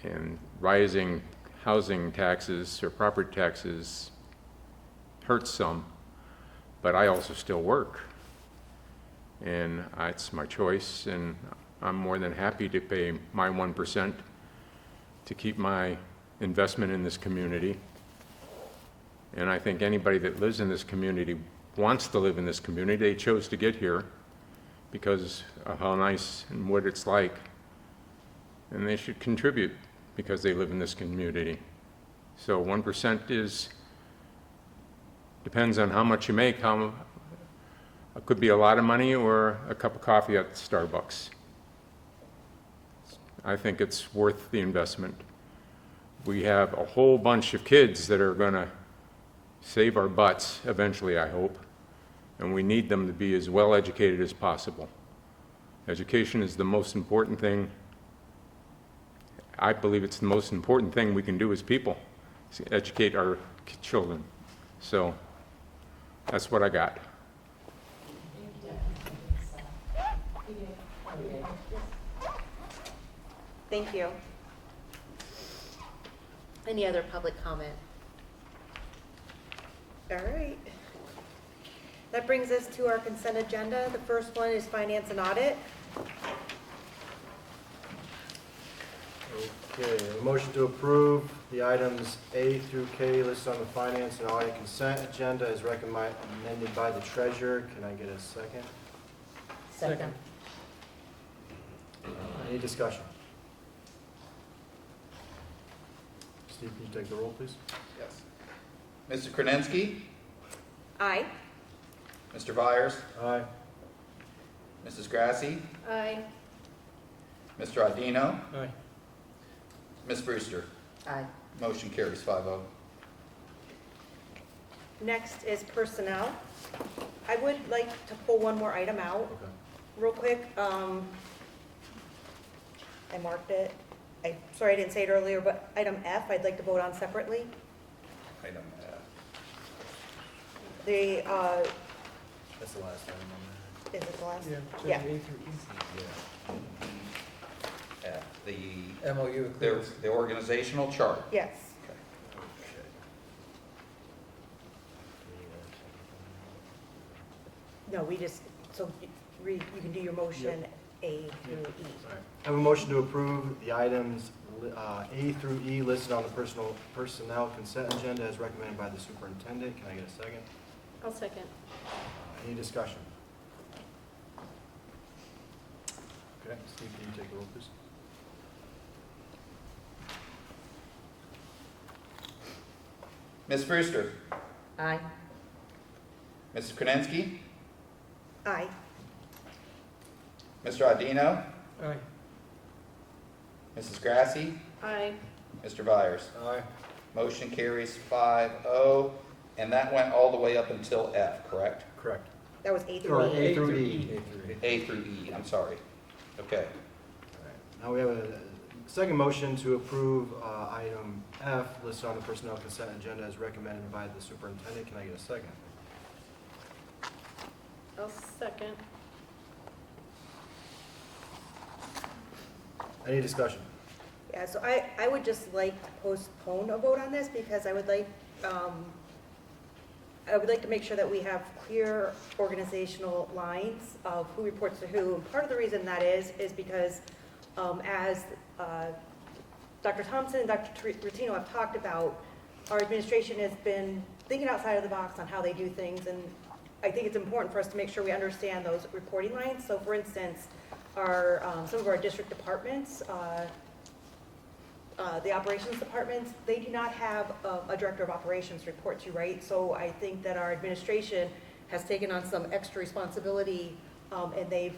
And rising housing taxes or property taxes hurts some, but I also still work. And it's my choice, and I'm more than happy to pay my 1% to keep my investment in this community. And I think anybody that lives in this community wants to live in this community. They chose to get here because of how nice and what it's like. And they should contribute because they live in this community. So 1% depends on how much you make. It could be a lot of money or a cup of coffee at Starbucks. I think it's worth the investment. We have a whole bunch of kids that are going to save our butts eventually, I hope, and we need them to be as well educated as possible. Education is the most important thing. I believe it's the most important thing we can do as people, is educate our children. So that's what I got. Thank you. Any other public comment? All right. That brings us to our consent agenda. The first one is finance and audit. Okay, a motion to approve the items A through K listed on the finance and audit consent agenda is recommended by the treasurer. Can I get a second? Second. Any discussion? Steve, can you take the roll, please? Yes. Mr. Krenensky, Aye. Mr. Byers, Aye. Mrs. Grassi, Aye. Mr. Audino, Aye. Ms. Brewster. Aye. Motion carries 5-0. Next is personnel. I would like to pull one more item out Okay. real quick. I marked it. Sorry I didn't say it earlier, but item F, I'd like to vote on separately. Item F. The That's the last item on Is it the last? Yeah. so Yeah. A through E. The, MOU includes. the organizational chart. Yes. No, we just, so you can do your motion A through E. there. I have a motion to approve the items A through E listed on the personnel consent agenda as recommended by the superintendent. Can I get a second? I'll second. Any discussion? Okay, Steve, can you take a roll, please? Ms. Brewster, Aye. Mrs. Krasinski, Aye. Mr. Audino, Aye. Mrs. Grassi, Aye. Mr. Byers. Aye. Motion carries 5-0, and that went all the way up until F, correct? Correct. That was A Or through E. A through E. A through E. A through E, I'm sorry. Okay. Now we have a second motion to approve item F listed on the personnel consent agenda as recommended by the superintendent. Can I get a second? I'll second. Any discussion? Yeah, so I would just like to postpone a vote on this because I would like to make sure that we have clear organizational lines of who reports to who. And part of the reason that is because as Dr. Thompson and Dr. Rutino have talked about, our administration has been thinking outside of the box on how they do things, and I think it's important for us to make sure we understand those reporting lines. So for instance, our some of our district departments, the operations departments, they do not have a director of operations report to, right? So I think that our administration has taken on some extra responsibility, and they've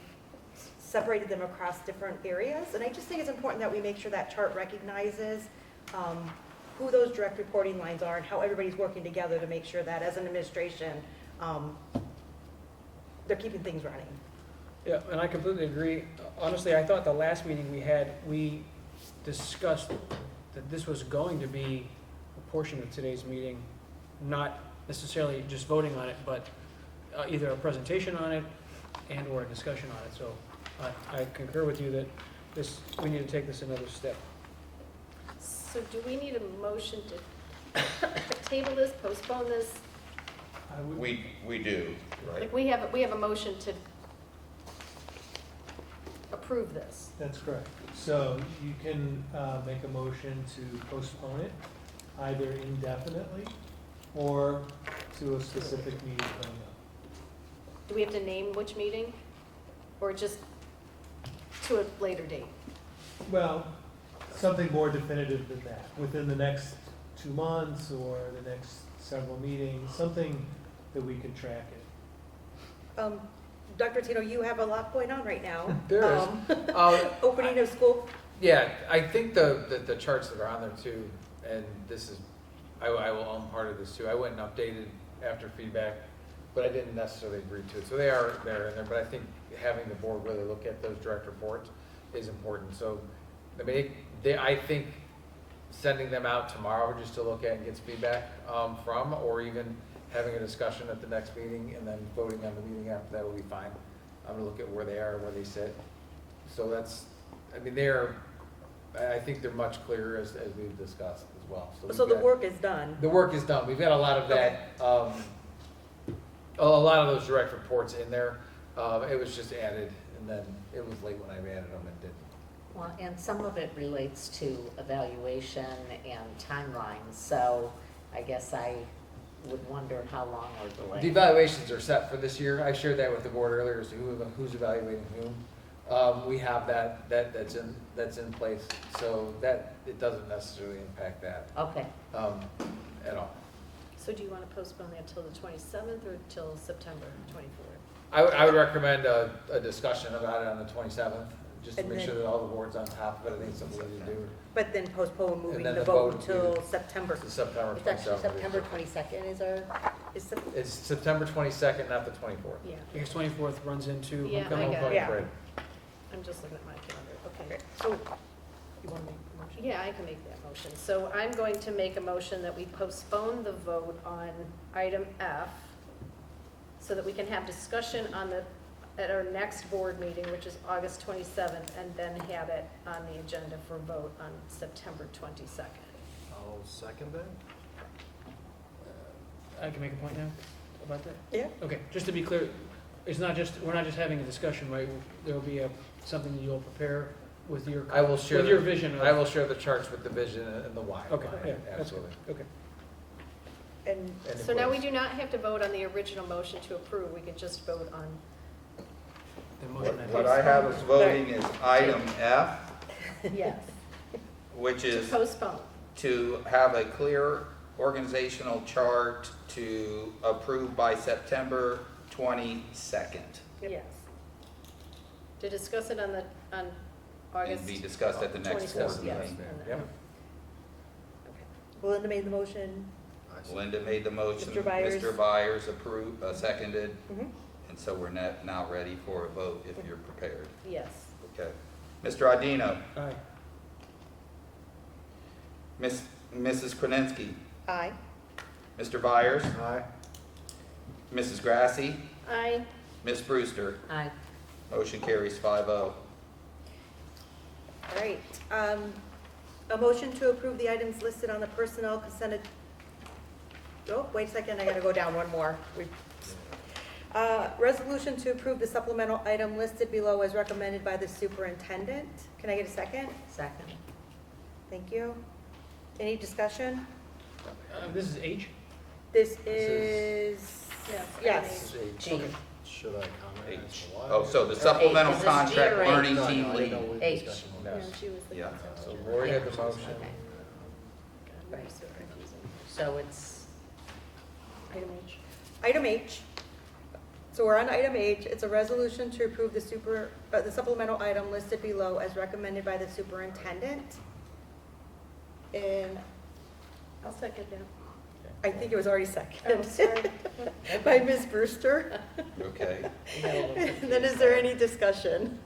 separated them across different areas. And I just think it's important that we make sure that chart recognizes who those direct reporting lines are and how everybody's working together to make sure that as an administration, they're keeping things running. Yeah, and I completely agree. Honestly, I thought the last meeting we discussed that this was going to be a portion of today's meeting, not necessarily just voting on it, but either a presentation on it and or a discussion on it. So I concur with you that we need to take this another step. So do we need a motion to table this, postpone this? We do, right? Like, we have a motion to approve this. That's correct. So you can make a motion to postpone it either indefinitely or to a specific meeting coming up. Do we have to name which meeting? Or just to a later date? Well, something more definitive than that, within the next 2 months or the next several meetings, something that we can track it. Dr. Tino, you have a lot going on right now. There is. Opening of school. Yeah, I think the charts that are on there too, and this is, I will own part of this too. I went and updated after feedback, but I didn't necessarily agree to it. So they are there in there, but I think having the board really look at those direct reports is important. So, I mean, I think sending them out tomorrow just to look at and get feedback from, or even having a discussion at the next meeting and then voting on the meeting after that will be fine. I'm gonna look at where they are, where they sit. So that's, I mean, I think they're much clearer as we've discussed as well. So we've the got- work is done. The work is done. We've got a lot of that, a lot of those direct reports in there. It was just added, and then it was late when I added them and didn't. Well, and some of it relates to evaluation and timelines, so I guess I would wonder how long or delay. The evaluations are set for this year. I shared that with the board earlier as to who's evaluating whom. We have that's in place, so that, it doesn't necessarily impact that, Okay, at all. So do you want to postpone that till the 27th or till September 24th? I would recommend a discussion about it on the 27th, just to And make then- sure that all the board's on top of it. I think it's something we need to do. But then postpone moving then the the vote vote until would be September. It's September It's actually 27th. September 22nd It's September 22nd, not the 24th. Yeah, Because 24th runs into Yeah, homecoming. I got it. Yeah. Parade. I'm just looking at my calendar, okay. So, you want to make the motion? Yeah, I can make that motion. So I'm going to make a motion that we postpone the vote on item F so that we can have discussion at our next board meeting, which is August 27th, and then have it on the agenda for vote on September 22nd. I'll second that. I can make a point now about that? Yeah. Okay, just to be clear, it's not just, we're not just having a discussion, right? There'll be something that you'll prepare with your, I will share, with your vision of. I will share the charts with the vision and the why. Okay, behind yeah, it, that's good. absolutely. Okay. And And it So now we was- do not have to vote on the original motion to approve, we can just vote on, The motion What I have as voting is item F, yes, which to is postpone. to have a clear organizational chart to approve by September 22nd. Yes. To discuss it on August. And be discussed at the next board 27th, yes. meeting. Yep. Belinda made the motion. Linda made the motion. Mr. Byers. Mr. Byers seconded. Mhm. And so we're now ready for a vote if you're prepared. Yes. Okay. Mr. Adino, Aye. Mrs. Krasinski, Aye. Mr. Byers, Aye. Mrs. Grassi, Aye. Ms. Brewster. Aye. Motion carries 5-0. All right. A motion to approve the items listed on the personnel consent. Oh, wait a second, I gotta go down one more. Resolution to approve the supplemental item listed below as recommended by the superintendent. Can I get a second? Second. Thank you. Any discussion? This is H? This is, Yes. yes. G. Should I comment as H. to why? Oh, so the supplemental Is this G contract or H? learning No, team no, I lead. didn't know what H. discussion was. Yeah, she was the Yeah. consent. So Lori had the Yeah. motion. Okay. God, I'm so confusing. So it's, Item H. Item H. So we're on item H. It's a resolution to approve the supplemental item listed below as recommended by the superintendent. And I'll second that. I think it was already Oh, seconded sorry. by Ms. Brewster. Okay. we got a little And then is confused there there. any discussion?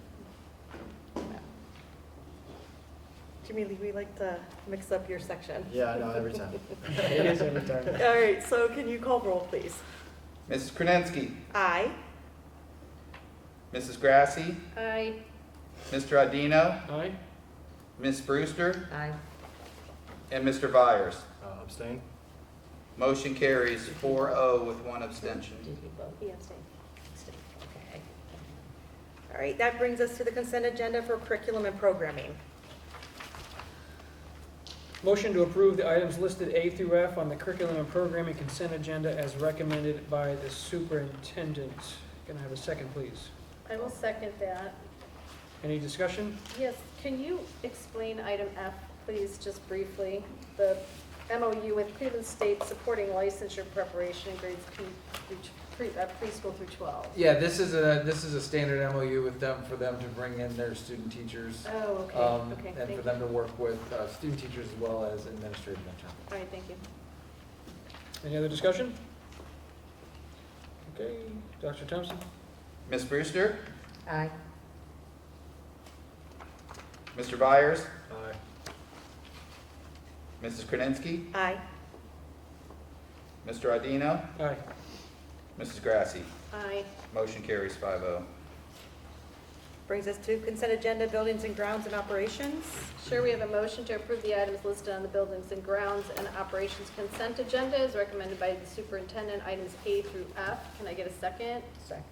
Jimmy Lee, we like to mix up your section. Yeah, I know, every time. It is every time. All right, so can you call roll, please? Mrs. Krasinski, Aye. Mrs. Grassi, Aye. Mr. Adino, Aye? Ms. Brewster, Aye. and Mr. Byers. Abstain? Motion carries 4-0 with one abstention. Did he vote? He abstained. Okay. All right, that brings us to the consent agenda for curriculum and programming. Motion to approve the items listed A through F on the curriculum and programming consent agenda as recommended by the superintendent. Can I have a second, please? I will second that. Any discussion? Yes, can you explain item F, please, just briefly? The MOU with Cleveland State supporting licensure preparation in grades preschool through 12. Yeah, this is a standard MOU with them, for them to bring in their student teachers. Oh, okay, okay, And thank for you. them to work with student teachers as well as administrative interns. All right, thank you. Any other discussion? Okay, Dr. Thompson? Ms. Brewster, Aye. Mr. Byers, Aye. Mrs. Krasinski, Aye. Mr. Adino, Aye. Mrs. Grassi. Aye. Motion carries 5-0. Brings us to consent agenda, buildings and grounds and operations. Sure, we have a motion to approve the items listed on the buildings and grounds and operations consent agenda as recommended by the superintendent, items A through F. Can I get a second? Second.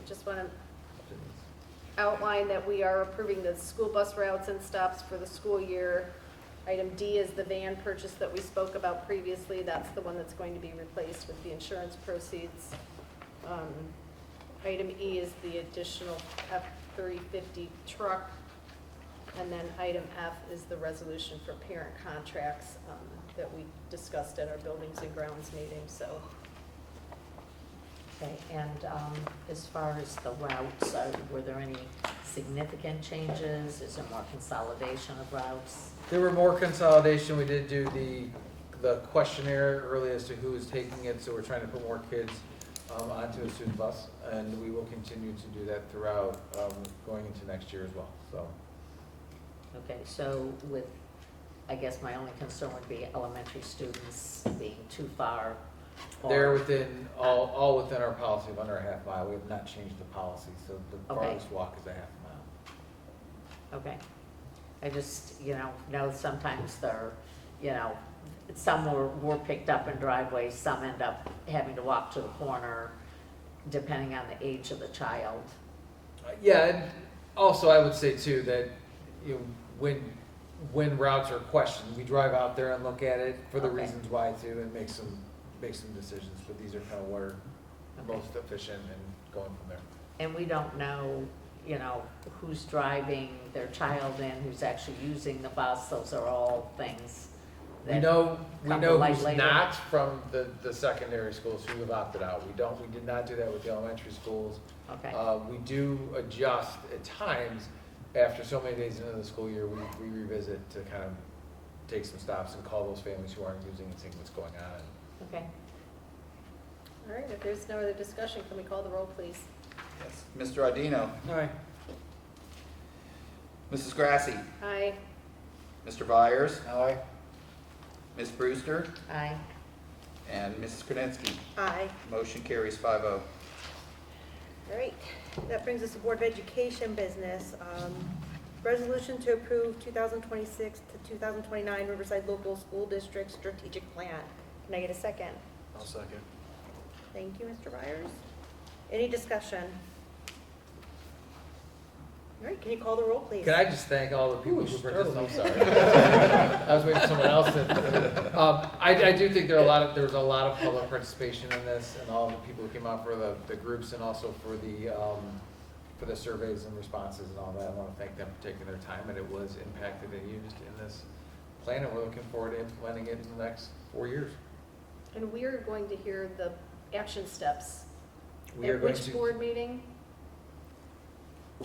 I just want to outline that we are approving the school bus routes and stops for the school year. Item D is the van purchase that we spoke about previously. That's the one that's going to be replaced with the insurance proceeds. Item E is the additional F-350 truck. And then item F is the resolution for parent contracts that we discussed at our buildings and grounds meeting, so. Okay, and as far as the routes, were there any significant changes? Is there more consolidation of routes? There were more consolidation. We did do the questionnaire early as to who is taking it, so we're trying to put more kids onto a student bus, and we will continue to do that throughout going into next year as well. So Okay, so with, I guess my only concern would be elementary students being too far They're within, all within our policy of under a half mile. We have not changed the policy, so the Okay. farthest walk is a half mile. Okay. I just, know sometimes they're, some were picked up in driveways, some end up having to walk to the corner, depending on the age of the child. Yeah, and also I would say too that, when routes are questioned, we drive out there and look at it for the Okay. reasons why too, and make some decisions, but these are kind of what are most efficient and going from there. And we don't know, who's driving their child in, who's actually using the bus. Those are all things We that know come to light who's later. not from the secondary schools who have opted out. We did not do that with the elementary schools. Okay, We do adjust at times, after so many days into the school year, we revisit to kind of take some stops and call those families who aren't using and see what's going on. okay. All right, if there's no other discussion, can we call the roll, please? Yes. Mr. Audino, Aye. Mrs. Grassi, Aye. Mr. Byers, Aye. Ms. Brewster, Aye. and Mrs. Krasinski. Aye. Motion carries 5-0. All right, that brings us to Board of Education business. Resolution to approve 2026 to 2029 Riverside Local School District Strategic Plan. Can I get a second? I'll second. Thank you, Mr. Byers. Any discussion? All right, can you call the roll, please? Can I just thank all the people who startled participated? me. I'm sorry. I was waiting for someone else to. I do think there was a lot of public participation in this, and all the people who came out for the groups and also for the surveys and responses and all that. I want to thank them for taking their time, and it was impacted and used in this plan, and we're looking forward to implementing it in the next 4 years. And we are going to hear the action steps. We are At going which to. board meeting?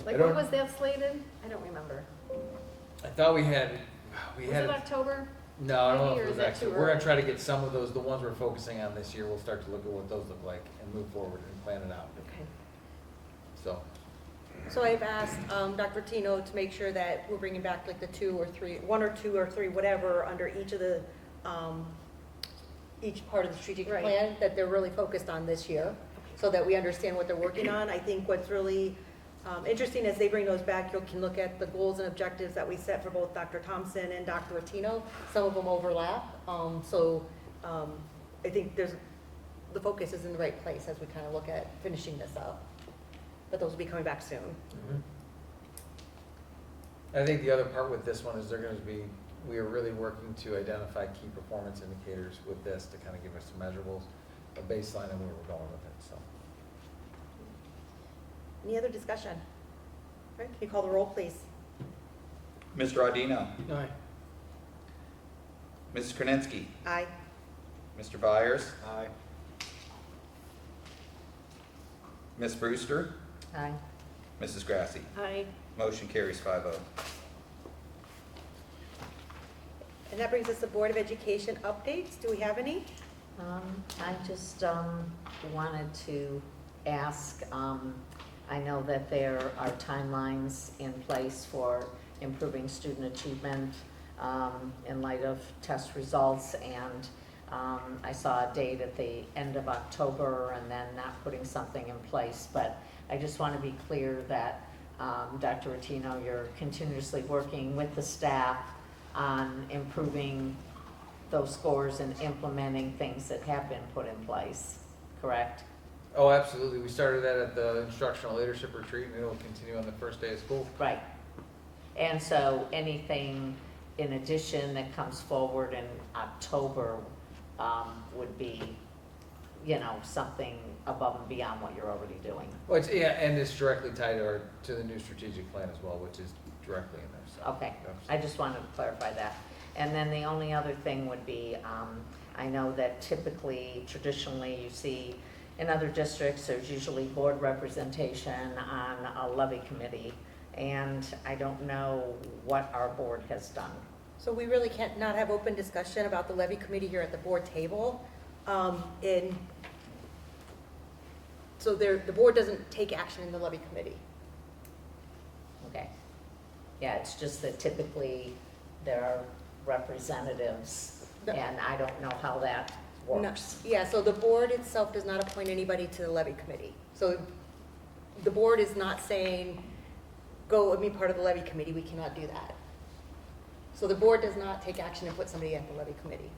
Like, I don't- when was that slated? I don't remember. I thought we had. Was it October? No, I don't know Maybe, if or it is was that actually, too we're gonna early? try to get some of those, the ones we're focusing on this year, we'll start to look at what those look like and move forward and plan it out, Okay. so. So I've asked Dr. Tino to make sure that we're bringing back like the 2 or 3, 1 or 2 or 3, whatever, under each of the, each part of the strategic Right. plan that they're really focused on this year, so that we understand what they're working on. I think what's really interesting as they bring those back, you can look at the goals and objectives that we set for both Dr. Thompson and Dr. Ratino. Some of them overlap, I think the focus is in the right place as we kind of look at finishing this up. But those will be coming back soon. I think the other part with this one is we are really working to identify key performance indicators with this to kind of give us some measurables, a baseline and where we're going with it, so. Any other discussion? All right, can you call the roll, please? Mr. Audino, Aye. Mrs. Krasinski, Aye. Mr. Byers, Aye. Ms. Brewster, Aye. Mrs. Grassi. Aye. Motion carries 5-0. And that brings us to Board of Education updates. Do we have any? I just wanted to ask, I know that there are timelines in place for improving student achievement in light of test results, and I saw a date at the end of October and then not putting something in place, but I just want to be clear that Dr. Ratino, you're continuously working with the staff on improving those scores and implementing things that have been put in place, correct? Oh, absolutely, we started that at the instructional leadership retreat and it'll continue on the first day of school. Right. And so anything in addition that comes forward in October would be, something above and beyond what you're already doing. Well, and it's directly tied to the new strategic plan as well, which is directly in there, so. Okay, I just wanted to clarify that. And then the only other thing would be, I know that traditionally, you see in other districts, there's usually board representation on a levy committee, and I don't know what our board has done. So we really can't not have open discussion about the levy committee here at the board table. So the board doesn't take action in the levy committee. Okay. Yeah, it's just that typically there are representatives, Yeah. and I don't know how that works. Yeah, so the board itself does not appoint anybody to the levy committee. So the board is not saying, go and be part of the levy committee, we cannot do that. So the board does not take action and put somebody at the levy committee.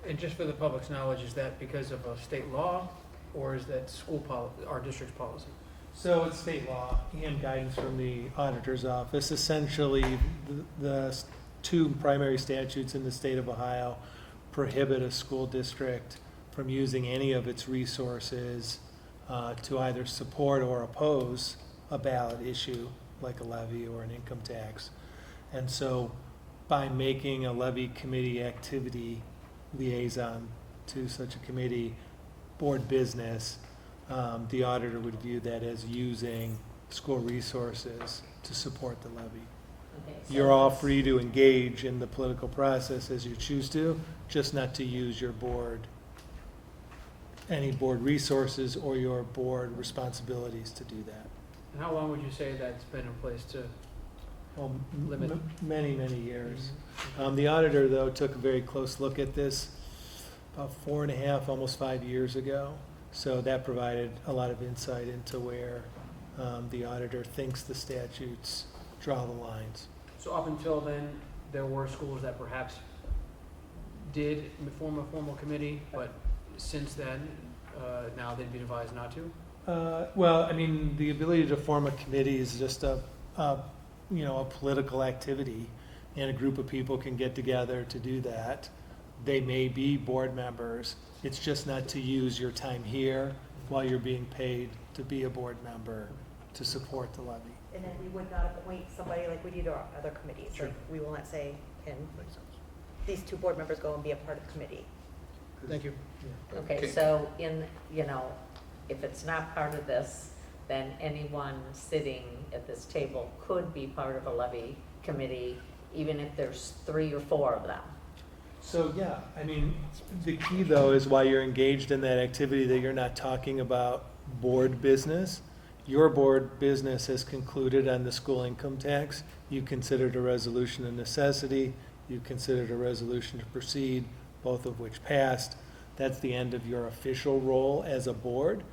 And just for the public's knowledge, is that because of a state law, or is that our district's policy? So it's state law and guidance from the auditor's office. Essentially, the two primary statutes in the state of Ohio prohibit a school district from using any of its resources to either support or oppose a ballot issue, like a levy or an income tax. And so by making a levy committee activity liaison to such a committee board business, the auditor would view that as using school resources to support the levy. Okay, so You're all that's- free to engage in the political process as you choose to, just not to use your board, any board resources or your board responsibilities to do that. And how long would you say that's been in place to? Well, Limit. many, many years. The auditor, though, took a very close look at this about 4.5, almost 5 years ago. So that provided a lot of insight into where the auditor thinks the statutes draw the lines. So up until then, there were schools that perhaps did form a formal committee, but since then, now they'd be advised not to? Well, I mean, the ability to form a committee is just a political activity, and a group of people can get together to do that. They may be board members. It's just not to use your time here while you're being paid to be a board member to support the levy. And then we would not appoint somebody like we do to our other committees. Sure. Like, we will not say, and these two board members go and be a part of the committee. Thank you. Okay, so if it's not part of this, then anyone sitting at this table could be part of a levy committee, even if there's 3 or 4 of them. So, yeah, I mean, the key, though, is while you're engaged in that activity, that you're not talking about board business. Your board business has concluded on the school income tax. You considered a resolution a necessity. You considered a resolution to proceed, both of which passed. That's the end of your official role as a board.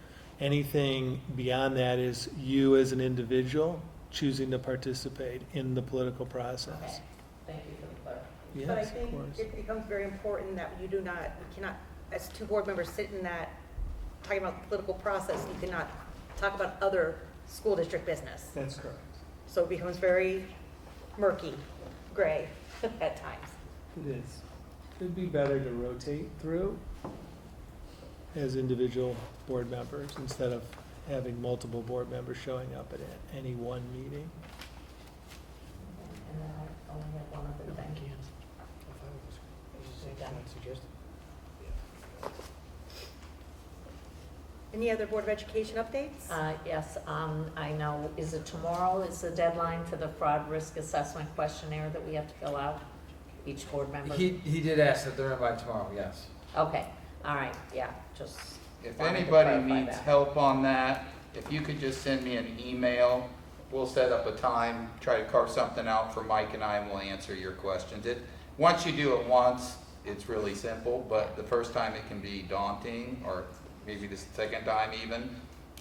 Anything beyond that is you as an individual choosing to participate in the political process. Okay, thank you for the clarification. Yes, But I of think course. it becomes very important that you cannot, as two board members sit in that, talking about the political process, you cannot talk about other school district business. That's correct. So it becomes very murky, gray at times. It is. It'd be better to rotate through as individual board members instead of having multiple board members showing up at any one meeting. And then I only have one other thing. Any other Board of Education updates? Yes, I know, is it tomorrow is the deadline for the fraud risk assessment questionnaire that we have to fill out, each board member? He did ask that they're in by tomorrow, yes. Okay, all right, yeah, just If wanted to anybody clarify needs that. help on that, if you could just send me an email, we'll set up a time, try to carve something out for Mike and I, and we'll answer your questions. Once you do it once, it's really simple, but the first time it can be daunting, or maybe the second time even.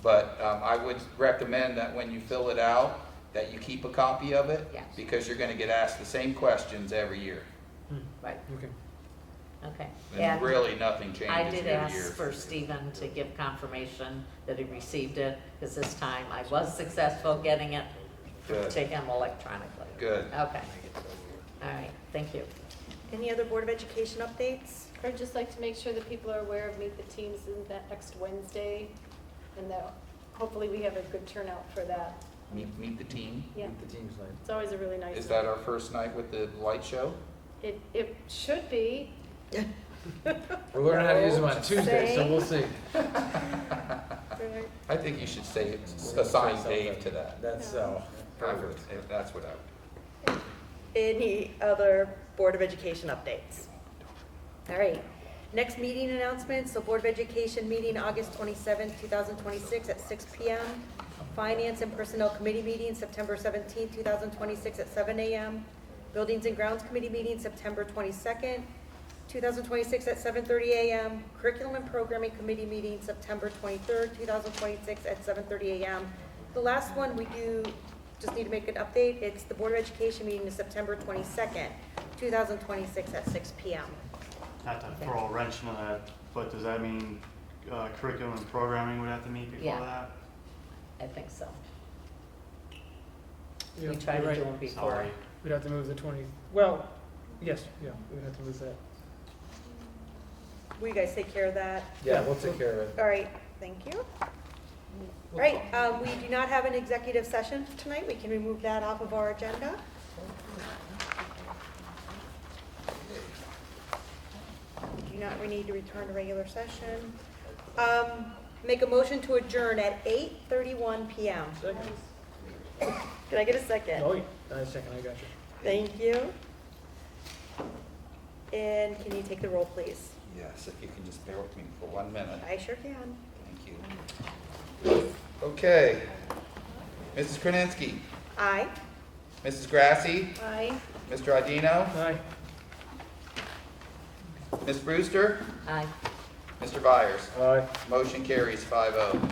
But I would recommend that when you fill it out, that you keep a copy of it, Yes. because you're gonna get asked the same questions every year. Right, Okay. okay. And really, nothing changes I year did to year. ask for Stephen to give confirmation that he received it, because this time I was successful getting it Good. to him electronically. Good. Okay, all right, thank you. Any other Board of Education updates? I'd just like to make sure that people are aware of Meet the Teams in that next Wednesday, and that hopefully we have a good turnout for that. Meet the team. Yeah, The team's like. it's always a really nice. Is that our first night with the light show? It should be. We're learning how to use them on Tuesday, so we'll see. I think you should assign Dave to that. That's, Perfect. If that's what I would. Any other Board of Education updates? All right. Next meeting announcements, so Board of Education meeting August 27th, 2026 at 6 p.m. Finance and Personnel Committee meeting September 17th, 2026 at 7 a.m. Buildings and Grounds Committee meeting September 22nd. 2026 at 7:30 a.m. Curriculum and Programming Committee meeting September 23rd, 2026 at 7:30 a.m. The last one we do, just need to make an update. It's the Board of Education meeting is September 22nd, 2026 at 6 p.m. Not to throw a wrench into that, but does that mean curriculum and programming would have to meet before Yeah. that? I think so. Yeah, We try to you're do right. them before. Sorry. We'd have to move the 20, well, yes, yeah, we'd have to move that. Will you guys take care of that? Yeah, we'll take care of it. All right, thank you. Right, we do not have an executive session tonight. We can remove that off of our agenda. We do not need to return to regular session. Make a motion to adjourn at 8:31 p.m. Can I get a second? Oh, yeah, a second, I got you. Thank you. And can you take the roll, please? Yes, if you can just bear with me for 1 minute. I sure can. Thank you. Okay. Mrs. Krasinski, Aye. Mrs. Grassi, Aye. Mr. Idino, Aye. Ms. Brewster, Aye. Mr. Byers. All right. Motion carries 5-0.